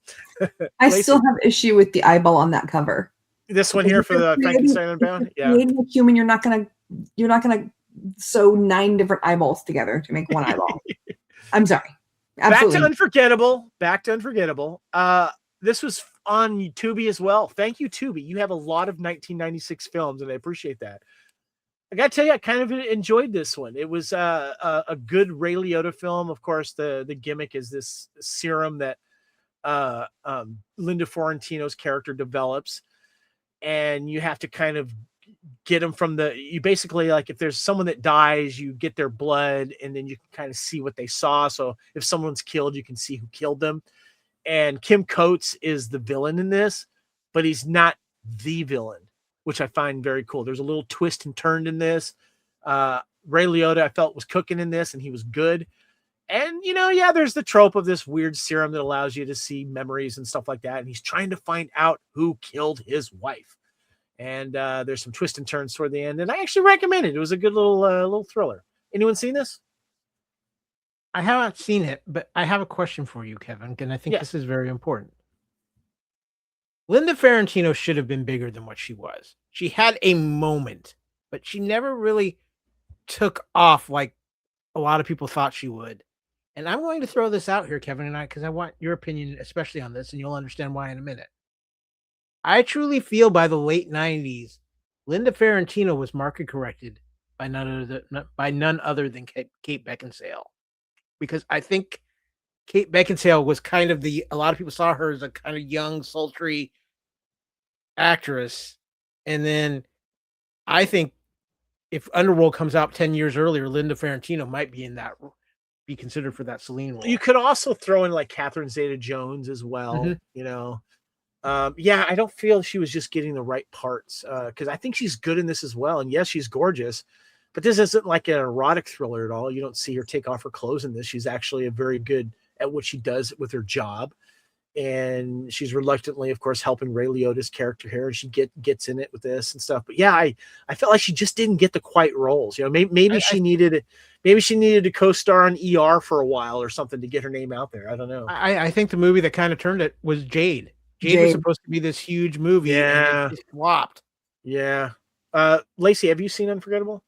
I still have issue with the eyeball on that cover. This one here for the Frankenstein Unbound. Yeah. Creating a human, you're not gonna sew 9 different eyeballs together to make one eyeball. I'm sorry. Absolutely. Back to Unforgettable. This was on Tubi as well. Thank you, Tubi. You have a lot of 1996 films, and I appreciate that. I got to tell you, I kind of enjoyed this one. It was a good Ray Liotta film. Of course, the gimmick is this serum that Linda Fiorentino's character develops, and you have to kind of get them from you basically, like, if there's someone that dies, you get their blood, and then you can kind of see what they saw. So if someone's killed, you can see who killed them. And Kim Coates is the villain in this, but he's not the villain, which I find very cool. There's a little twist and turn in this. Ray Liotta, I felt, was cooking in this, and he was good. And, there's the trope of this weird serum that allows you to see memories and stuff like that. And he's trying to find out who killed his wife. And there's some twists and turns toward the end. And I actually recommend it. It was a good little thriller. Anyone seen this? I haven't seen it, but I have a question for you, Kevin, and I think this is very important. Linda Fiorentino should have been bigger than what she was. She had a moment, but she never really took off like a lot of people thought she would. And I'm going to throw this out here, Kevin, because I want your opinion, especially on this, and you'll understand why in a minute. I truly feel by the late 90s, Linda Fiorentino was market corrected by none other than Kate Beckinsale. Because I think Kate Beckinsale was kind of a lot of people saw her as a kind of young, sultry actress. And then I think if Underworld comes out 10 years earlier, Linda Fiorentino might be considered for that Celine role. You could also throw in like Catherine Zeta-Jones as well, I don't feel she was just getting the right parts because I think she's good in this as well. And yes, she's gorgeous. But this isn't like an erotic thriller at all. You don't see her take off her clothes in this. She's actually very good at what she does with her job. And she's reluctantly, of course, helping Ray Liotta's character here. And she gets in it with this and stuff. But yeah, I felt like she just didn't get the quite roles. Maybe she needed to co-star on ER for a while or something to get her name out there. I don't know. I think the movie that kind of turned it was Jade. Jade was supposed to be this huge movie. Yeah. And it just flopped. Yeah. Lacey, have you seen Unforgettable?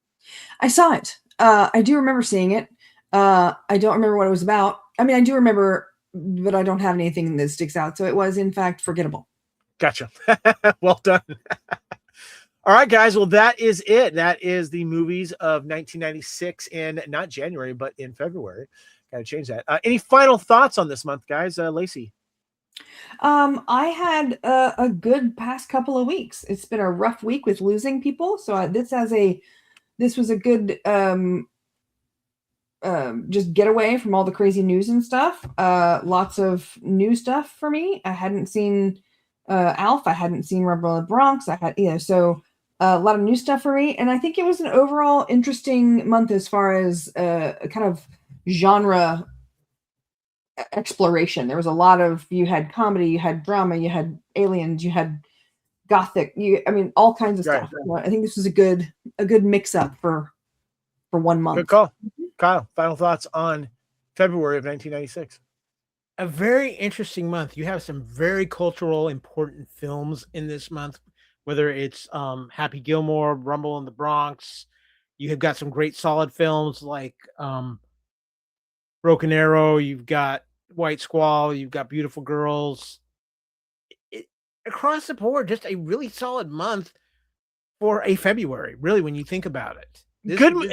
I saw it. I do remember seeing it. I don't remember what it was about. I mean, I do remember, but I don't have anything that sticks out. So it was, in fact, forgettable. Gotcha. Well done. All right, guys. Well, that is it. That is the movies of 1996 in not January, but in February. Got to change that. Any final thoughts on this month, guys? Lacey? I had a good past couple of weeks. It's been a rough week with losing people. So this was a good just get away from all the crazy news and stuff. Lots of new stuff for me. I hadn't seen Alf. I hadn't seen Rumble in the Bronx. I had, so a lot of new stuff for me. And I think it was an overall interesting month as far as a kind of genre exploration. There was a lot of, you had comedy, you had drama, you had aliens, you had gothic, all kinds of stuff. I think this was a good mix up for 1 month. Good call. Kyle, final thoughts on February of 1996. A very interesting month. You have some very cultural, important films in this month, whether it's Happy Gilmore, Rumble in the Bronx, You have got some great solid films like Broken Arrow. You've got White Squall. You've got Beautiful Girls. Across the board, just a really solid month for a February. Really, when you think about it,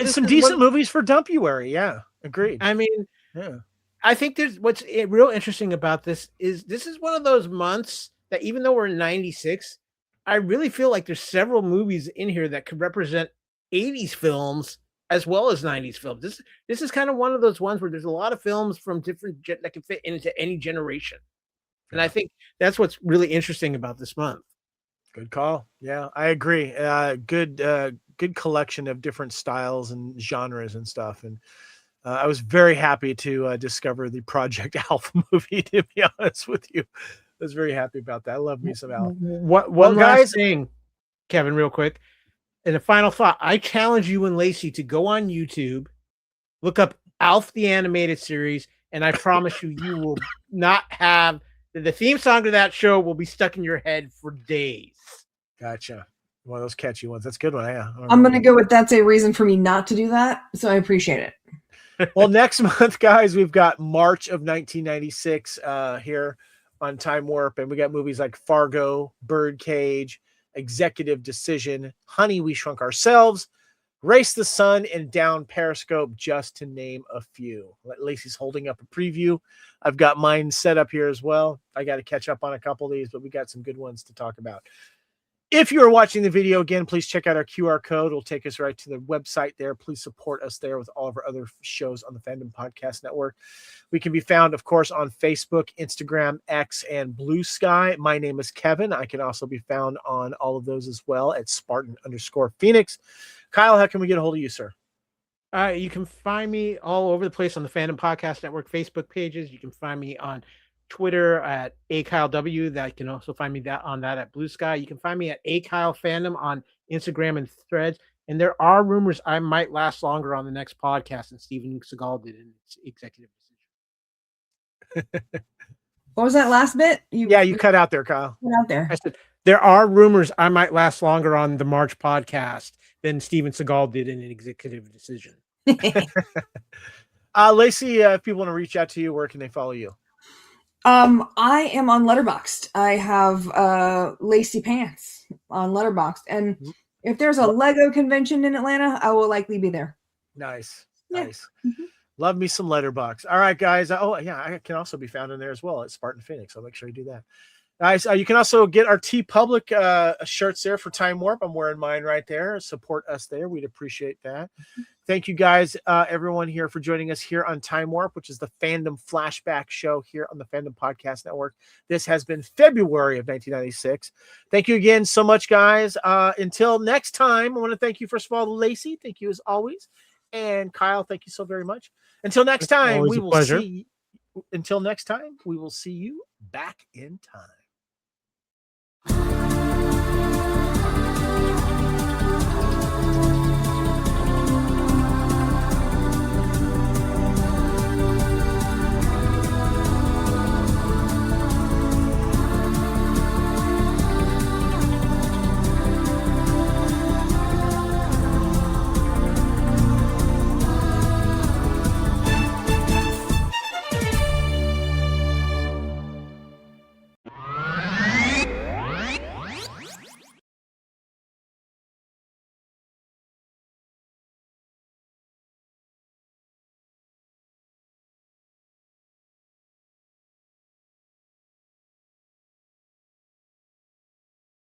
Some decent movies for Dumpuary. Yeah, agreed. I mean, yeah. I think there's what's real interesting about this is one of those months that even though we're in 96, I really feel like there's several movies in here that could represent 80s films as well as 90s films. This is kind of one of those ones where there's a lot of films from different that can fit into any generation. And I think that's what's really interesting about this month. Good call. Yeah, I agree. Good collection of different styles and genres and stuff. And I was very happy to discover the Project Alpha movie, to be honest with you. I was very happy about that. I love me some Alpha. One last thing, Kevin, real quick. And a final thought. I challenge you and Lacey to go on YouTube, look up Alf the Animated Series, and I promise you, you will not have the theme song to that show will be stuck in your head for days. Gotcha. One of those catchy ones. That's a good one. Yeah. I'm going to go with that's a reason for me not to do that. So I appreciate it. Well, next month, guys, we've got March of 1996 here on Time Warp. And we got movies like Fargo, Birdcage, Executive Decision, Honey, We Shrunk Ourselves, Race the Sun, and Down Periscope, just to name a few. Lacey's holding up a preview. I've got mine set up here as well. I got to catch up on a couple of these, but we got some good ones to talk about. If you are watching the video again, please check out our QR code. It'll take us right to the website there. Please support us there with all of our other shows on the Fandom Podcast Network. We can be found, of course, on Facebook, Instagram, X, and Blue Sky. My name is Kevin. I can also be found on all of those as well at Spartan_Phoenix. Kyle, how can we get a hold of you, sir? You can find me all over the place on the Fandom Podcast Network Facebook pages. You can find me on Twitter at AKyleW. That you can also find me on that at Blue Sky. You can find me at AKyleFandom on Instagram and Threads. And there are rumors I might last longer on the next podcast than Steven Seagal did in its executive decision. What was that last bit? You cut out there, Kyle. Cut out there. I said there are rumors I might last longer on the March podcast than Steven Seagal did in an executive decision. Lacey, if people want to reach out to you, where can they follow you? I am on Letterboxd. I have Lacey Pants on Letterboxd, and if there's a Lego convention in Atlanta, I will likely be there. Nice. Mm-hmm. Love me some Letterboxd. All right, guys. I can also be found in there as well at Spartan Phoenix. I'll make sure you do that. Guys, you can also get our TeePublic shirts there for Time Warp. I'm wearing mine right there. Support us there. We'd appreciate that. Thank you guys, everyone here, for joining us here on Time Warp, which is the Fandom Flashback show here on the Fandom Podcast Network. This has been February of 1996. Thank you again so much, guys. Until next time, I want to thank you, first of all, Lacey. Thank you as always. And Kyle, thank you so very much. Until next time, we will see you back in time.